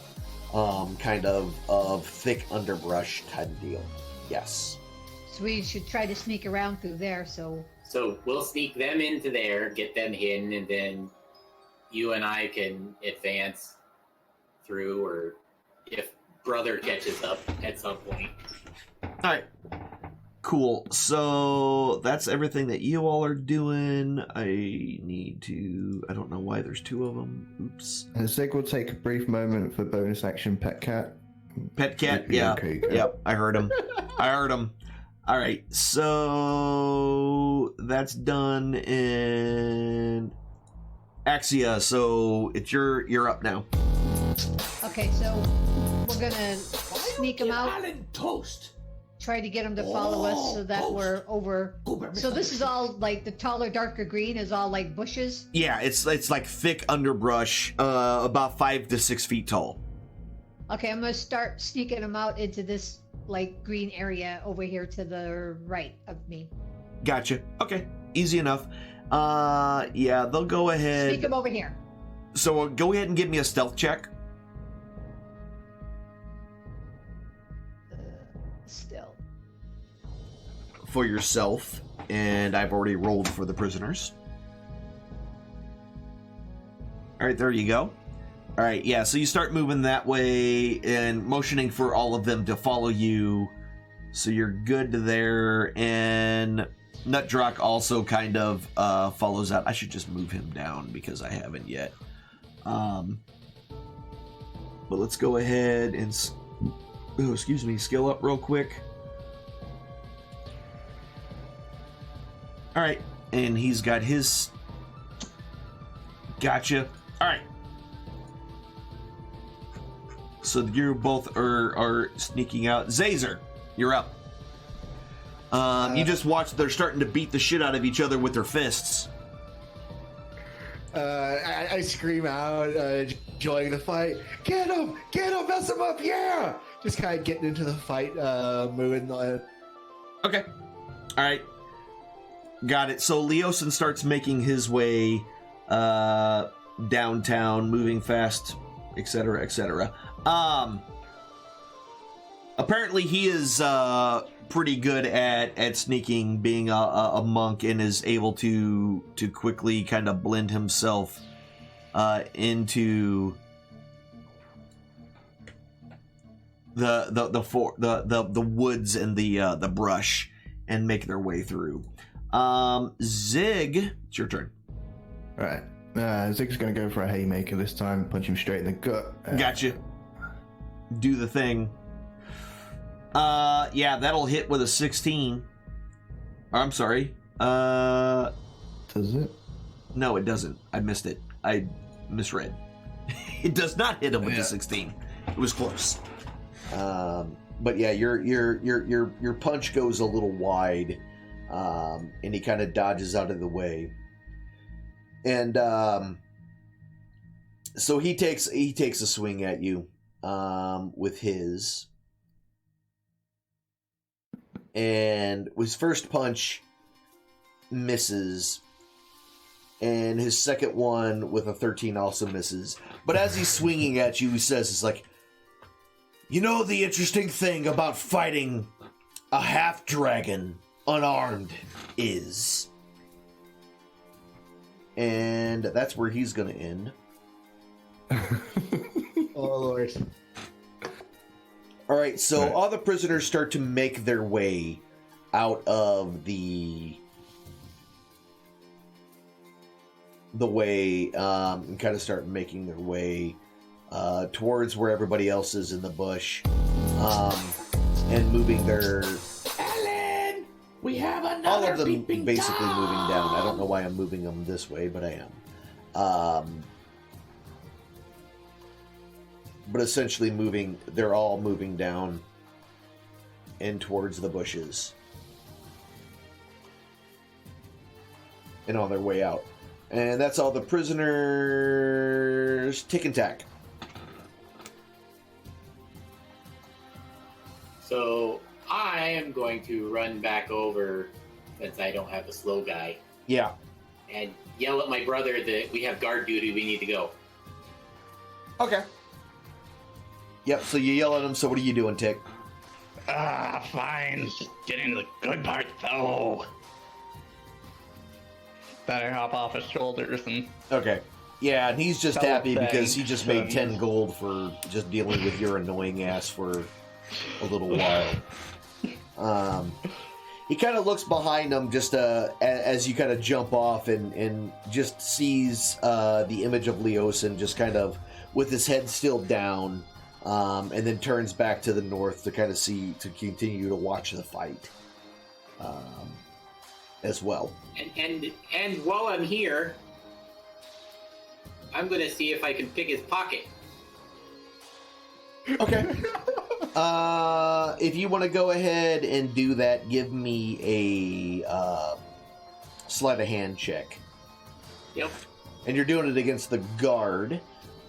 kind of thick underbrush type of deal. Yes. So we should try to sneak around through there. So we'll sneak them into there, get them hidden, and then you and I can advance through, or if brother catches up at some point. All right. Cool. So that's everything that you all are doing. I don't know why there's 2 of them. Oops. And Zig will take a brief moment for bonus action pet cat. Pet cat, yeah. Okay, yep, I heard him. All right, so that's done. And Axia, so you're up now. Okay, so we're gonna sneak them out. Toast. Try to get them to follow us so that we're over. So this is all like the taller, darker green is all like bushes. Yeah, it's like thick underbrush, about 5 to 6 feet tall. Okay, I'm gonna start sneaking them out into this like green area over here to the right of me. Gotcha. Okay, easy enough. Yeah, they'll go ahead. Sneak them over here. So go ahead and give me a stealth check. Still. For yourself, and I've already rolled for the prisoners. All right, there you go. All right, yeah, so you start moving that way and motioning for all of them to follow you. So you're good there, and Nutdrock also kind of follows out. I should just move him down because I haven't yet. But let's go ahead and... skill up real quick. All right, and he's got his... Gotcha. All right. So you both are sneaking out. Zazer, you're up. You just watch. They're starting to beat the shit out of each other with their fists. I scream out, enjoying the fight. Get him, mess him up, yeah! Just kind of getting into the fight, moving. Okay. All right. Got it. So Leosin starts making his way downtown, moving fast, etc., etc. Apparently he is pretty good at sneaking, being a monk, and is able to quickly kind of blend himself into the woods and the brush, and make their way through. Zig, it's your turn. All right. Zig's going to go for a haymaker this time, punch him straight in the gut. Gotcha. Do the thing. Yeah, that'll hit with a 16. I'm sorry. Does it? No, it doesn't. I missed it. I misread. It does not hit him with the 16. It was close. But yeah, your punch goes a little wide, and he kind of dodges out of the way. And so he takes a swing at you with his, and his first punch misses, and his second one with a 13 also misses. But as he's swinging at you, he says, "It's like, you know, the interesting thing about fighting a half dragon unarmed is." And that's where he's going to end. Oh, Lord. All right, so all the prisoners start to make their way out of the way, and kind of start making their way towards where everybody else is in the bush, and moving their... Ellen, we have another all of them beeping basically Tom. moving down. I don't know why I'm moving them this way, but I am. But essentially they're all moving down and towards the bushes and on their way out. And that's all the prisoners. Tick and tack. So I am going to run back over, since I don't have the slow guy, Yeah. and yell at my brother that we have guard duty, we need to go. Okay. Yep, so you yell at him, so what are you doing, Tick? Fine. Just get into the good part, though. Better hop off his shoulders and... Okay. Yeah, and he's just Tell him happy because he thanks. just made 10 gold for just dealing with your annoying ass for a little while. He kind of looks behind him just as you kind of jump off and just sees the image of Leosin just kind of with his head still down, and then turns back to the north to kind of continue to watch the fight as well. And while I'm here, I'm going to see if I can pick his pocket. Okay. If you want to go ahead and do that, give me a sleight of hand check. Yep. And you're doing it against the guard.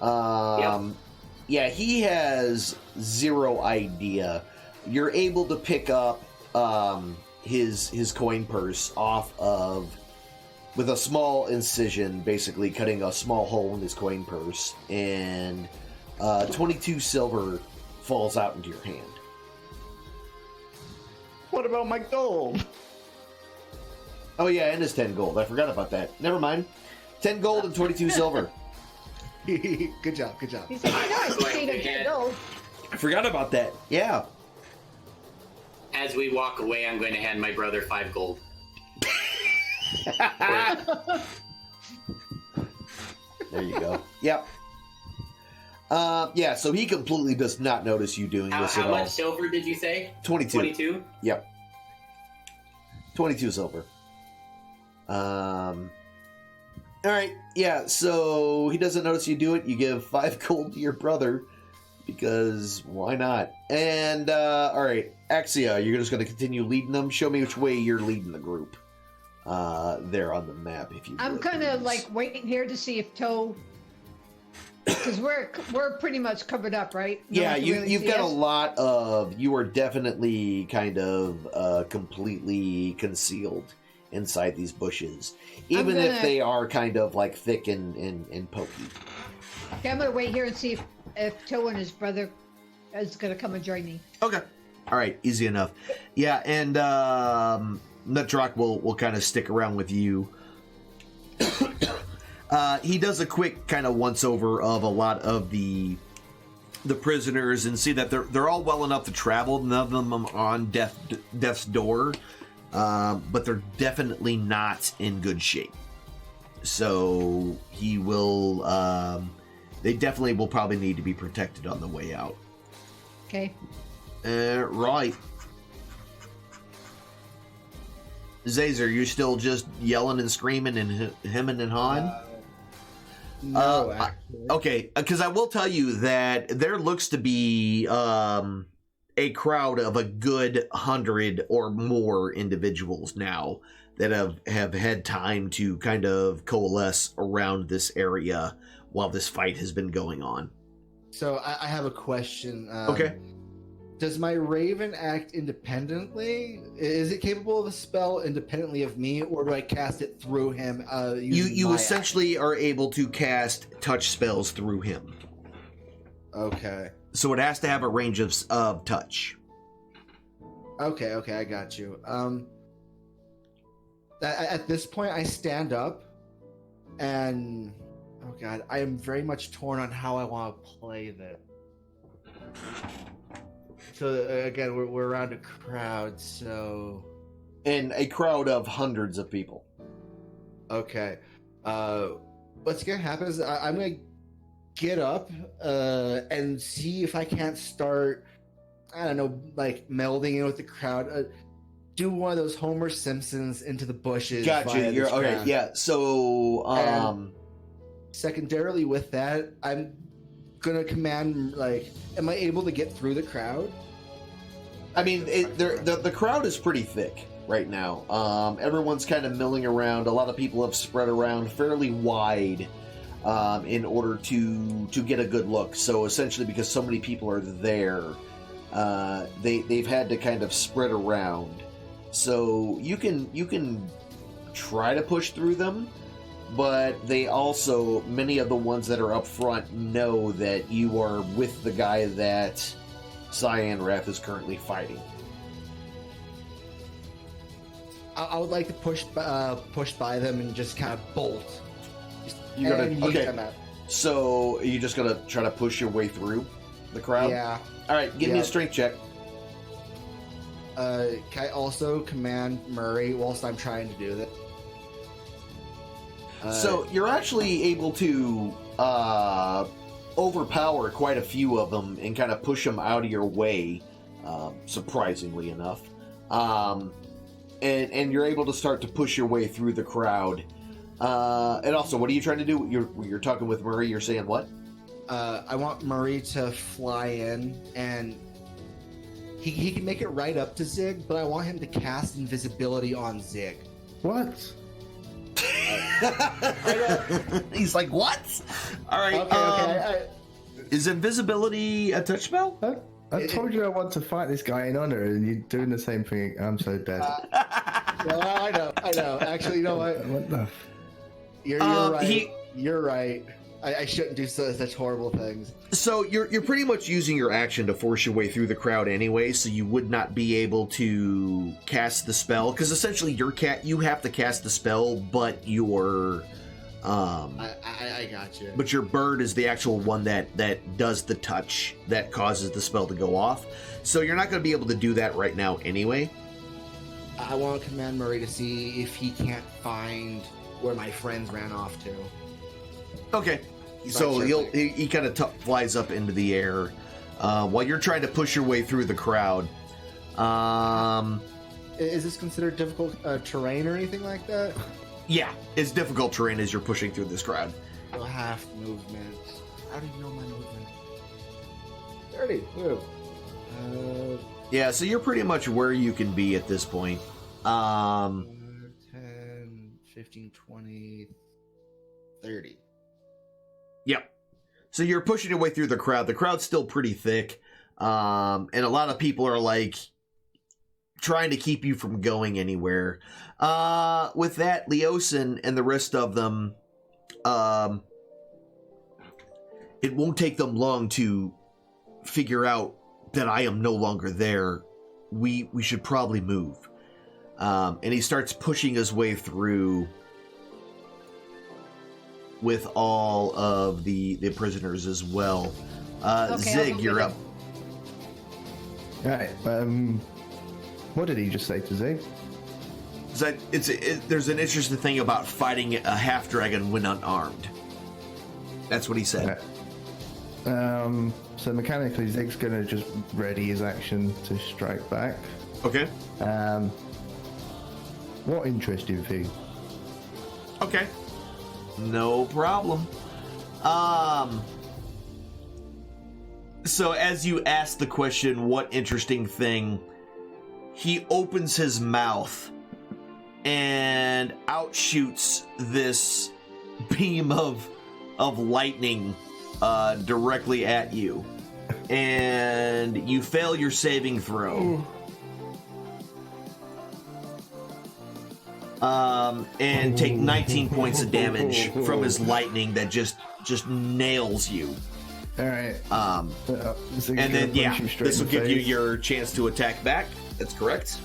Yeah, he has zero idea. You're able to pick up his coin purse off of with a small incision, basically cutting a small hole in his coin purse, and 22 silver falls out into your hand. What about my gold? Oh yeah, and his 10 gold. I forgot about that. Never mind. 10 gold and 22 silver. Good job. He said, "I know I can see the 10 gold." I forgot about that. Yeah. As we walk away, I'm going to hand my brother 5 gold. There you go. Yep. Yeah, so he completely does not notice you doing this at How all. much silver did you say? 22. 22? Yep. 22 silver. Alright, yeah, so he doesn't notice you do it. You give 5 gold to your brother, because why not? And, alright, Axia, you're just going to continue leading them. Show me which way you're leading the group. There on the map, if you I'm would, kind of please. like waiting here to see if Toe, because we're pretty much covered up, right? No Yeah, one can really you've see got a us. lot of... You are definitely kind of completely concealed inside these bushes. Even if they are kind of like thick and pokey. Okay, I'm gonna wait here and see if Toe and his brother is gonna come and join me. Okay. All right, easy enough. Yeah, and Nutrock will kind of stick around with you. He does a quick kind of once over of a lot of the prisoners and see that they're all well enough to travel. None of them are on death's door, but they're definitely not in good shape. So he will. They definitely will probably need to be protected on the way out. Okay. Right. Zazer, you still just yelling and screaming and hemming and hawing? No, actually. Okay, because I will tell you that there looks to be a crowd of a good 100 or more individuals now that have had time to kind of coalesce around this area while this fight has been going on. So I have a question. Okay. Does my Raven act independently? Is it capable of a spell independently of me, or do I cast it through him? You essentially are able to cast touch spells through him. Okay. So it has to have a range of touch. Okay, I got you. At this point, I stand up, and oh god, I am very much torn on how I want to play this. So again, we're around a crowd, so... And a crowd of hundreds of people. Okay. What's gonna happen is I'm gonna get up and see if I can't start, I don't know, like melding in with the crowd. Do one of those Homer Simpsons into the bushes. Gotcha. You're okay. Crowd. Yeah. So, And secondarily with that, I'm gonna command, like, am I able to get through the crowd? I mean, the crowd is pretty thick right now. Everyone's kind of milling around. A lot of people have spread around fairly wide in order to get a good look. So essentially, because so many people are there, they've had to kind of spread around. So you can try to push through them, but they also, many of the ones that are up front know that you are with the guy that Cyan Wrath is currently fighting. I would like to push by them and just kind of bolt. You're gonna okay. So you're just gonna try to push your way through the crowd? Yeah. All right, give me a strength check. Can I also command Murray whilst I'm trying to do that? So you're actually able to overpower quite a few of them and kind of push them out of your way, surprisingly enough. And you're able to start to push your way through the crowd. And also, what are you trying to do? You're talking with Murray. You're saying what? I want Murray to fly in, and he can make it right up to Zig, but I want him to cast invisibility on Zig. What? He's like, what? All right. Okay. Is invisibility a touch spell? I told you I want to fight this guy in honor, and you're doing the same thing. I'm so dead. Well, I know. Actually, you know what? What the? You're right. You're right. I shouldn't do such horrible things. So you're pretty much using your action to force your way through the crowd anyway, so you would not be able to cast the spell, because essentially you have to cast the spell, but your I got you. But your bird is the actual one that does the touch that causes the spell to go off. So you're not going to be able to do that right now anyway. I want to command Murray to see if he can't find where my friends ran off to. Okay. So he kind of flies up into the air while you're trying to push your way through the crowd. Is this considered difficult terrain or anything like that? Yeah, it's difficult terrain as you're pushing through this crowd. So half movement. How do you know my movement? 30. Ooh. Yeah, so you're pretty much where you can be at this point. 10, 15, 20, 30. Yep. So you're pushing your way through the crowd. The crowd's still pretty thick. And a lot of people are like trying to keep you from going anywhere. With that, Leosin and the rest of them, it won't take them long to figure out that I am no longer there. We should probably move. And he starts pushing his way through with all of the prisoners as well. Zig, you're up. All right. What did he just say to Zig? there's an interesting thing about fighting a half dragon when unarmed. That's what he said. So mechanically, Zig's gonna just ready his action to strike back. Okay. What interests you, Vig? Okay. No problem. So as you ask the question, what interesting thing, he opens his mouth and out shoots this beam of lightning directly at you. And you fail your saving throw. And take 19 points of damage from his lightning that just nails you. All right. And then this will give you your chance to attack back. That's correct.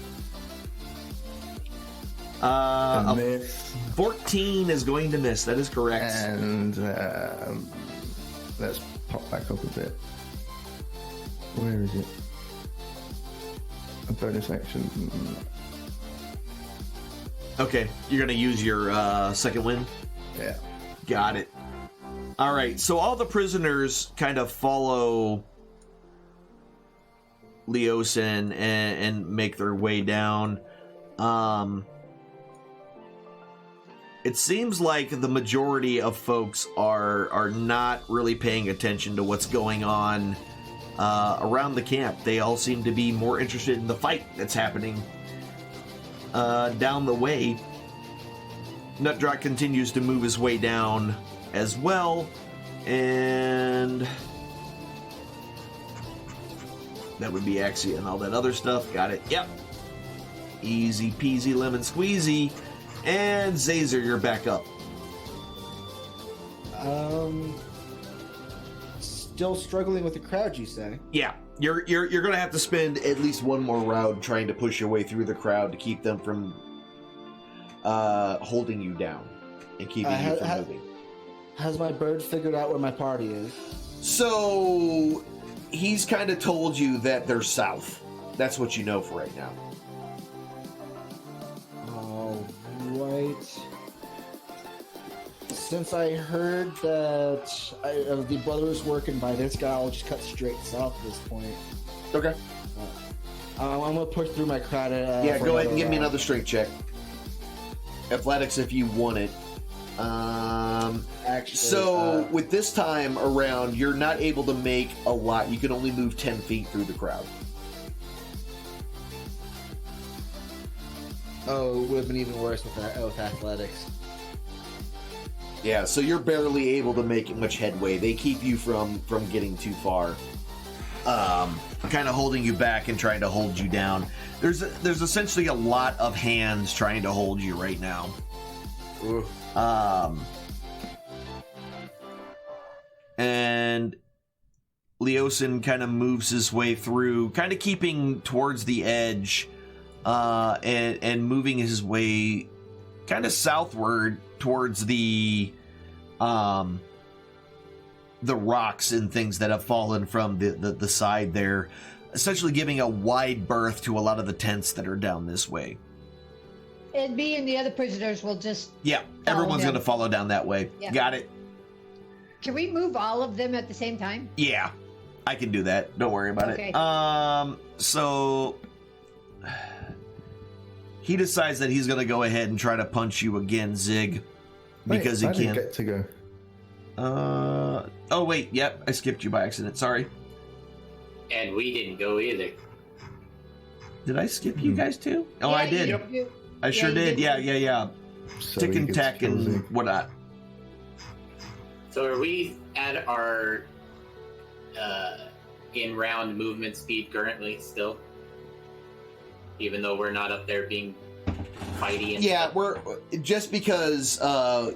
14 is going to miss. That is correct. And let's pop back up a bit. Where is it? A bonus action. Okay, you're gonna use your second wind? Yeah. Got it. All right, so all the prisoners kind of follow Leosin and make their way down. It seems like the majority of folks are not really paying attention to what's going on around the camp. They all seem to be more interested in the fight that's happening down the way. Nutdrock continues to move his way down as well, and that would be Axia and all that other stuff. Got it. Yep. Easy peasy lemon squeezy. And Zazer, you're back up. Still struggling with the crowd, you say? Yeah. You're gonna have to spend at least one more round trying to push your way through the crowd to keep them from holding you down and keeping you from moving. Has my bird figured out where my party is? So he's kind of told you that they're south. That's what you know for right now. All right. Since I heard that the brother was working by this guy, I'll just cut straight south at this point. Okay. I'm gonna push through my crowd. Yeah, go ahead and give me another strength check. Athletics if you want it. Actually, with this time around, you're not able to make a lot. You can only move 10 feet through the crowd. Oh, it would have been even worse with athletics. Yeah, so you're barely able to make much headway. They keep you from getting too far. Kind of holding you back and trying to hold you down. There's essentially a lot of hands trying to hold you right now. Ooh. And Leosin kind of moves his way through, kind of keeping towards the edge, and moving his way kind of southward towards the rocks and things that have fallen from the side there, essentially giving a wide berth to a lot of the tents that are down this way. And me and the other prisoners will just... Yeah, everyone's going to follow down that way. Yeah. Got it. Can we move all of them at the same time? Yeah, I can do that. Don't worry about it. So he decides that he's going to go ahead and try to punch you again, Zig, because he can't get to go. Oh wait, yep, I skipped you by accident. Sorry. And we didn't go either. Did I skip you guys too? Oh, Yeah, I did. I sure did. Yeah. So Tick he and gets tack and Zig. whatnot. So are we at our in-round movement speed currently still? Even though we're not up there being fighty and stuff? We're just because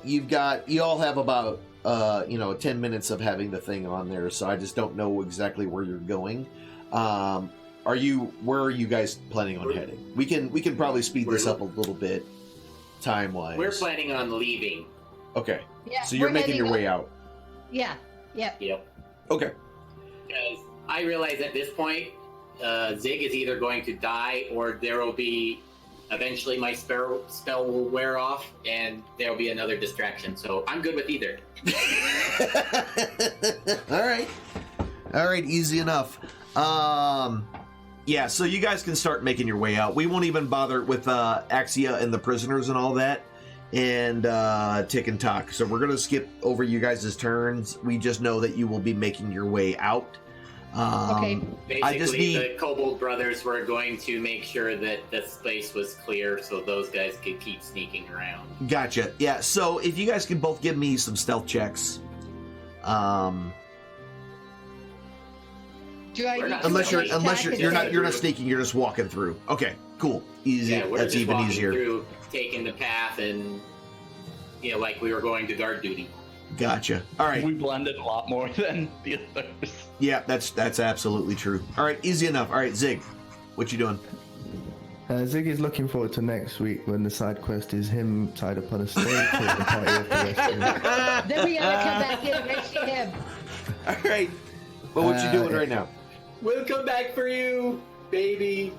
you all have about 10 minutes of having the thing on there, so I just don't know exactly where you're going. Where are you guys planning on heading? We can probably speed this up a little bit time wise. We're planning on leaving. Okay. Yeah, So you're we're making heading your way up. out. Yeah. Yep. Yep. Okay. Because I realize at this point, Zig is either going to die or there will be eventually my spell will wear off, and there'll be another distraction. So I'm good with either. All right, easy enough. Yeah, so you guys can start making your way out. We won't even bother with Axia and the prisoners and all that, and Tick and Tock. So we're going to skip over you guys' turns. We just know that you will be making your way out. Okay. Basically, the Kobold brothers were going to make sure that the space was clear so those guys could keep sneaking around. Gotcha. Yeah, so if you guys could both give me some stealth checks. Unless you're not sneaking, you're just walking through. Okay, cool. Easy. Yeah, we're That's just even walking easier. through, taking the path, and like we were going to guard duty. Gotcha. All right. We blended a lot more than the others. Yeah, that's absolutely true. All right, easy enough. All right, Zig, what you doing? Zig is looking forward to next week when the side quest is him tied up on a stake. Then we gotta come back in and rescue him. All right. Well, what you doing right now? We'll come back for you, baby.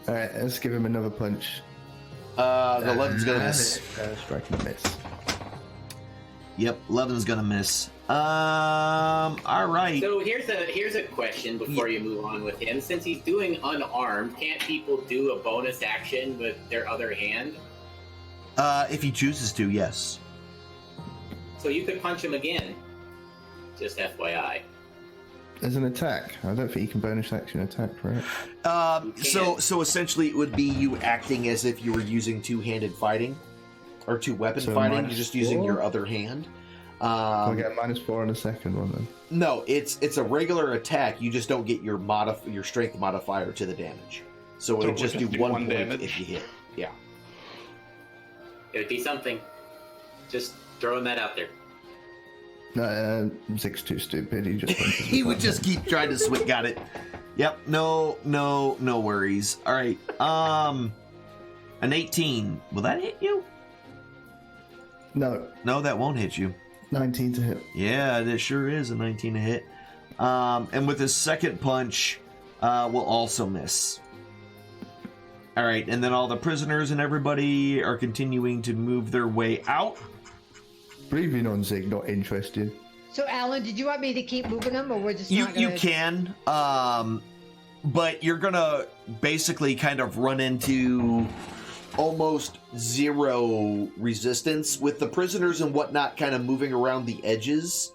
All right, let's give him another punch. The 11's gonna miss. Striking miss. Yep, 11's gonna miss. All right. So here's a question before you move on with him. Since he's doing unarmed, can't people do a bonus action with their other hand? If he chooses to, yes. So you could punch him again. Just FYI. As an attack, I don't think you can bonus action attack, right? So essentially, it would be you acting as if you were using two-handed fighting, or two-weapon fighting. You're just using your other hand. I'll get a -4 on the second one then. No, it's a regular attack. You just don't get your strength modifier to the damage. So it would just do one point damage if you hit. Yeah. It would be something. Just throwing that out there. No, Zig's too stupid. He just he would just keep trying to swing. Got it. Yep. No worries. All right. An 18. Will that hit you? No, that won't hit you. 19 to hit. Yeah, it sure is a 19 to hit. And with his second punch, will also miss. All right, and then all the prisoners and everybody are continuing to move their way out. Breathing on Zig, not interested. So, Alan, did you want me to keep moving them, or we're just not gonna... You can, but you're gonna basically kind of run into almost zero resistance with the prisoners and whatnot kind of moving around the edges.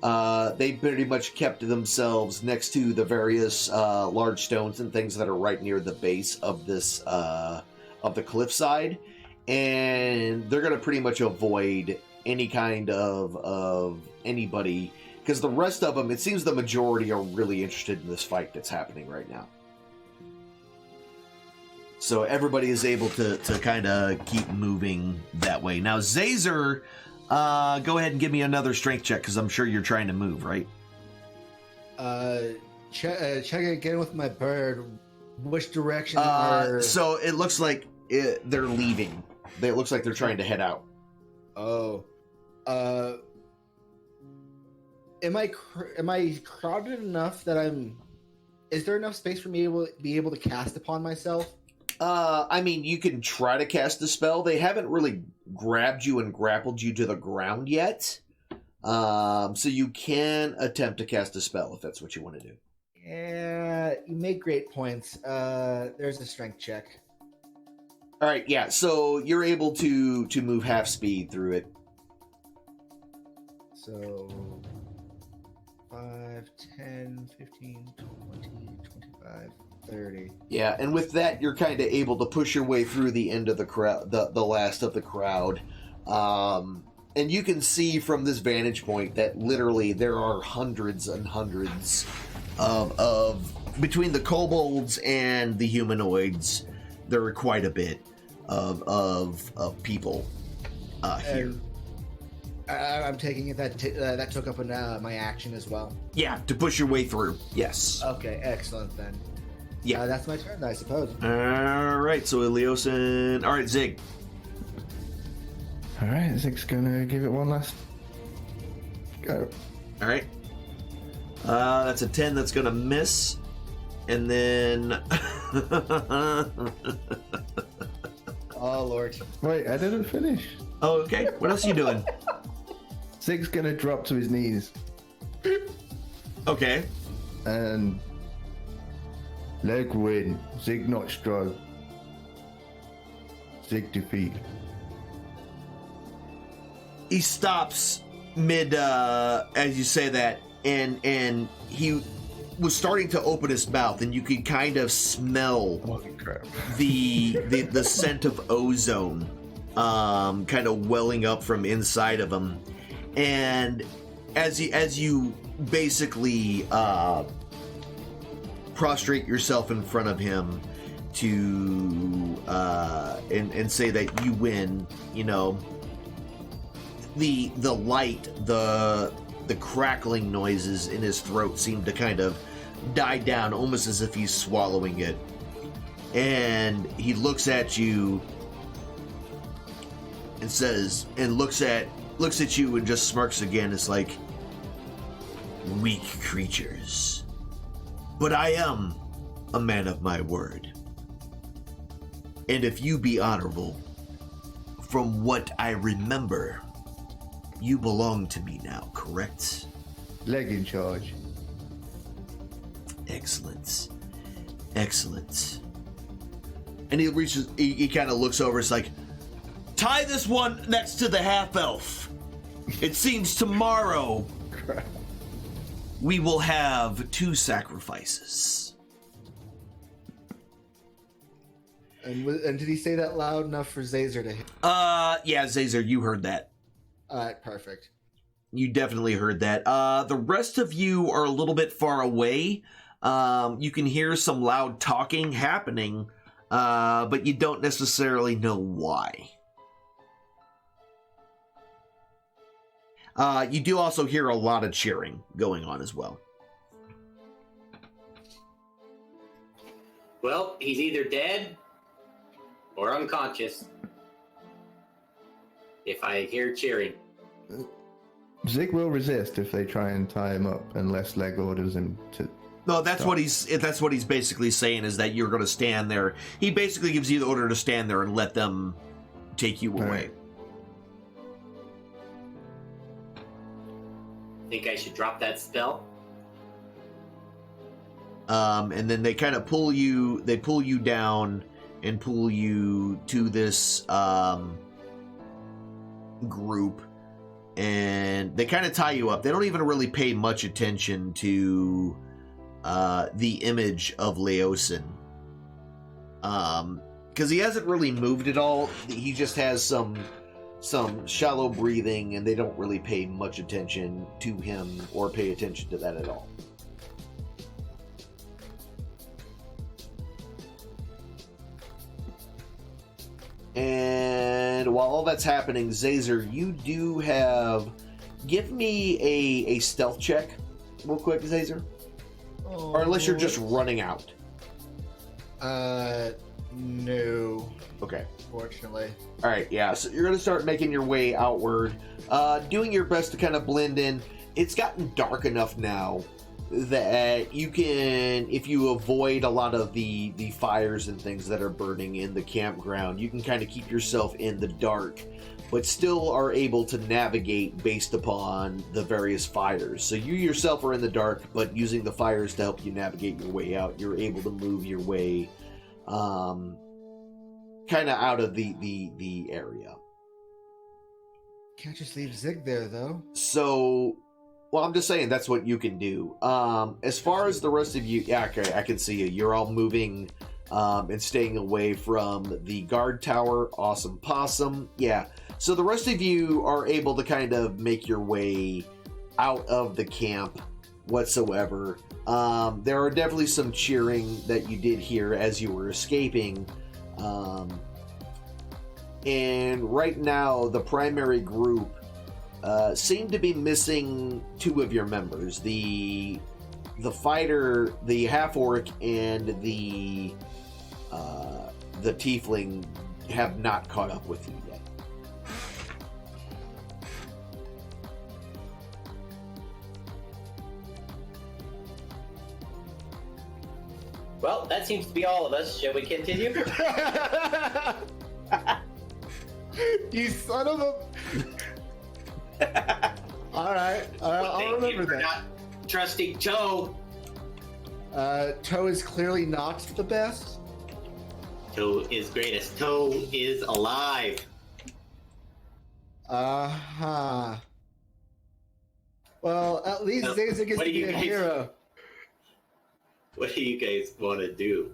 They pretty much kept themselves next to the various large stones and things that are right near the base of this of the cliffside, and they're gonna pretty much avoid any kind of anybody, because the rest of them, it seems the majority are really interested in this fight that's happening right now. So everybody is able to kind of keep moving that way. Now, Zazer, go ahead and give me another strength check, because I'm sure you're trying to move, right? Check again with my bird. Which direction So it looks like they're leaving. It looks like they're trying to head out. Oh. Am I crowded enough that I'm... Is there enough space for me to be able to cast upon myself? I mean, you can try to cast a spell. They haven't really grabbed you and grappled you to the ground yet. So you can attempt to cast a spell if that's what you want to do. Yeah, you make great points. There's a strength check. All right, yeah. So you're able to move half speed through it. So 5, 10, 15, 20, 25, 30. Yeah, and with that, you're kind of able to push your way through the end of the crowd, the last of the crowd. And you can see from this vantage point that literally there are hundreds and hundreds of between the kobolds and the humanoids, there are quite a bit of people here. I'm taking it that took up my action as well. Yeah, to push your way through. Yes. Okay, excellent then. Yeah, that's my turn, I suppose. All right, so Iliosin. All right, Zig. All right, Zig's gonna give it one last go. All right. That's a 10. That's gonna miss, and then Oh, Lord. Wait, I didn't finish. Oh, okay. What else are you doing? Zig's gonna drop to his knees. Okay. And leg win. Zig not strong. Zig defeat. He stops mid as you say that, and he was starting to open his mouth, and you could kind of smell the scent of ozone kind of welling up from inside of him. And as you basically prostrate yourself in front of him to and say that you win, you know, the light, the crackling noises in his throat seem to kind of die down, almost as if he's swallowing it. And he looks at you and says, and looks at you and just smirks again. It's like, weak creatures. But I am a man of my word. And if you be honorable, from what I remember, you belong to me now, correct? Leg in charge. Excellent. Excellent. And he reaches, he kind of looks over, it's like, tie this one next to the half-elf. It seems tomorrow we will have 2 sacrifices. And did he say that loud enough for Zazer to hit? Yeah, Zazer, you heard that. Alright, perfect. You definitely heard that. The rest of you are a little bit far away. You can hear some loud talking happening, but you don't necessarily know why. You do also hear a lot of cheering going on as well. Well, he's either dead or unconscious. If I hear cheering. Zig will resist if they try and tie him up unless Leg orders him to. No, that's what he's basically saying, is that you're going to stand there. He basically gives you the order to stand there and let them take you away. Right. Think I should drop that spell? And then they kind of pull you down and pull you to this group, and they kind of tie you up. They don't even really pay much attention to the image of Leosin, because he hasn't really moved at all. He just has some shallow breathing, and they don't really pay much attention to him or pay attention to that at all. And while all that's happening, Zazer, you do have... Give me a stealth check real quick, Zazer. Oh, or unless you're just running out. No. Okay. Fortunately. Alright, yeah, so you're going to start making your way outward, doing your best to kind of blend in. It's gotten dark enough now that you can, if you avoid a lot of the fires and things that are burning in the campground, you can kind of keep yourself in the dark, but still are able to navigate based upon the various fires. So you yourself are in the dark, but using the fires to help you navigate your way out, you're able to move your way kind of out of the area. Can't just leave Zig there, though. So... Well, I'm just saying that's what you can do. As far as the rest of you, yeah, okay, I can see you. You're all moving and staying away from the guard tower. Awesome possum. Yeah. So the rest of you are able to kind of make your way out of the camp whatsoever. There are definitely some cheering that you did hear as you were escaping. And right now, the primary group seem to be missing 2 of your members. The fighter, the half-orc, and the tiefling have not caught up with you yet. Well, that seems to be all of us. Shall we continue? You son of a. All right, I'll remember that. Not trusting Toe. Toe is clearly not the best. Toe is greatest. Toe is alive. Uh-huh. Well, at least Zazer gets to be a hero. What do you guys want to do?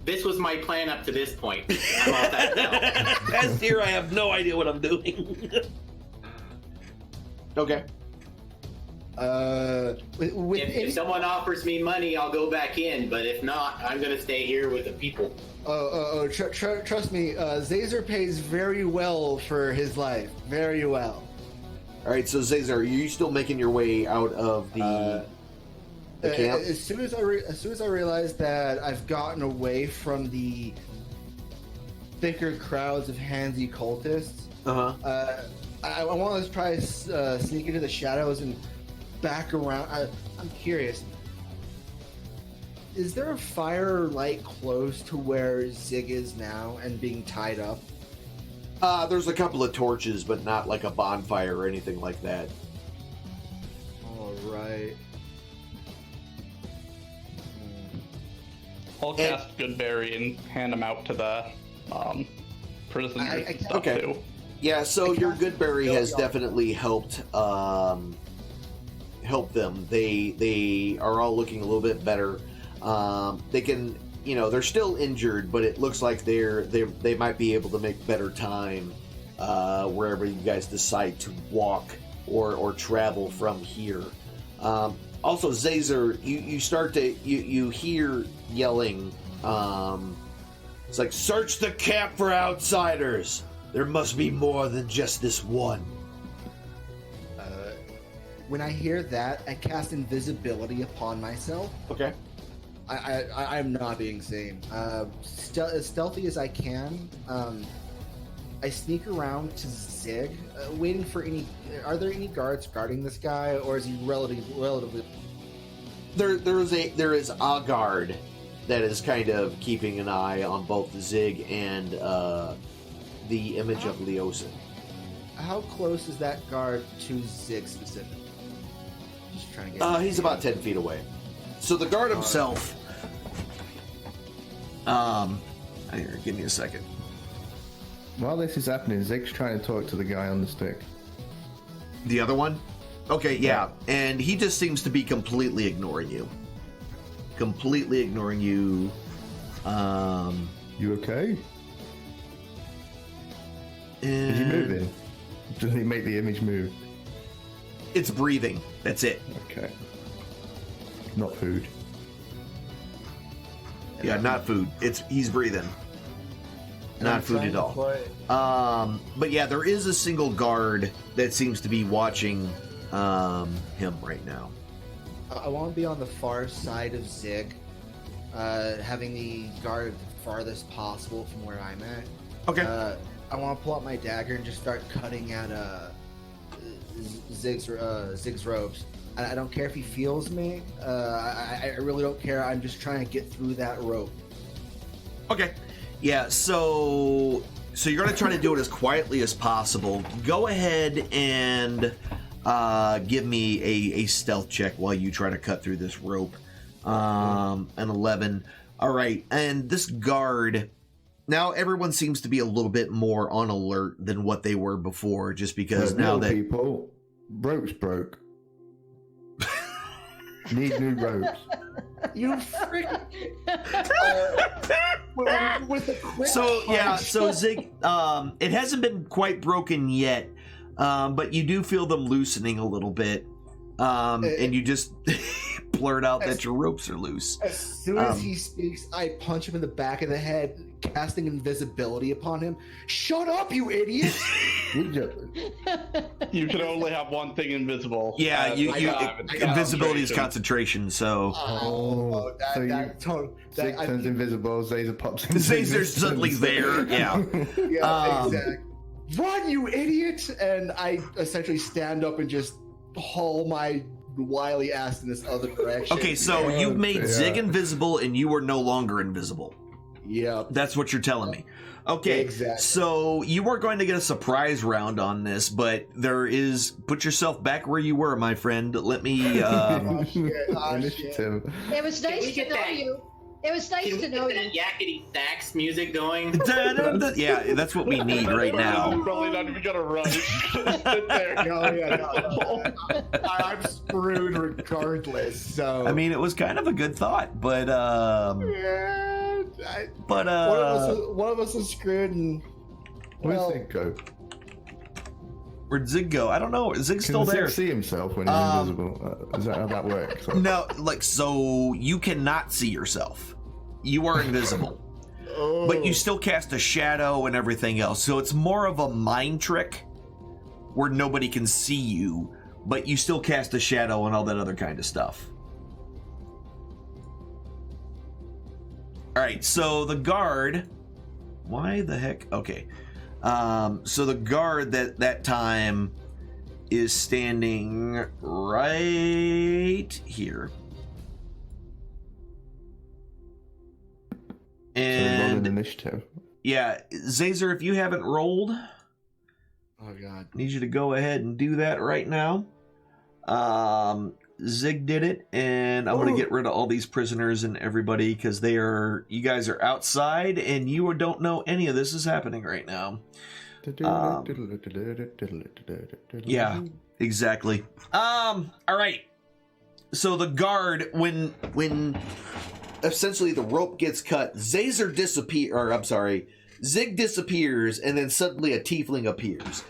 This was my plan up to this point. I'm all that now. Past here, I have no idea what I'm doing. Okay. If someone offers me money, I'll go back in. But if not, I'm gonna stay here with the people. Trust me, Zazer pays very well for his life. Very well. All right, so Zazer, are you still making your way out of the camp? As soon as I realize that I've gotten away from the thicker crowds of handsy cultists, I want to try sneak into the shadows and back around. I'm curious. Is there a fire light close to where Zig is now and being tied up? There's a couple of torches, but not like a bonfire or anything like that. All right. I'll cast Goodberry and hand him out to the prisoners and stuff too. Yeah, so your Goodberry has definitely helped help them. They are all looking a little bit better. They can, they're still injured, but it looks like they might be able to make better time wherever you guys decide to walk or travel from here. Also, Zazer, you start to you hear yelling. It's like, search the camp for outsiders. There must be more than just this one. When I hear that, I cast invisibility upon myself. Okay. I'm not being seen. As stealthy as I can, I sneak around to Zig, waiting for any. Are there any guards guarding this guy, or is he relatively? There is a guard that is kind of keeping an eye on both Zig and the image of Leosin. How close is that guard to Zig specifically? Just trying to get. He's about 10 feet away. So the guard himself. Here, give me a second. While this is happening, Zig's trying to talk to the guy on the stick. The other one? Okay, yeah. And he just seems to be completely ignoring you. Completely ignoring you. You okay? Is he moving? Doesn't he make the image move? It's breathing. That's it. Okay. Not food. Yeah, not food. He's breathing. Not food at all. But yeah, there is a single guard that seems to be watching him right now. I want to be on the far side of Zig, having the guard the farthest possible from where I'm at. Okay. I want to pull out my dagger and just start cutting at Zig's robes. I don't care if he feels me. I really don't care. I'm just trying to get through that rope. Okay. Yeah, so you're going to try to do it as quietly as possible. Go ahead and give me a stealth check while you try to cut through this rope. An 11. All right, and this guard... Now everyone seems to be a little bit more on alert than what they were before, just because now that... people, ropes broke. Need new ropes. You freaking... with a quick so Zig, it hasn't been quite broken yet, but you do feel them loosening a little bit, and you just blurt out that your ropes are loose. As soon as he speaks, I punch him in the back of the head, casting invisibility upon him. Shut up, you idiot! You can only have one thing invisible. Yeah, invisibility is concentration, so... Zig turns invisible, Zazer pops in. Zazer's suddenly there, yeah. Exactly. Run, you idiot! And I essentially stand up and just haul my wily ass in this other direction. Okay, so you've made Zig invisible and you are no longer invisible. Yep. That's what you're telling me. Okay, Exactly. so you weren't going to get a surprise round on this, but there is. Put yourself back where you were, my friend. Let me. Oh, shit. Initiative. It was Can nice we to get know that? you. It was nice Can we to get know that you. yakety sax music going? Yeah, that's what we need right now. Probably not even gonna run. Sit there. No. I'm screwed regardless. So I mean, it was kind of a good thought, but yeah, but one of us is screwed, and Where's well, Zig go? where'd Zig go? I don't know. Is Zig still Can Zig there? see himself when he's invisible? Is that how that works? Or- No, like so you cannot see yourself. You are invisible. But you still cast a shadow and everything else. So it's more of a mind trick where nobody can see you, but you still cast a shadow and all that other kind of stuff. All right, so the guard. Why the heck? Okay. So the guard that time is standing right here. And initiative. Yeah, Zazer, if you haven't rolled, oh god, I need you to go ahead and do that right now. Zig did it, and I'm going to get rid of all these prisoners and everybody because you guys are outside and you don't know any of this is happening right now. Yeah, exactly. All right. So the guard, when essentially the rope gets cut, Zig disappears, and then suddenly a tiefling appears.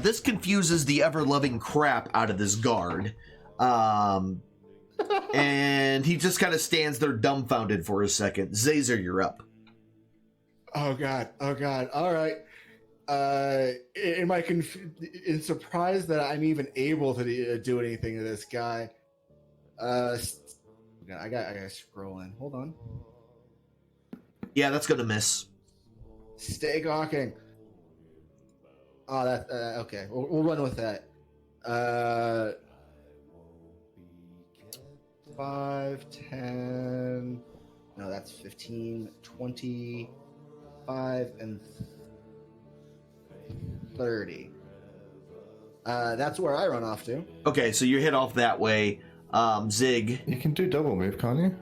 This confuses the ever-loving crap out of this guard. And he just kind of stands there dumbfounded for a second. Zazer, you're up. oh god, all right. In surprise that I'm even able to do anything to this guy. I gotta scroll in. Hold on. Yeah, that's gonna miss. Stay gawking. Oh, that okay. We'll run with that. 5, 10. No, that's 15, 25, and 30. That's where I run off to. Okay, so you hit off that way. Zig. You can do double move, can't you?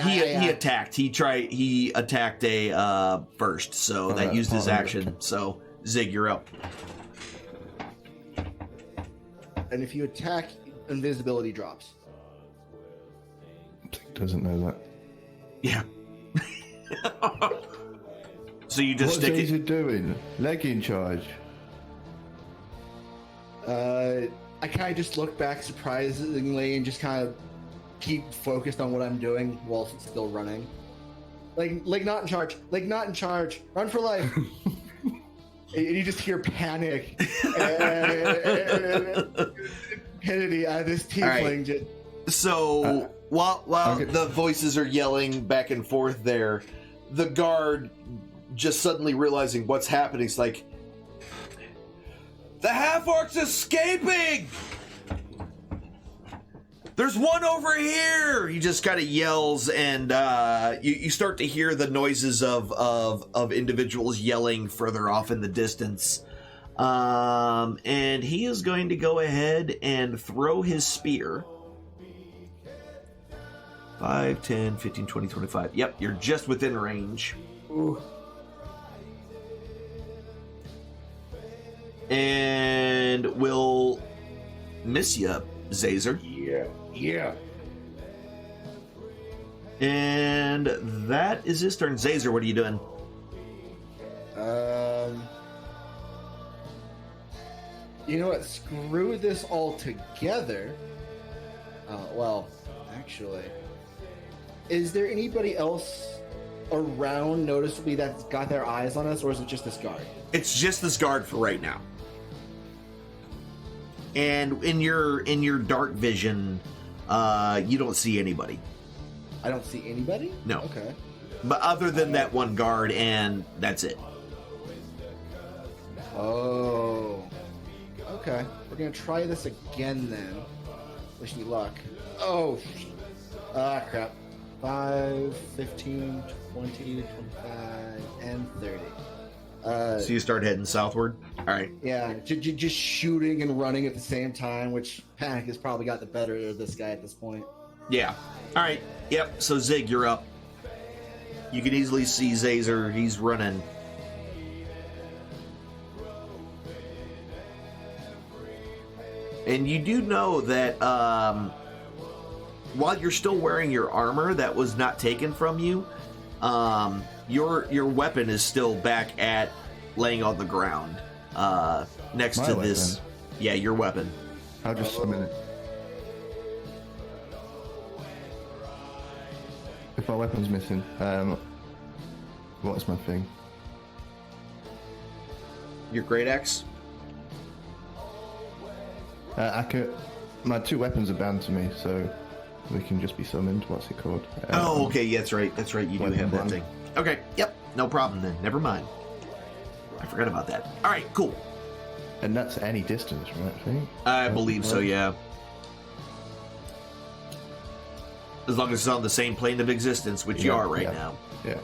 He attacked. He attacked a first, so that used his action. So Zig, you're up. And if you attack, invisibility drops. Zig doesn't know that. Yeah. So you just stick What's it. he doing? Leg in charge. I kind of just look back surprisingly and just kind of keep focused on what I'm doing while still running. Like not in charge. Like not in charge. Run for life. And you just hear panic. Stupidity out of this tiefling. Right. So while the voices are yelling back and forth there, the guard just suddenly realizing what's happening is like, the half-orc's escaping! There's one over here! He just kind of yells, and you start to hear the noises of individuals yelling further off in the distance. And he is going to go ahead and throw his spear. 5, 10, 15, 20, 25. Yep, you're just within range. Ooh. And will miss you, Zazer. Yeah. And that is his turn. Zazer, what are you doing? You know what? Screw this all together. Well, actually, is there anybody else around noticeably that's got their eyes on us, or is it just this guard? It's just this guard for right now. And in your dark vision, you don't see anybody. I don't see anybody? No. Okay. But other than that one guard, and that's it. Oh. Okay. We're gonna try this again then. Wish me luck. Oh. Ah, crap. 5, 15, 20, 25, and 30. So you start heading southward? All right. Yeah, just shooting and running at the same time, which Panic has probably got the better of this guy at this point. Yeah. All right. Yep. So Zig, you're up. You can easily see Zazer. He's running. And you do know that while you're still wearing your armor that was not taken from you, your weapon is still back at laying on the ground next to this. Yeah, your weapon. I'll just summon it. If my weapon's missing, what's my thing? Your great axe? I could. My 2 weapons are bound to me, so they can just be summoned. What's it called? Oh, okay. Yeah, that's right. That's right. You do have that thing. Okay. Yep. No problem then. Never mind. I forgot about that. All right. Cool. And that's any distance, right? I think. I believe so. Yeah. As long as it's on the same plane of existence, which you are right now. Yeah.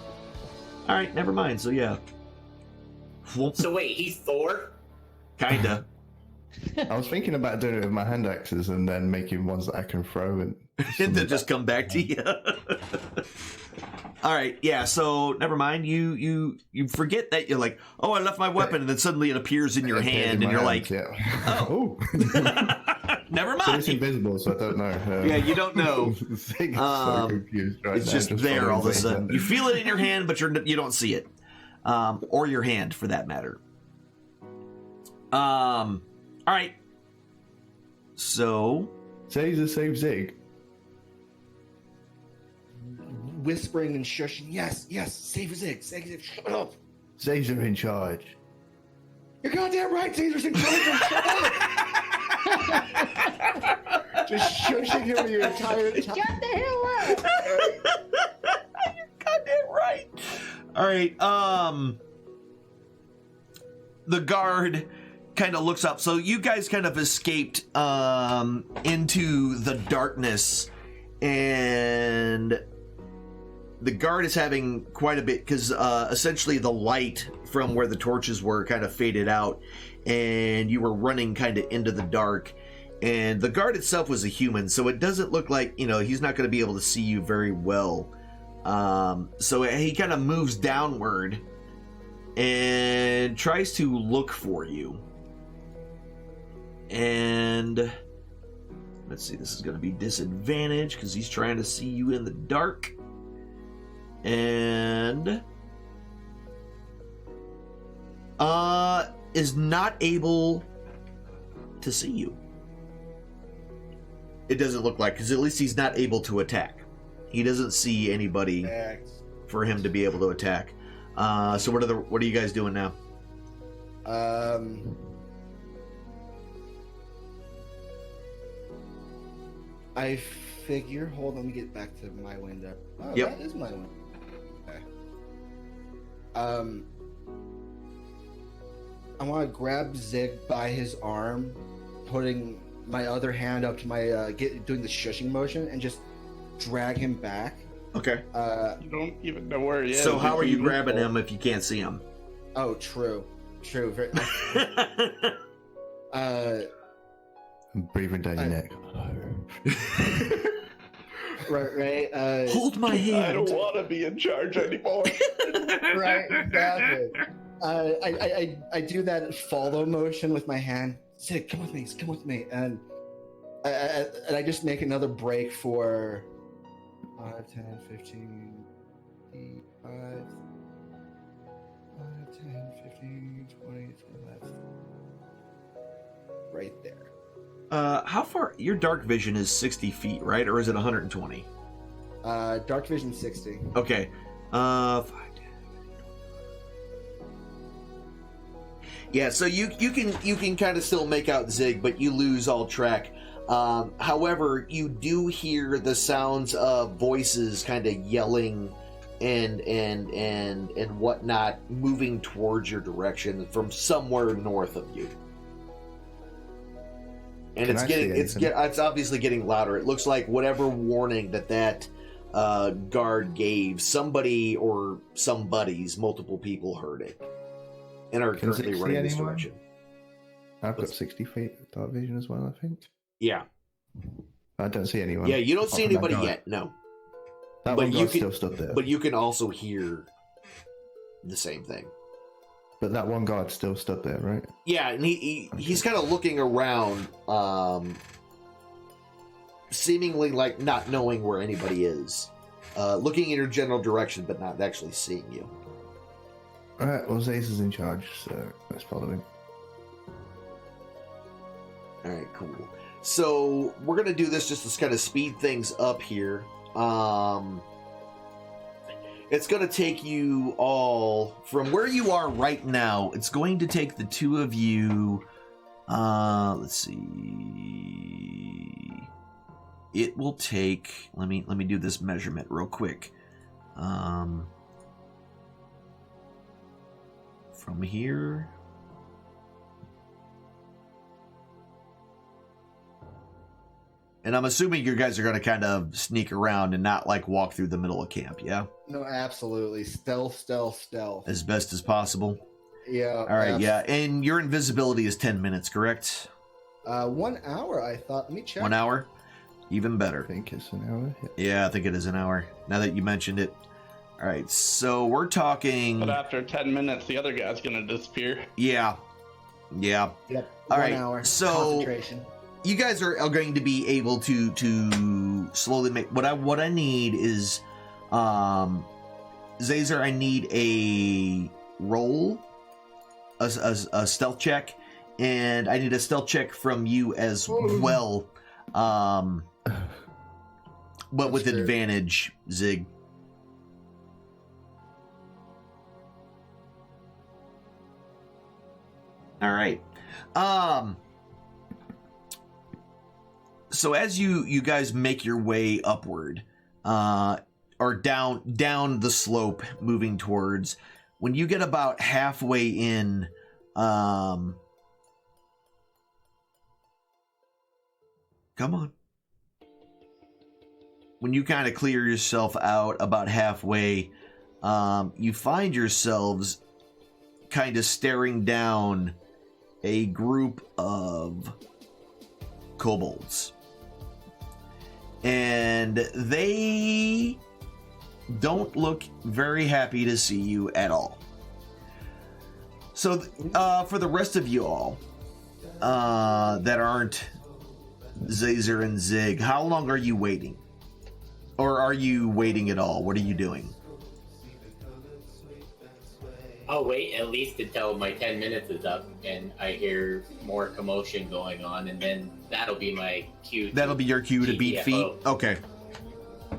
All right. Never mind. So yeah. So wait, he's Thor? Kinda. I was thinking about doing it with my hand axes and then making ones that I can throw and then just come back to you. All right, yeah. So never mind. You forget that you're like, oh, I left my weapon, and then suddenly it appears in your hand, and you're like, oh, never mind. So it's invisible, so I don't know. Yeah, you don't know. So confused right it's now, just there all of a sudden. You feel it in your hand, but you don't see it, or your hand for that matter. All right. So, Zazer save Zig. Whispering and shushing. Yes, save Zig. Shut up. Zazer in charge. You're goddamn right, Zazer's in charge. Shut up. Just shushing him the entire time. Shut the hell up. You're goddamn right. All right. The guard kind of looks up. So you guys kind of escaped into the darkness, and the guard is having quite a bit because essentially the light from where the torches were kind of faded out, and you were running kind of into the dark. And the guard itself was a human, so it doesn't look like, he's not going to be able to see you very well. So he kind of moves downward and tries to look for you. And let's see, this is going to be disadvantage because he's trying to see you in the dark. And is not able to see you. It doesn't look like, because at least he's not able to attack. He doesn't see anybody for him to be able to attack. So what are you guys doing now? I figure. Hold on, let me get back to my window. Oh, yep. That is my window. Okay. I want to grab Zig by his arm, putting my other hand up to my doing the shushing motion, and just drag him back. Okay. You don't even know where he is. So how are you grabbing him if you can't see him? Oh, true. Very, breathing down your neck. right. Hold my hand. I don't want to be in charge anymore. Right, exactly. I do that follow motion with my hand. Sid, come with me, and I just make another break for 5, 10, 15, 5, 10, 15, 20, 25. Right there. How far? Your dark vision is 60 feet, right? Or is it 120? Dark vision 60. Okay. 5, 10. Yeah, so you can kind of still make out Zig, but you lose all track. However, you do hear the sounds of voices kind of yelling and whatnot moving towards your direction from somewhere north of you. And it's obviously getting louder. It looks like whatever warning that guard gave, somebody or some buddies, multiple people heard it and are currently running this direction. I've got 60 feet of dark vision as well, I think. Yeah. I don't see anyone. Yeah, you don't see anybody yet, no. That one guard still stood there. But you can also hear the same thing. But that one guard still stood there, right? Yeah, and he's kind of looking around, seemingly like not knowing where anybody is. Looking in your general direction, but not actually seeing you. Alright, well, Zaze is in charge, so let's follow him. Alright, cool. So, we're going to do this just to kind of speed things up here. It's going to take you all, from where you are right now, it's going to take the two of you, let's see, it will take, let me do this measurement real quick. From here, and I'm assuming you guys are going to kind of sneak around and not like walk through the middle of camp, yeah? No, absolutely. Stealth. As best as possible. Yeah. All right, yeah. And your invisibility is 10 minutes, correct? 1 hour, I thought. Let me check. 1 hour? Even better. I think it's an hour. Yeah, I think it is an hour, now that you mentioned it. All right, so we're talking... But after 10 minutes, the other guy's going to disappear. Yeah. Yep. All 1 right, hour. So concentration. You guys are going to be able to slowly make... What I need is... Zazer, I need a roll, a stealth check, and I need a stealth check from you as well. But with advantage, Zig. All right. So as you guys make your way upward, or down the slope, moving towards, when you get about halfway in, come on. When you kind of clear yourself out about halfway, you find yourselves kind of staring down a group of kobolds. And they don't look very happy to see you at all. So for the rest of you all that aren't Zazer and Zig, how long are you waiting? Or are you waiting at all? What are you doing? I'll wait at least until my 10 minutes is up and I hear more commotion going on, and then that'll be my cue. That'll be your cue to beat feet? Okay.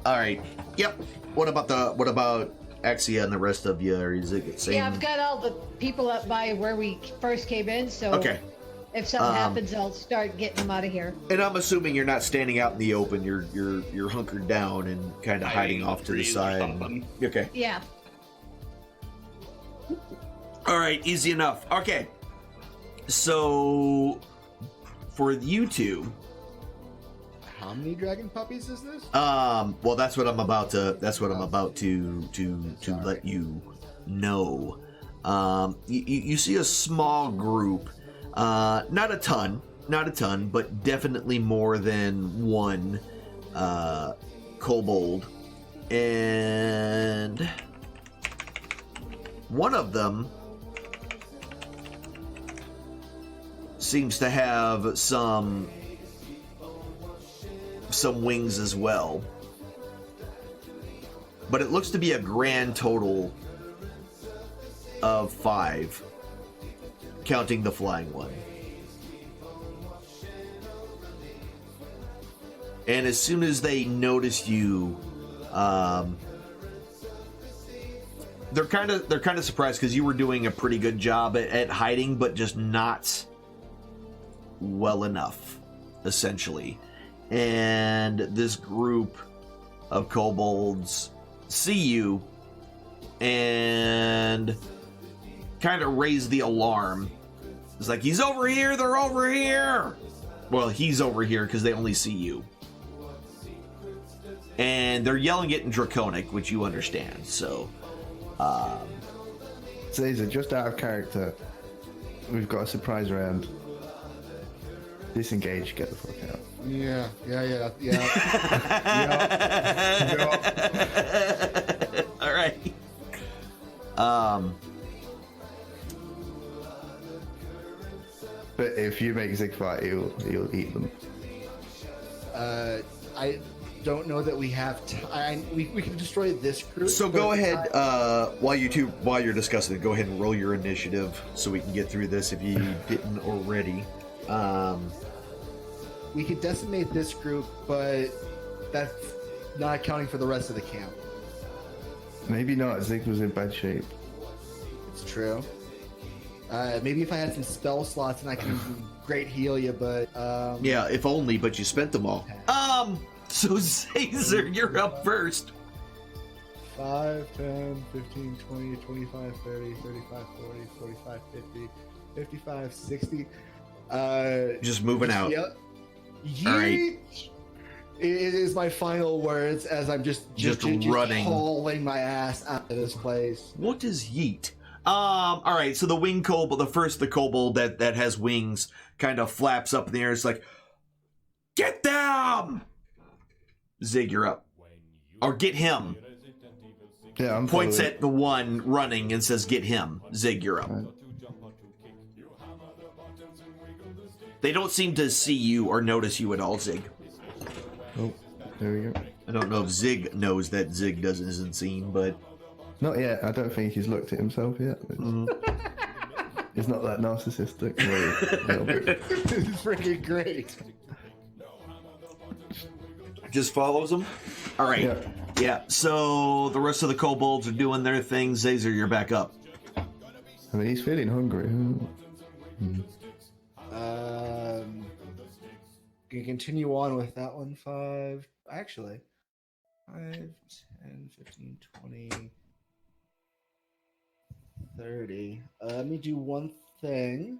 All right. Yep. What about Axia and the rest of you? Or is it same? Yeah, I've got all the people up by where we first came in, so okay. If something happens, I'll start getting them out of here. And I'm assuming you're not standing out in the open. You're hunkered down and kind of hiding off to the side. Okay. Yeah. All right, easy enough. Okay. So for you two, how many dragon puppies is this? Well, that's what I'm about to let you know. You see a small group, not a ton, but definitely more than one kobold, and one of them seems to have some wings as well, but it looks to be a grand total of 5, counting the flying one. And as soon as they notice you, they're kind of surprised, because you were doing a pretty good job at hiding, but just not well enough, essentially. And this group of kobolds see you and kind of raise the alarm. It's like, he's over here, they're over here. Well, he's over here because they only see you. And they're yelling it in Draconic, which you understand. So, Caesar, just out of character, we've got a surprise round. Disengage, get the fuck out. Yeah. All right. But if you make Zig fight, he'll eat them. I don't know that we have we can destroy this group. So go ahead, while you're discussing it, go ahead and roll your initiative so we can get through this if you didn't already. We could decimate this group, but that's not accounting for the rest of the camp. Maybe not. Zig was in bad shape. It's true. Maybe if I had some spell slots and I could great heal you, but yeah, if only, but you spent them all. Okay. So Caesar, you're up first. 5, 10, 15, 20, 25, 30, 35, 40, 45, 50, 55, 60. Just moving out. Yep. All right. It is my final words as I'm just running, hauling my ass out of this place. What is yeet? All right. So the wing kobold, the kobold that has wings, kind of flaps up in the air. It's like, get them! Zig, you're up. Or get him. Yeah, I'm points at the one running and says, get him. Zig, you're up. Right. They don't seem to see you or notice you at all, Zig. Oh, there we go. I don't know if Zig knows that Zig isn't seen, but... Not yet. I don't think he's looked at himself yet. He's not that narcissistic. It's freaking great. Just follows him? All right. Yeah, so the rest of the kobolds are doing their thing. Zazer, you're back up. I mean, he's feeling hungry. Can continue on with that one. 5, actually. 5, 10, 15, 20, 30. Let me do one thing.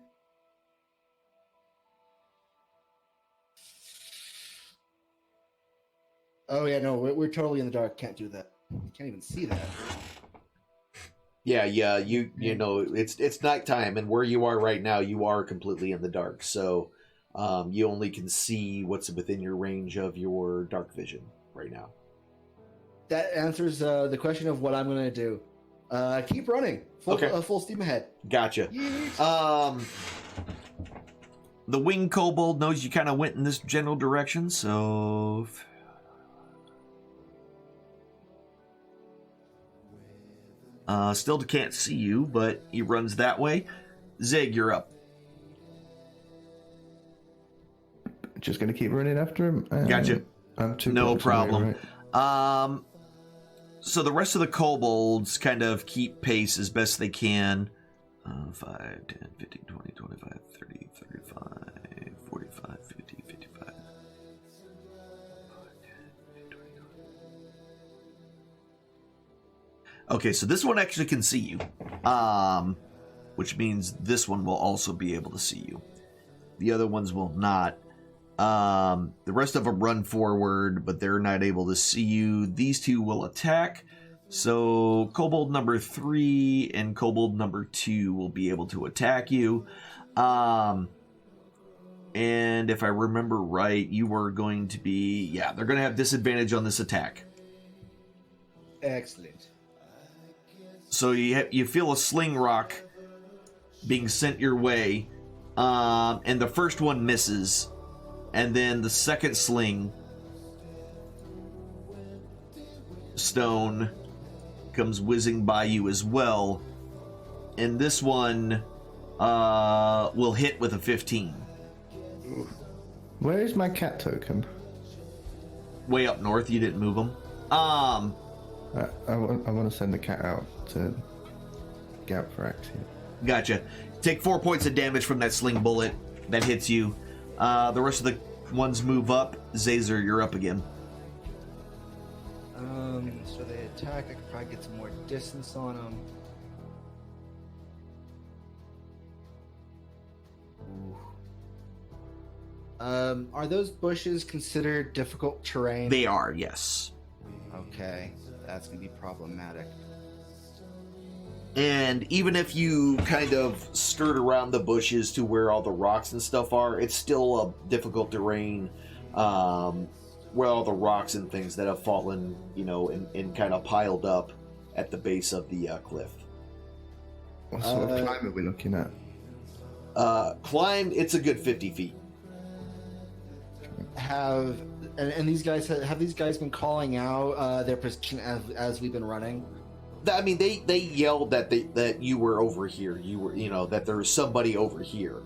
Oh yeah, no, we're totally in the dark. Can't do that. Can't even see that. Yeah, you know, it's nighttime, and where you are right now, you are completely in the dark. So, you only can see what's within your range of your dark vision right now. That answers the question of what I'm going to do. Keep running. Full steam ahead. Gotcha. The wing kobold knows you kind of went in this general direction, so... still can't see you, but he runs that way. Zig, you're up. Just gonna keep running after him. Gotcha. I'm too no problem. Away, right? So the rest of the kobolds kind of keep pace as best they can. 5, 10, 15, 20, 25, 30, 35, 45, 50, 55. 5, 10, 20, 20. Okay, so this one actually can see you. Which means this one will also be able to see you. The other ones will not. The rest of them run forward, but they're not able to see you. These two will attack. So kobold number 3 and kobold number 2 will be able to attack you. And if I remember right, you are going to be... Yeah, they're going to have disadvantage on this attack. Excellent. So you feel a sling rock being sent your way. And the first one misses. And then the second sling stone comes whizzing by you as well. And this one will hit with a 15. Where is my cat token? Way up north. You didn't move them. I want to send the cat out to Gap for action. Gotcha. Take 4 points of damage from that sling bullet that hits you. The rest of the ones move up. Zazer, you're up again. So they attack. I could probably get some more distance on them. Are those bushes considered difficult terrain? They are, yes. Okay, that's gonna be problematic. And even if you kind of skirt around the bushes to where all the rocks and stuff are, it's still difficult terrain where all the rocks and things that have fallen, and kind of piled up at the base of the cliff. What sort of climb are we looking at? Climb, it's a good 50 feet. Have these guys been calling out their position as we've been running? I mean, they yelled that you were over here. You were, that there was somebody over here.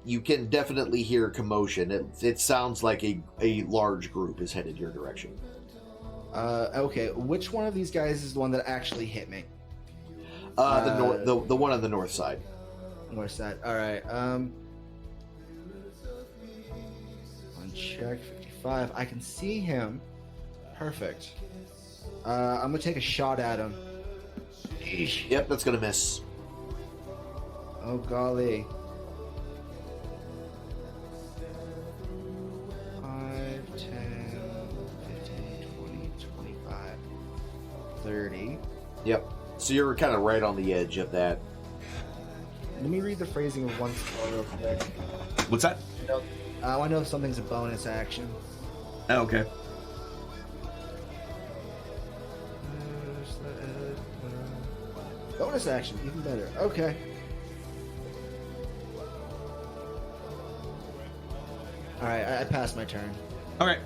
You can definitely hear commotion. It sounds like a large group is headed your direction. Okay, which one of these guys is the one that actually hit me? The one on the north side. North side. All right. On check 55, I can see him. Perfect. I'm gonna take a shot at him. Eesh. Yep, that's gonna miss. Oh golly. 5, 10, 15, 20, 25, 30. Yep. So you're kind of right on the edge of that. Let me read the phrasing of one spell real quick. What's that? I want to know if something's a bonus action. Oh, okay. Bonus action, even better. Okay. Alright, I passed my turn. Okay.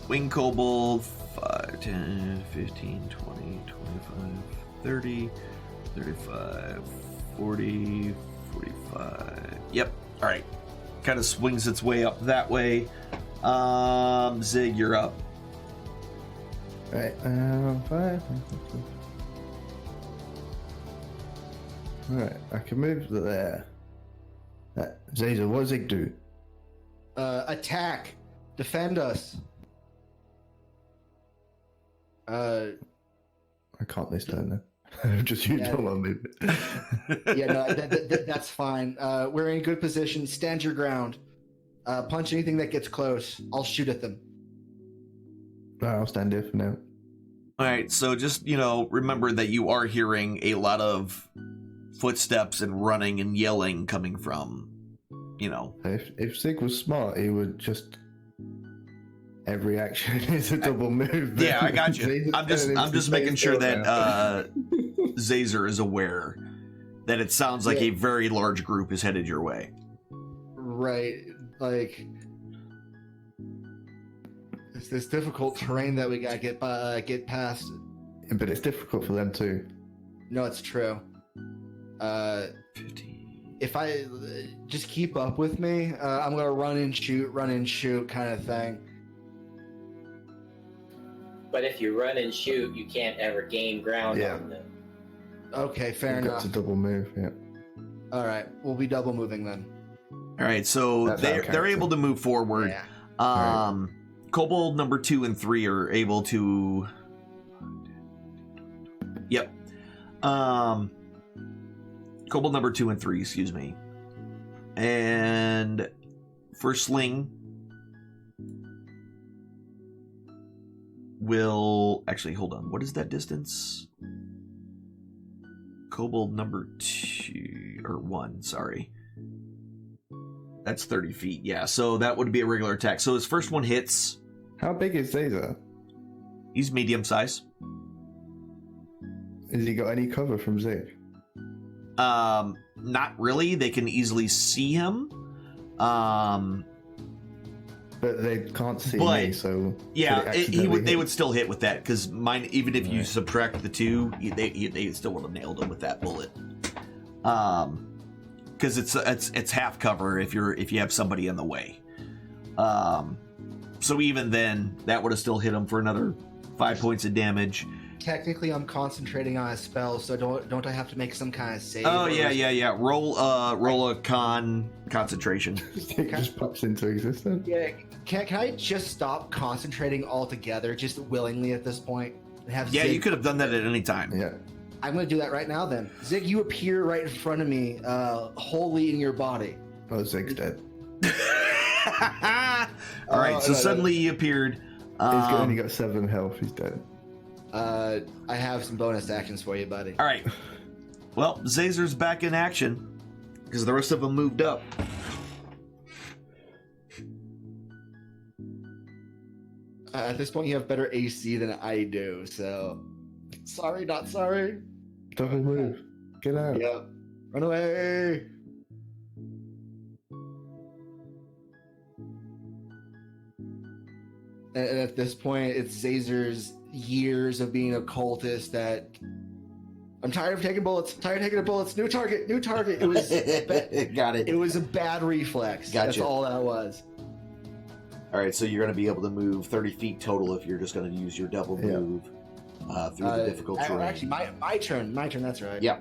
Wing Kobold, 5, 10, 15, 20, 25, 30, 35, 40, 45. Yep. Alright. Kind of swings its way up that way. Zig, you're up. Right, 5. Alright, I can move to there. Zaza, what does it do? Attack. Defend us. I can't this turn then. Just use normal movement. Yeah, no, that's fine. We're in good position. Stand your ground. Punch anything that gets close. I'll shoot at them. I'll stand here for now. Alright, so just, remember that you are hearing a lot of footsteps and running and yelling coming from, If Zig was smart, he would just... Every action is a double move. Yeah, I got you. I'm just making sure that Zazer is aware that it sounds like a very large group is headed your way. Right, like it's this difficult terrain that we gotta get past. But it's difficult for them too. No, it's true. 15. If I just keep up with me, I'm gonna run and shoot kind of thing. But if you run and shoot, you can't ever gain ground on them. Okay, fair enough. It's a double move, yeah. All right, we'll be double moving then. All right, so they're able to move forward. Yeah. Kobold number 2 and 3 are able to. Yep. Kobold number 2 and 3, excuse me. And for Sling, will actually hold on. What is that distance? Kobold number 2 or 1, sorry. That's 30 feet. Yeah, so that would be a regular attack. So his first one hits. How big is Zaza? He's medium size. Has he got any cover from Zig? Not really. They can easily see him. But they can't see me, so yeah, they would still hit with that because mine. Even if you subtract the 2, they still would have nailed him with that bullet. Because it's half cover if you have somebody in the way. So even then, that would have still hit him for another 5 points of damage. Technically, I'm concentrating on a spell, so don't I have to make some kind of save? Oh yeah. Roll a concentration. It just pops into existence. Yeah. Can I just stop concentrating altogether, just willingly at this point? Zig... you could have done that at any time. Yeah. I'm going to do that right now then. Zig, you appear right in front of me, wholly in your body. Oh, Zig's dead. All right, so suddenly he appeared. only got 7 health. He's dead. I have some bonus actions for you, buddy. All right. Well, Zazer's back in action because the rest of them moved up. At this point, you have better AC than I do, so sorry, not sorry. Double move. Get out. Yeah. Run away. And at this point, it's Zazer's years of being a cultist that I'm tired of taking bullets. Tired of taking the bullets. New target. New target. It was Got it. It was a bad reflex. Gotcha. That's all that was. All right, so you're going to be able to move 30 feet total if you're just going to use your double move through the difficult terrain. Actually, my turn. My turn. That's right. Yeah.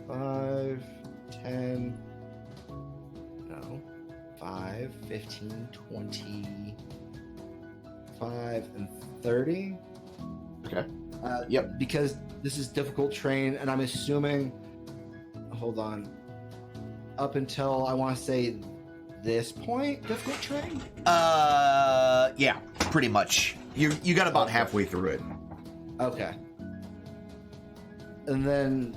5, 10. No. 5, 15, 20. 5 and 30. Okay. Yep. Because this is difficult terrain, and I'm assuming. Hold on. Up until I want to say this point, difficult terrain. Yeah, pretty much. You got about halfway through it. Okay. And then,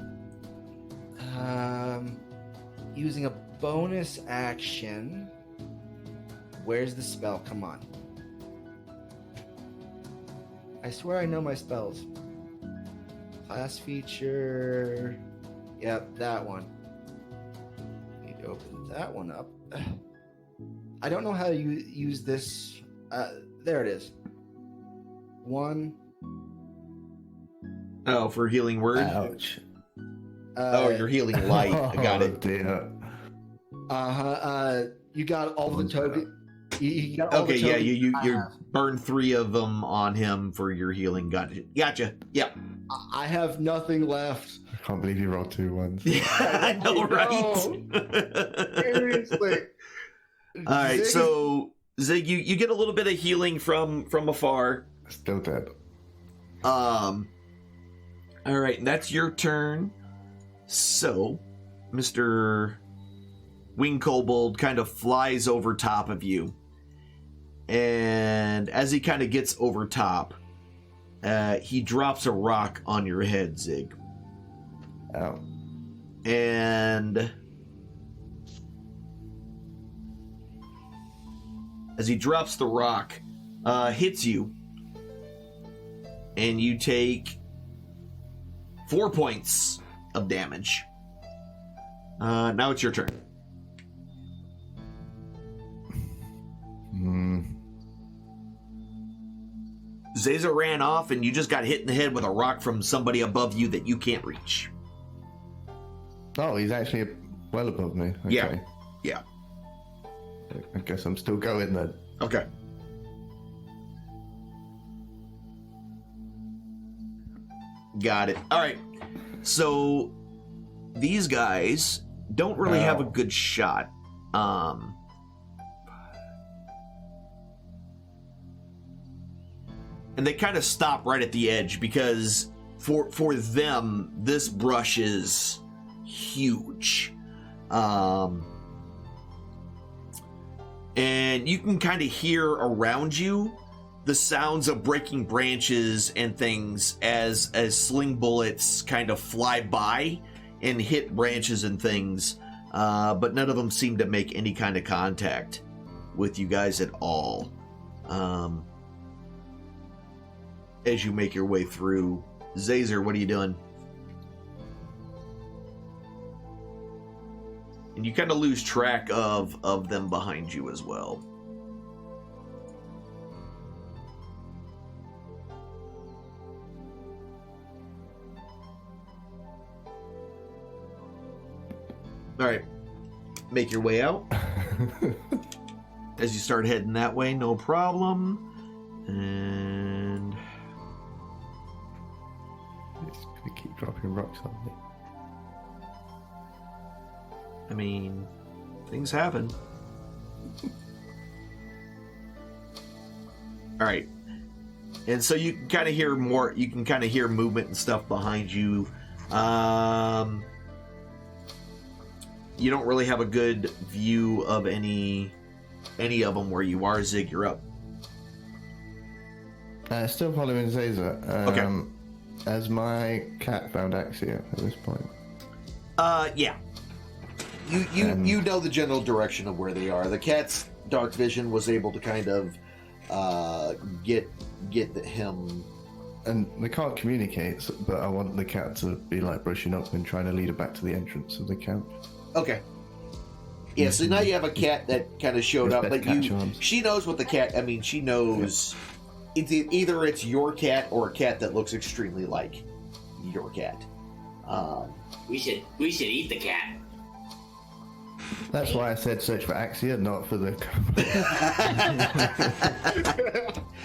using a bonus action. Where's the spell? Come on. I swear I know my spells. Class feature. Yep, that one. Need to open that one up. I don't know how to use this. There it is. 1. Oh, for healing word? Ouch. You're healing light. I got it. Dear. You got all the token. You got all the yeah, tokens. you burn 3 of them on him for your healing. Gotcha. Yep. I have nothing left. I can't believe you rolled 2 ones. Yeah, I know, right? Seriously. All right, Zig- so Zig, you get a little bit of healing from afar. Still dead. All right, and that's your turn. So, Mr. Wing Kobold kind of flies over top of you. And as he kind of gets over top, he drops a rock on your head, Zig. Oh. And as he drops the rock, hits you, and you take 4 points of damage. Now it's your turn. Zaza ran off, and you just got hit in the head with a rock from somebody above you that you can't reach. Oh, he's actually well above me. Okay. Yeah. I guess I'm still going then. Okay. Got it. All right. So these guys don't really have a good shot. And they kind of stop right at the edge because for them, this brush is huge. And you can kind of hear around you the sounds of breaking branches and things as sling bullets kind of fly by and hit branches and things, but none of them seem to make any kind of contact with you guys at all. As you make your way through, Zazer, what are you doing? And you kind of lose track of them behind you as well. All right, make your way out. As you start heading that way, no problem. And It's gonna keep dropping rocks on me. I mean, things happen. All right, and so you can kind of hear more. You can kind of hear movement and stuff behind you. You don't really have a good view of any of them where you are. Zig, you're up. Still following Zazer. Okay. Has my cat found Axia at this point? Yeah. You know the general direction of where they are. The cat's dark vision was able to kind of get him. And they can't communicate, but I want the cat to be like brushing up and trying to lead her back to the entrance of the camp. Okay. Yeah, so now you have a cat that kind of showed up, but she knows what the cat. I mean, she knows. Yeah. Either it's your cat or a cat that looks extremely like your cat. We should eat the cat. That's why I said search for Axia, not for the.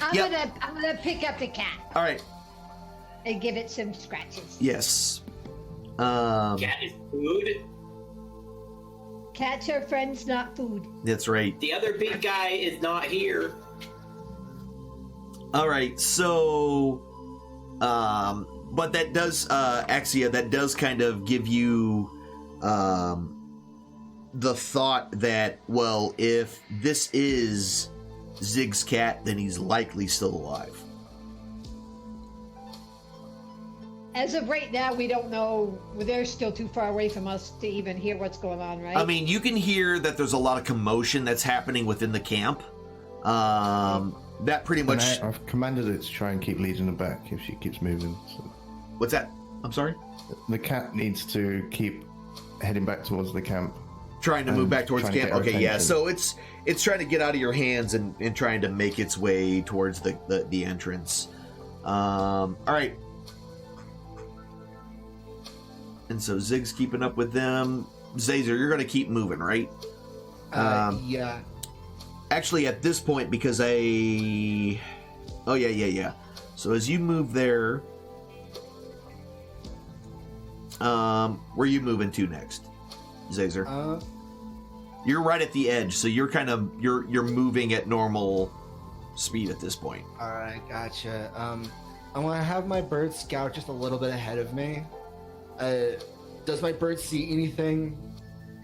I'm gonna pick up the cat. All right. And give it some scratches. Yes. Cat is food. Cats are friends, not food. That's right. The other big guy is not here. All right, so, but that does, Axia, that does kind of give you, the thought that, well, if this is Zig's cat, then he's likely still alive. As of right now, we don't know. They're still too far away from us to even hear what's going on, right? I mean, you can hear that there's a lot of commotion that's happening within the camp. That pretty much. I've commanded it to try and keep leading her back if she keeps moving. So. What's that? I'm sorry? The cat needs to keep heading back towards the camp. Trying to move back towards the camp. Okay, yeah. So it's trying to get out of your hands and trying to make its way towards the entrance. All right. And so Zig's keeping up with them. Zazer, you're going to keep moving, right? Yeah. Actually, at this point, because Oh, yeah. So as you move there, where are you moving to next, Zazer? You're right at the edge, so you're kind of you're moving at normal speed at this point. All right, gotcha. I want to have my bird scout just a little bit ahead of me. Does my bird see anything?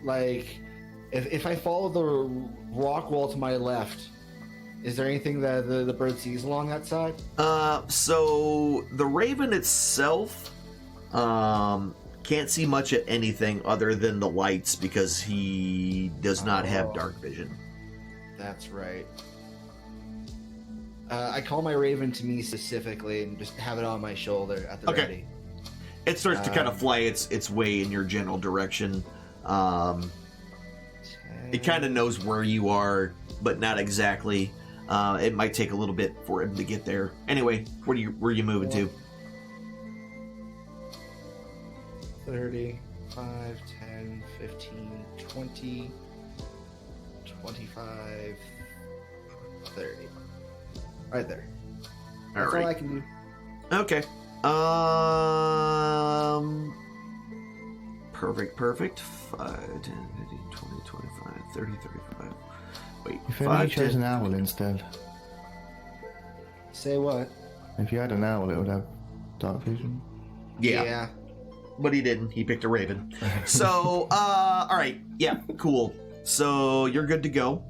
Like, if I follow the rock wall to my left, is there anything that the bird sees along that side? So the raven itself can't see much at anything other than the lights because he does not have dark vision. That's right. I call my raven to me specifically and just have it on my shoulder at the ready. It starts to kind of fly its way in your general direction. It kind of knows where you are, but not exactly. It might take a little bit for him to get there. Anyway, where are you moving to? 30, 5, 10, 15, 20, 25, 30. Right there. That's all I can do. Okay. Perfect. 5, 10, 15, 20, 25, 30, 35. Wait, if only you chose an owl instead. Say what? If you had an owl, it would have dark vision. Yeah. But he didn't. He picked a raven. So, all right. Yeah, cool. So, you're good to go.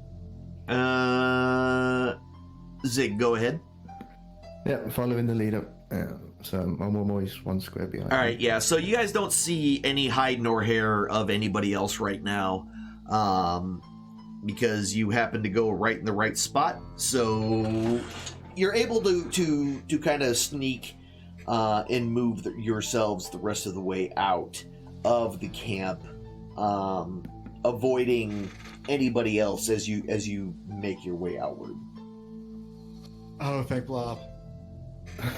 Zig, go ahead. Yeah, following the lead up. So I'm always one square behind. All right, yeah. So you guys don't see any hide nor hair of anybody else right now, because you happen to go right in the right spot. So you're able to kind of sneak and move yourselves the rest of the way out of the camp, avoiding anybody else as you make your way outward. Oh, thank Blob.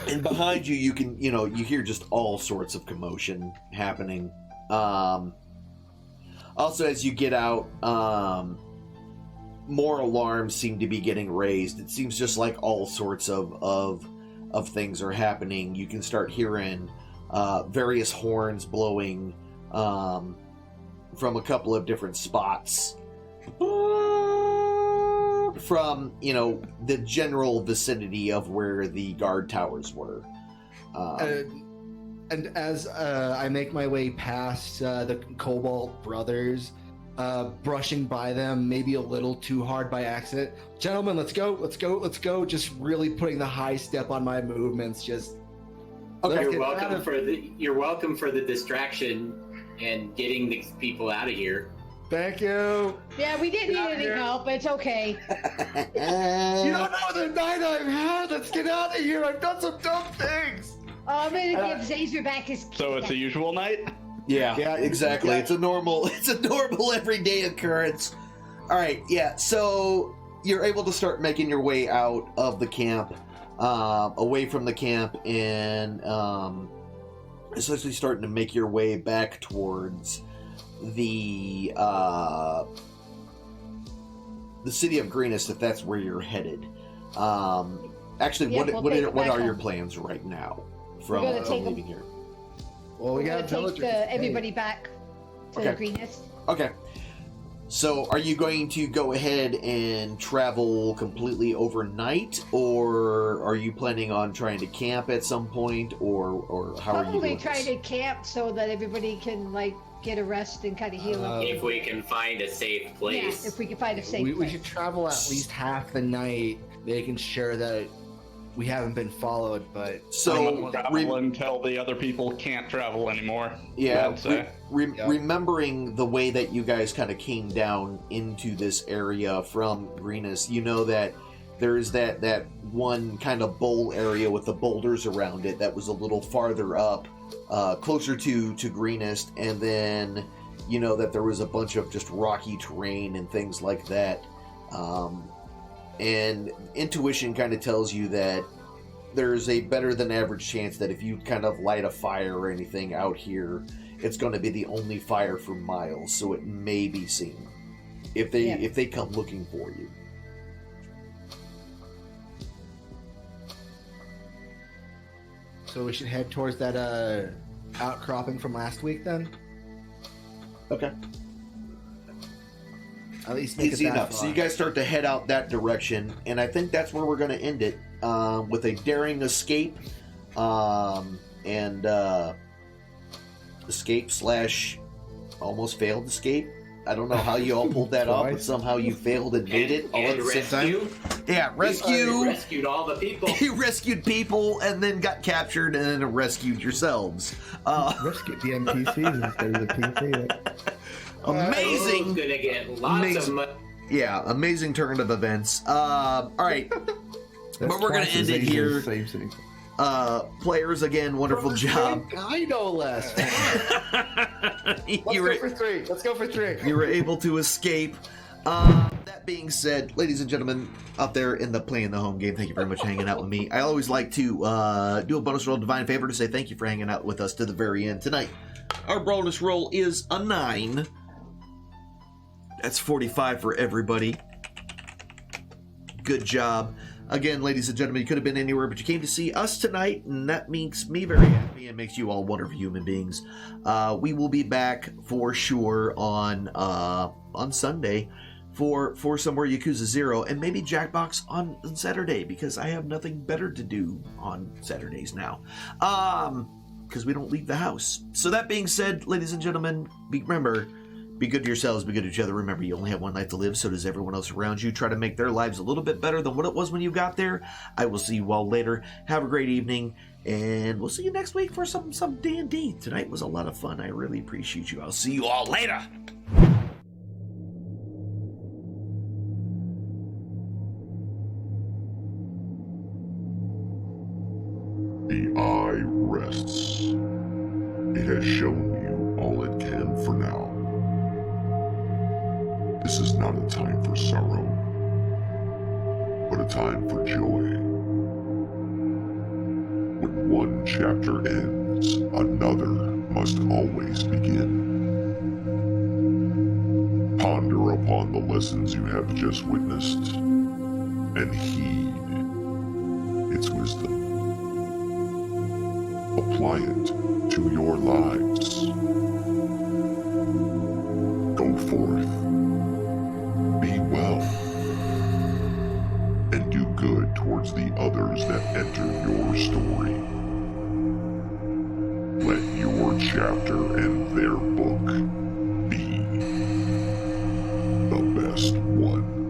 And behind you, you can, you hear just all sorts of commotion happening. Also, as you get out, more alarms seem to be getting raised. It seems just like all sorts of things are happening. You can start hearing various horns blowing from a couple of different spots. From, the general vicinity of where the guard towers were. And as I make my way past the Cobalt brothers, brushing by them, maybe a little too hard by accident. Gentlemen, let's go, let's go, let's go. Just really putting the high step on my movements. Just okay. You're welcome for the distraction and getting these people out of here. Thank you. Yeah, we didn't need any help. It's okay. You don't know the night I've had. Let's get out of here. I've done some dumb things. I'm gonna give Zazer back his. So it's a usual night. Yeah, exactly. Yeah. It's a normal everyday occurrence. All right, yeah. So you're able to start making your way out of the camp, away from the camp, and essentially starting to make your way back towards the city of Greenest, if that's where you're headed. Actually, what are your plans right now from leaving here? Well, we got to take everybody back to the Greenest. Okay. So, are you going to go ahead and travel completely overnight, or are you planning on trying to camp at some point, or how are you doing Probably try to camp so that everybody can get a rest and kind of heal up. If we can find a safe place. Yeah, if we can find a safe place. We should travel at least half the night, making sure that we haven't been followed, but so travel until the other people can't travel anymore. Yeah, remembering the way that you guys kind of came down into this area from Greenest, you know that there's that one kind of bowl area with the boulders around it that was a little farther up, closer to Greenest, and then you know that there was a bunch of just rocky terrain and things like that. And intuition kind of tells you that there's a better than average chance that if you kind of light a fire or anything out here, it's going to be the only fire for miles, so it may be seen if they come looking for you. So we should head towards that outcropping from last week then? Okay. At least make easy it that enough. far. So you guys start to head out that direction, and I think that's where we're going to end it, with a daring escape, and escape / almost failed escape. I don't know how you all pulled that off, but somehow you failed and made it all at the same time. Yeah, rescue. You rescued all the people. You rescued people and then got captured and then rescued yourselves. Rescued the NPCs instead of the PC. Amazing. Gonna get lots of money. Yeah, amazing turn of events. All right. But we're going to end it here. Players, again, wonderful job. I know less. Let's go for three. You were able to escape. That being said, ladies and gentlemen out there in the playing the home game, thank you very much for hanging out with me. I always like to do a bonus roll divine favor to say thank you for hanging out with us to the very end tonight. Our bonus roll is a 9. That's 45 for everybody. Good job. Again, ladies and gentlemen, you could have been anywhere, but you came to see us tonight, and that makes me very happy and makes you all wonderful human beings. We will be back for sure on Sunday for some more Yakuza 0, and maybe Jackbox on Saturday, because I have nothing better to do on Saturdays now. Because we don't leave the house. So that being said, ladies and gentlemen, remember, be good to yourselves, be good to each other. Remember, you only have one life to live, so does everyone else around you. Try to make their lives a little bit better than what it was when you got there. I will see you all later. Have a great evening, and we'll see you next week for some D&D. Tonight was a lot of fun. I really appreciate you. I'll see you all later. The eye rests. It has shown you all it can for now. This is not a time for sorrow, but a time for joy. When one chapter ends, another must always begin. Ponder upon the lessons you have just witnessed, and heed its wisdom. Apply it to your lives. Go forth. Be well, and do good towards the others that enter your story. Let your chapter and their book be last one.